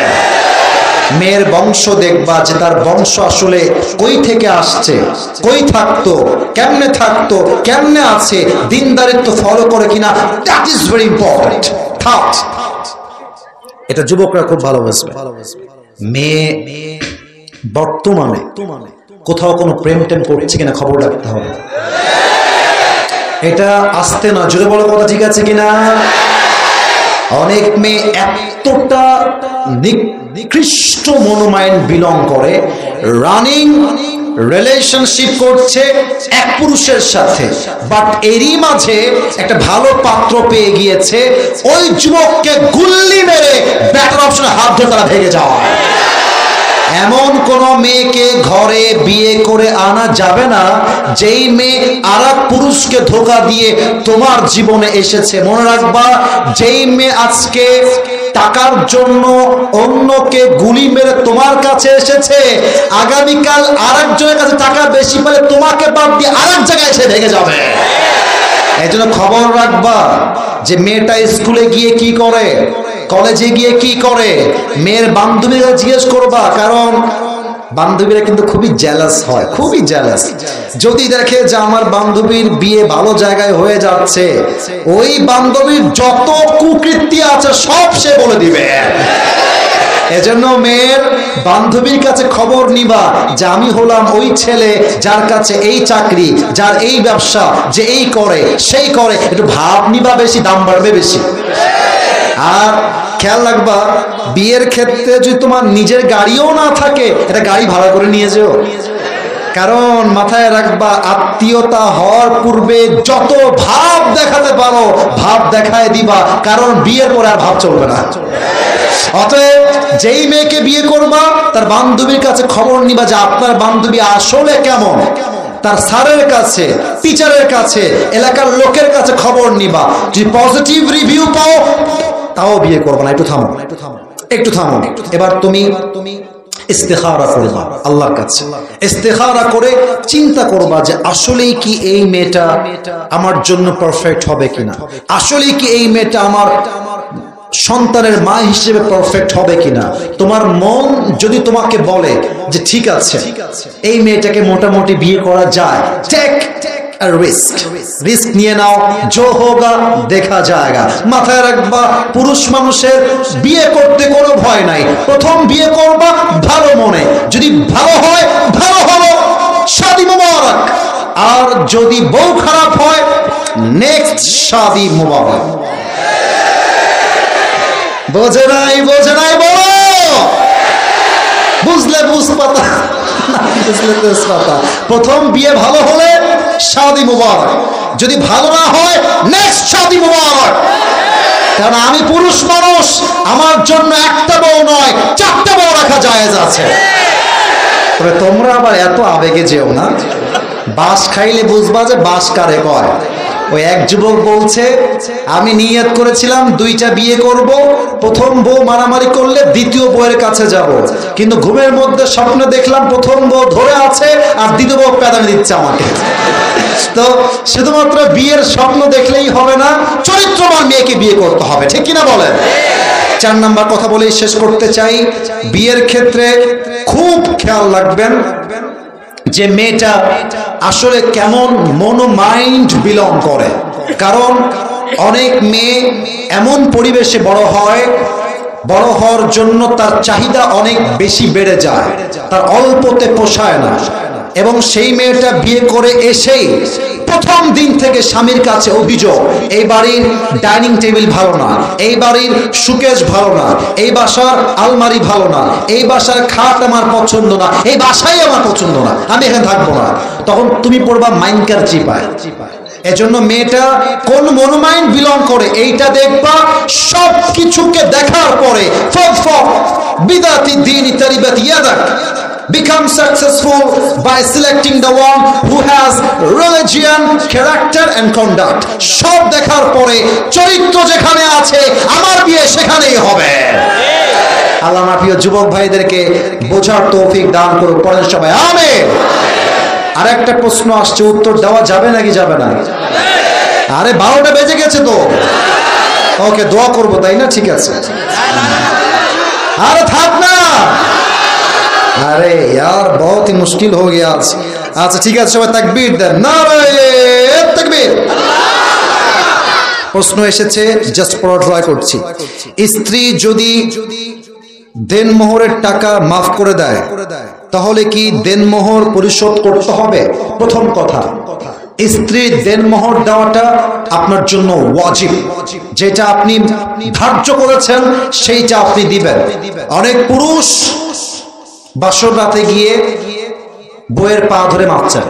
মেয়ের বংশ দেখবা, যে তার বংশ আসলে কই থেকে আসছে, কই থাকতো, কেমনে আছে, দিনদারিত্ব ফলো করে কিনা, দ্যাট ইজ ভেরি ইম্পর্টেন্ট। এটা যুবকরা খুব ভালোবাসবে। মেয়ে বর্তমানে কোথাও কোনো প্রেম টেম করছে কিনা খবর রাখতে হবে। এটা আসতে না, জোরে বলো কথা, ঠিক আছে কিনা? অনেক মেয়ে এতটা নিকৃষ্ট মনোমাইন্ড বিলং করে, রানিং রিলেশনশিপ করছে এক পুরুষের সাথে, বাট এরই মাঝে একটা ভালো পাত্র পেয়ে গিয়েছে, ওই যুবককে গুল্লি মেরে ব্যাটার অপশনে হাত ধরে তারা ভেঙে যাওয়া। এমন কোন মেয়েকে ঘরে বিয়ে করে আনা যাবে না যেই মেয়ে আর এক পুরুষকে ধোঁকা দিয়ে তোমার জীবনে এসেছে। মনে রাখবা, যেই মেয়ে আজকে টাকার জন্য অন্যকে গুলি মেরে তোমার কাছে এসেছে, আগামীকাল আরেকজনের কাছে টাকা বেশি পেলে তোমাকে বাদ দিয়ে আরেক জায়গায় এসে ভেঙে যাবে। এই জন্য খবর রাখবা যে মেয়েটা স্কুলে গিয়ে কি করে, কলেজে গিয়ে কি করে, মেয়ের বান্ধবীরা জিজ্ঞেস করবা, কারণ বান্ধবীরা কিন্তু খুবই জেলাস হয়, খুবই জেলাস। যদি দেখে যে আমার বান্ধবীর বিয়ে ভালো জায়গায় হয়ে যাচ্ছে, ওই বান্ধবীর যত কুকৃতি আছে সব সে বলে দিবে। এজন্য মেয়ের বান্ধবীর কাছে খবর নিবা যে আমি হলাম ওই ছেলে যার কাছে এই চাকরি, যার এই ব্যবসা, যে এই করে সেই করে, একটু ভাব নিবা, বেশি দাম বাড়বে বেশি। আর খেয়াল রাখবা, বিয়ের ক্ষেত্রে যদি তোমার নিজের গাড়িও না থাকে, এটা গাড়ি ভাড়া করে নিয়ে যেও। কারণ মাথায় রাখবা, আত্মীয়তা হওয়ার পূর্বে যত ভাব দেখাতে পারো ভাব দেখায় দিবা, কারণ বিয়ের পরে আর ভাব চলবে না। অতএব যেই মেয়েকে বিয়ে করবা তার বান্ধবীর কাছে খবর নিবা যে আপনার বান্ধবী আসলে কেমন, তার স্যারের কাছে, টিচারের কাছে, এলাকার লোকের কাছে খবর নিবা। যদি পজিটিভ রিভিউ পাও তাও বিয়ে করবা না। একটু থামো, একটু থামো। এবার তুমি ইস্তেখারা করবা আল্লাহর কাছে, ইস্তেখারা করে চিন্তা করবা যে আসলেই কি এই মেয়েটা আমার জন্য পারফেক্ট হবে কিনা, আসলেই কি এই মেয়েটা আমার সন্তানের মা হিসেবে পারফেক্ট হবে কিনা। তোমার মন যদি তোমাকে বলে যে ঠিক আছে এই মেয়েটাকে মোটামুটি বিয়ে করা যায়, টেক রিস্ক নিয়ে নাও, जो होगा দেখা যায়গা। মাথায় রাখবা, পুরুষ মানুষের বিয়ে করতে কোনো ভয় নাই। প্রথম বিয়ে করবা ভালো মনে, যদি ভালো হয় ভালো হলো, শাদী মুবারক। আর যদি বউ খারাপ হয়, নেক্সট শাদী মুবারক। বোঝে নাই, বোঝে নাই, বলো বুঝলে বুঝপাতা, বুঝলে তেজপাতা। প্রথম বিয়ে ভালো হলে শাদী মুবারক, যদি ভালো না হয় নেক্সট শাদী মুবারক। কারণ আমি পুরুষ মানুষ, আমার জন্য একটা বউ নয় চারটা বউ রাখা জায়েজ আছে। তবে তোমরা আবার এত আবেগে যেও না, বাস খাইলে বুঝবা যে বাস কারে কয়। ওই এক যুবক বলছে আমি নিয়ত করেছিলাম দুইটা বিয়ে করব, প্রথম বউ মারামারি করলে দ্বিতীয় বউয়ের কাছে যাব, কিন্তু ঘুমের মধ্যে স্বপ্নে দেখলাম প্রথম বউ ধরে আছে আর দ্বিতীয় বউ প্যাদানি দিচ্ছে আমাকে। তো শুধুমাত্র বিয়ের স্বপ্ন দেখলেই হবে না, চরিত্রবান মেয়েকে বিয়ে করতে হবে, ঠিক কিনা বলেন? 4 নাম্বার কথা বলেই শেষ করতে চাই, বিয়ের ক্ষেত্রে খুব খেয়াল রাখবেন যে মেয়েটা আসলে কেমন মনো মাইন্ড বিলং করে। কারণ অনেক মেয়ে এমন পরিবেশে বড় হয়, বড় হওয়ার জন্য তার চাহিদা অনেক বেশি বেড়ে যায়, তার অল্পতে পোষায় না, এবং সেই মেয়েটা বিয়ে করে এসেই প্রথম দিন থেকে স্বামীর কাছে অভিযোগ, এই বাড়ির ডাইনিং টেবিল ভালো না, এই বাড়ির সুকেশ ভালো না, এই বাসার আলমারি ভালো না, এই বাসার খাট আমার পছন্দ না, এই বাসাই আমার পছন্দ না, আমি এখানে থাকবো না। তখন তুমি পড়বা মাইনকার চিপায়। এজন্য মেয়েটা কোন মনোমাইন্ড বিলং করে এইটা দেখবা। সব কিছুকে দেখার পরে বিদাতি দ্বীনি তারিবাত ইয়াদাক, become successful by selecting the one who has religion, character and conduct. সব দেখার পরে চরিত্র যেখানে আছে আমার বিয়ে সেখানেই হবে। আল্লাহ আমার প্রিয় যুবক ভাইদেরকে বোঝার তৌফিক দান করুন, পড়েন সবাই আমিন। আর একটা প্রশ্ন আসছে, উত্তর দেওয়া যাবে নাকি যাবে না? আরে 12টা বেজে গেছে তো, ওকে দোয়া করবো তাই না? ঠিক আছে, আরে থাক না, अरे यार बहुत ही मुश्किल हो गया आज। अच्छा ठीक है, সবাই তাকবীর দেন, নারে তাকবীর। প্রশ্ন এসেছে, জাস্ট পড়া ট্রাই করছি। স্ত্রী যদি দেনমোহরের টাকা মাফ করে দেয় তাহলে কি দেনমোহর পরিশোধ করতে হবে? প্রথম কথা, স্ত্রীর দেনমোহর দেওয়াটা আপনার জন্য ওয়াজিব, যেটা আপনি ধার্য করেছেন সেইটা আপনি দিবেন। অনেক পুরুষ বাসর রাতে গিয়ে বইয়ের পা ধরে মাপছেন,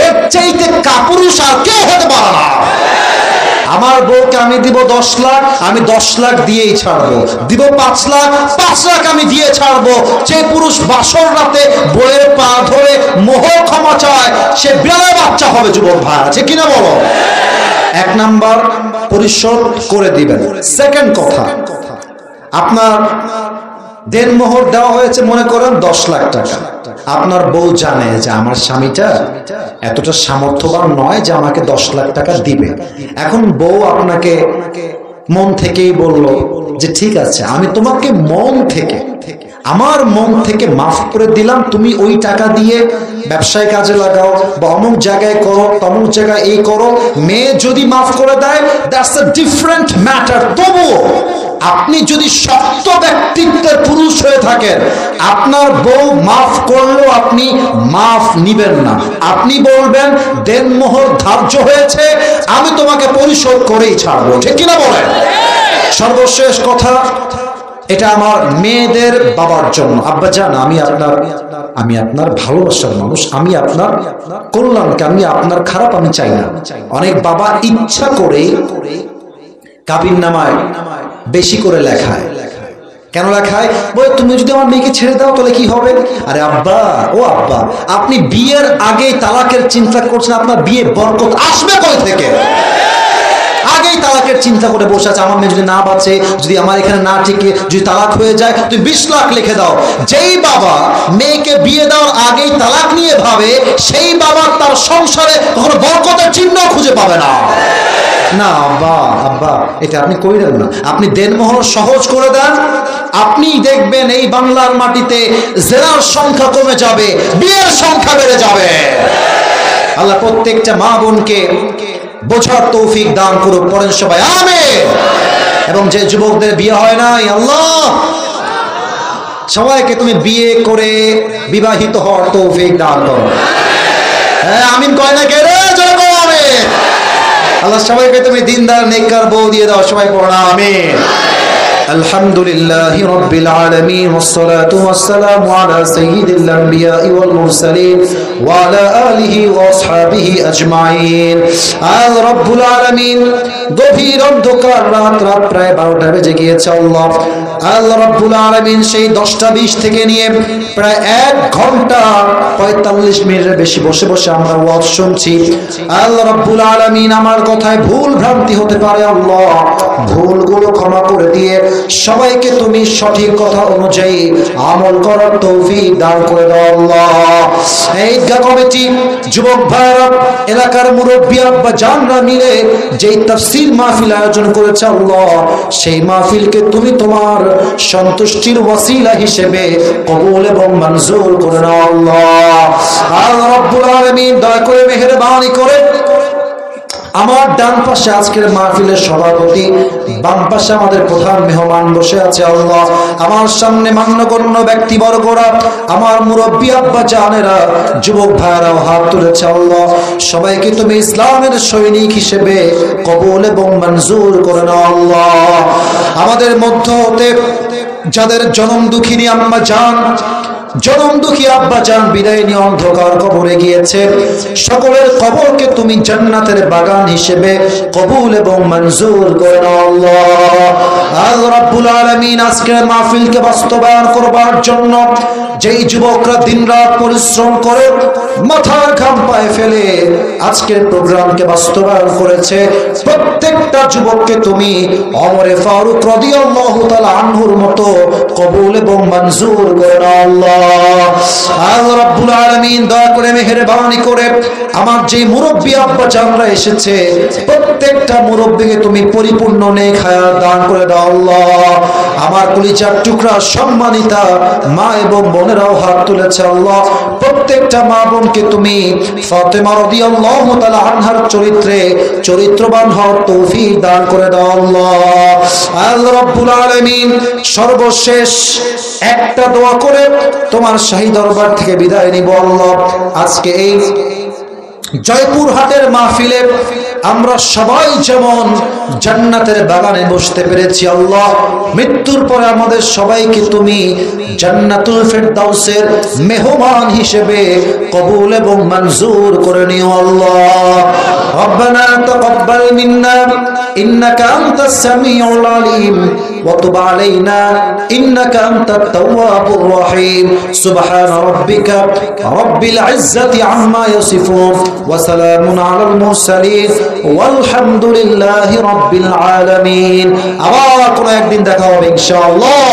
এর চাইতে কাপুরুষ আর কেউ হতে পারে না। আমার বউকে আমি দিব 10 লাখ, আমি 10 লাখ দিয়েই ছাড়বো। দিব 5 লাখ, 5 লাখ আমি দিয়ে ছাড়বো। যে পুরুষ বাসর রাতে বউয়ের পা ধরে মোহ ক্ষমা চায়, সে বিড়ালের বাচ্চা হবে। যুবক ভাই আছে কিনা বলো? 1 নাম্বার পরিশোধ করে দিবেন। সেকেন্ড কথা, আপনার দেনমোহর দেওয়া হয়েছে মনে করেন 10 লাখ টাকা। আপনার বউ জানে যে আমার স্বামীটা এতটা সামর্থ্যবান নয় যে আমাকে 10 লাখ টাকা দিবে। এখন বউ আপনাকে মন থেকেই বলল যে ঠিক আছে, আমি তোমাকে আমার মন থেকে মাফ করে দিলাম, তুমি ওই টাকা দিয়ে ব্যবসায় কাজে লাগাও বা অমুক জায়গায় করো, তমুক জায়গায় এই করো। মেয়ে যদি মাফ করে দেয়, দ্যাটস আ ডিফারেন্ট ম্যাটার। তবুও আপনি যদি শক্ত ব্যক্তিত্বের পুরুষ হয়ে থাকেন, আপনার বউ মাফ করলেও আপনি মাফ নিবেন না। আপনি বলবেন দেনমোহর ধার্য হয়েছে, আমি তোমাকে পরিশোধ করেই ছাড়বো। ঠিক কিনা বলেন? সর্বশেষ কথা, এটা আমার মেয়েদের বাবার জন্য। আব্বা জান, আমি আপনার ভালোবাসার মানুষ, আমি আপনার কল্যাণকে, আমি আপনার খারাপ আমি চাই না। অনেক বাবা ইচ্ছা করে কাবিননামায় বেশি করে লেখায়। কেন লেখায়? বলে তুমি যদি আমার মেয়েকে ছেড়ে দাও তাহলে কি হবে? আরে আব্বা, ও আব্বা, আপনি বিয়ের আগে তালাকের চিন্তা করছেন, আপনার বিয়ে বরকত আসবে কই থেকে? আগেই তালাকের চিন্তা করে বসে আছে, আমার মেয়ে যদি না বাঁচে, যদি আমার এখানে না টিকে, যদি তালাক হয়ে যায়, তুমি 20 লাখ লিখে দাও। যেই বাবা মেয়েকে বিয়ে দেওয়ার আগেই তালাক নিয়ে ভাবে, সেই বাবা তার সংসারে কখনো বরকতের চিহ্ন খুঁজে পাবে না। না আব্বা, এটা আপনি কইলেন না। আপনি দেনমোহর সহজ করে দেন, আপনি দেখবেন এই বাংলার মাটিতে জেনার সংখ্যা কমে যাবে, বিয়ের সংখ্যা বেড়ে যাবে। আল্লাহ প্রত্যেকটা মা বোনকে বোঝার তৌফিক দান করুক। পড়েন সবাই আমিন। এবং যে যুবকদের বিয়ে হয় নাই, আল্লাহ সবাইকে তুমি বিয়ে করে বিবাহিত হওয়ার তৌফিক দান করো। হ্যাঁ, আমিন কয় না কে রে? জয় বলো আমিন। আল্লাহ সবাইকে তুমি দিনদার নেককার বউ দিয়ে দাও। সবাই পড়ো না আমিন। আলহামদুলিল্লাহি রাব্বিল আলামিন ওয়াসসালাতু ওয়াসসালামু আলা সাইয়্যিদিল আমবিয়া ওয়াল মুরসালিন ওয়া আলা আলিহি ওয়া আসহাবিহি আজমাইন। আল রাব্বুল আলামিন, গভীর অন্ধকার রাত প্রায় 12টা বেজে গিয়েছে। আল্লাহ রাব্বুল আলামিন সেই 10টা 20 থেকে নিয়ে প্রায় 1 ঘন্টা 45 মিনিটের বেশি বসে বসে আমরা ওয়াজ শুনছি। আল্লাহ রাব্বুল আলামিন, আমার কথায় ভুল ভ্রান্তি হতে পারে, আল্লাহ ভুলগুলো ক্ষমা করে দিয়ে সবাইকে তুমি সঠিক কথা অনুযায়ী আমল করার তৌফিক দান করে দাও আল্লাহ। এই ঈদগাহ কমিটি, যুবক ভাইরা, এলাকার মুরব্বি আব্বা জানরা মিলে যেই তাফসীর মাহফিল আয়োজন করেছে আল্লাহ, সেই মাহফিলকে তুমি তোমার সন্তুষ্টির ওয়াসিলা হিসেবে কবুল এবং মঞ্জুর করে নাও আল্লাহ। আল্লাহ রাব্বুল আলামিন দয়া করে মেহেরবানি করে আমার ডান পাশে আজকের মাহফিলের সভাপতি, বাম পাশে আমাদের প্রধান মেহমান বসে আছে আল্লাহ, আমার সামনে মান্যগণ্য ব্যক্তিবর্গরা, আমার মুরব্বী আব্বা জানেরা, যুবক ভাইরাও হাত তুলেছে আল্লাহ, সবাইকে তুমি ইসলামের সৈনিক হিসেবে কবুল এবং মঞ্জুর করে নাও আল্লাহ। আমাদের মধ্য হতে যাদের জনম দুঃখিনী আম্মা জান, জনম দুঃখী আব্বা জান বিদায় নিয়ে অন্ধকার কবরে গিয়েছে, সকলের কবরকে তুমি জান্নাতের বাগান হিসেবে কবুল এবং মঞ্জুর করে নাও আল্লাহ। আল্লাহ রাব্বুল আলামিন আজকের মাহফিলকে বাস্তবায়ন করবার জন্য যেই যুবকরা দিনরাত পরিশ্রম করে মাথার ঘাম পায়ে ফেলে আজকের প্রোগ্রামকে বাস্তবায়ন করেছে, প্রত্যেকটা যুবককে তুমি ওমর ফারুক রাদিয়াল্লাহু তাআলা আনহুর মতো কবুল এবং মঞ্জুর করে নাও আল্লাহ। আল্লাহ রাব্বুল আলামিন দয়া করে মেহেরবানি করে আমার যে মুরব্বি আব্বা জানরা এসেছে, প্রত্যেকটা মুরব্বিকে তুমি পরিপূর্ণ নেক হায়াত দান করে দাও আল্লাহ। আমার কলিজার টুকরা সম্মানিতা মা এবং বোনেরাও হাত তুলেছে আল্লাহ, প্রত্যেকটা মা বোনকে তুমি ফাতেমা রাদিয়াল্লাহু তাআলা আনহার চরিত্রে চরিত্রবান হওয়ার তৌফিক দান করে দাও আল্লাহ। আল্লাহ রাব্বুল আলামিন সর্বশেষ একটা দোয়া করে তোমার শাহী দরবার থেকে বিদায় নিব আল্লাহ। আজকে এই জয়পুরহাটের মাহফিলে আমরা সবাই যেমন জান্নাতের বাগানে বসতে পেরেছি আল্লাহ, মৃত্যুর পরে আমাদের সবাইকে তুমি জান্নাতুল ফেরদাউসের মেহমান হিসেবে কবুল এবং মঞ্জুর করে নিও আল্লাহ। রব্বানা তাকাব্বাল মিন্না ইন্নাকা আনতাস সামিউল আলিম ওয়া তুব আলাইনা ইন্নাকা আনতাত তাওয়াবুর রহিম। সুবহানা রাব্বিকা রাব্বিল ইজ্জাতি আম্মা ইয়াসিফুন ওয়া সালামুন আলাল মুরসালিন ওয়ালহামদুলিল্লাহি রাব্বিল আলামিন। আবার কোনো একদিন দেখা হবে ইনশাআল্লাহ।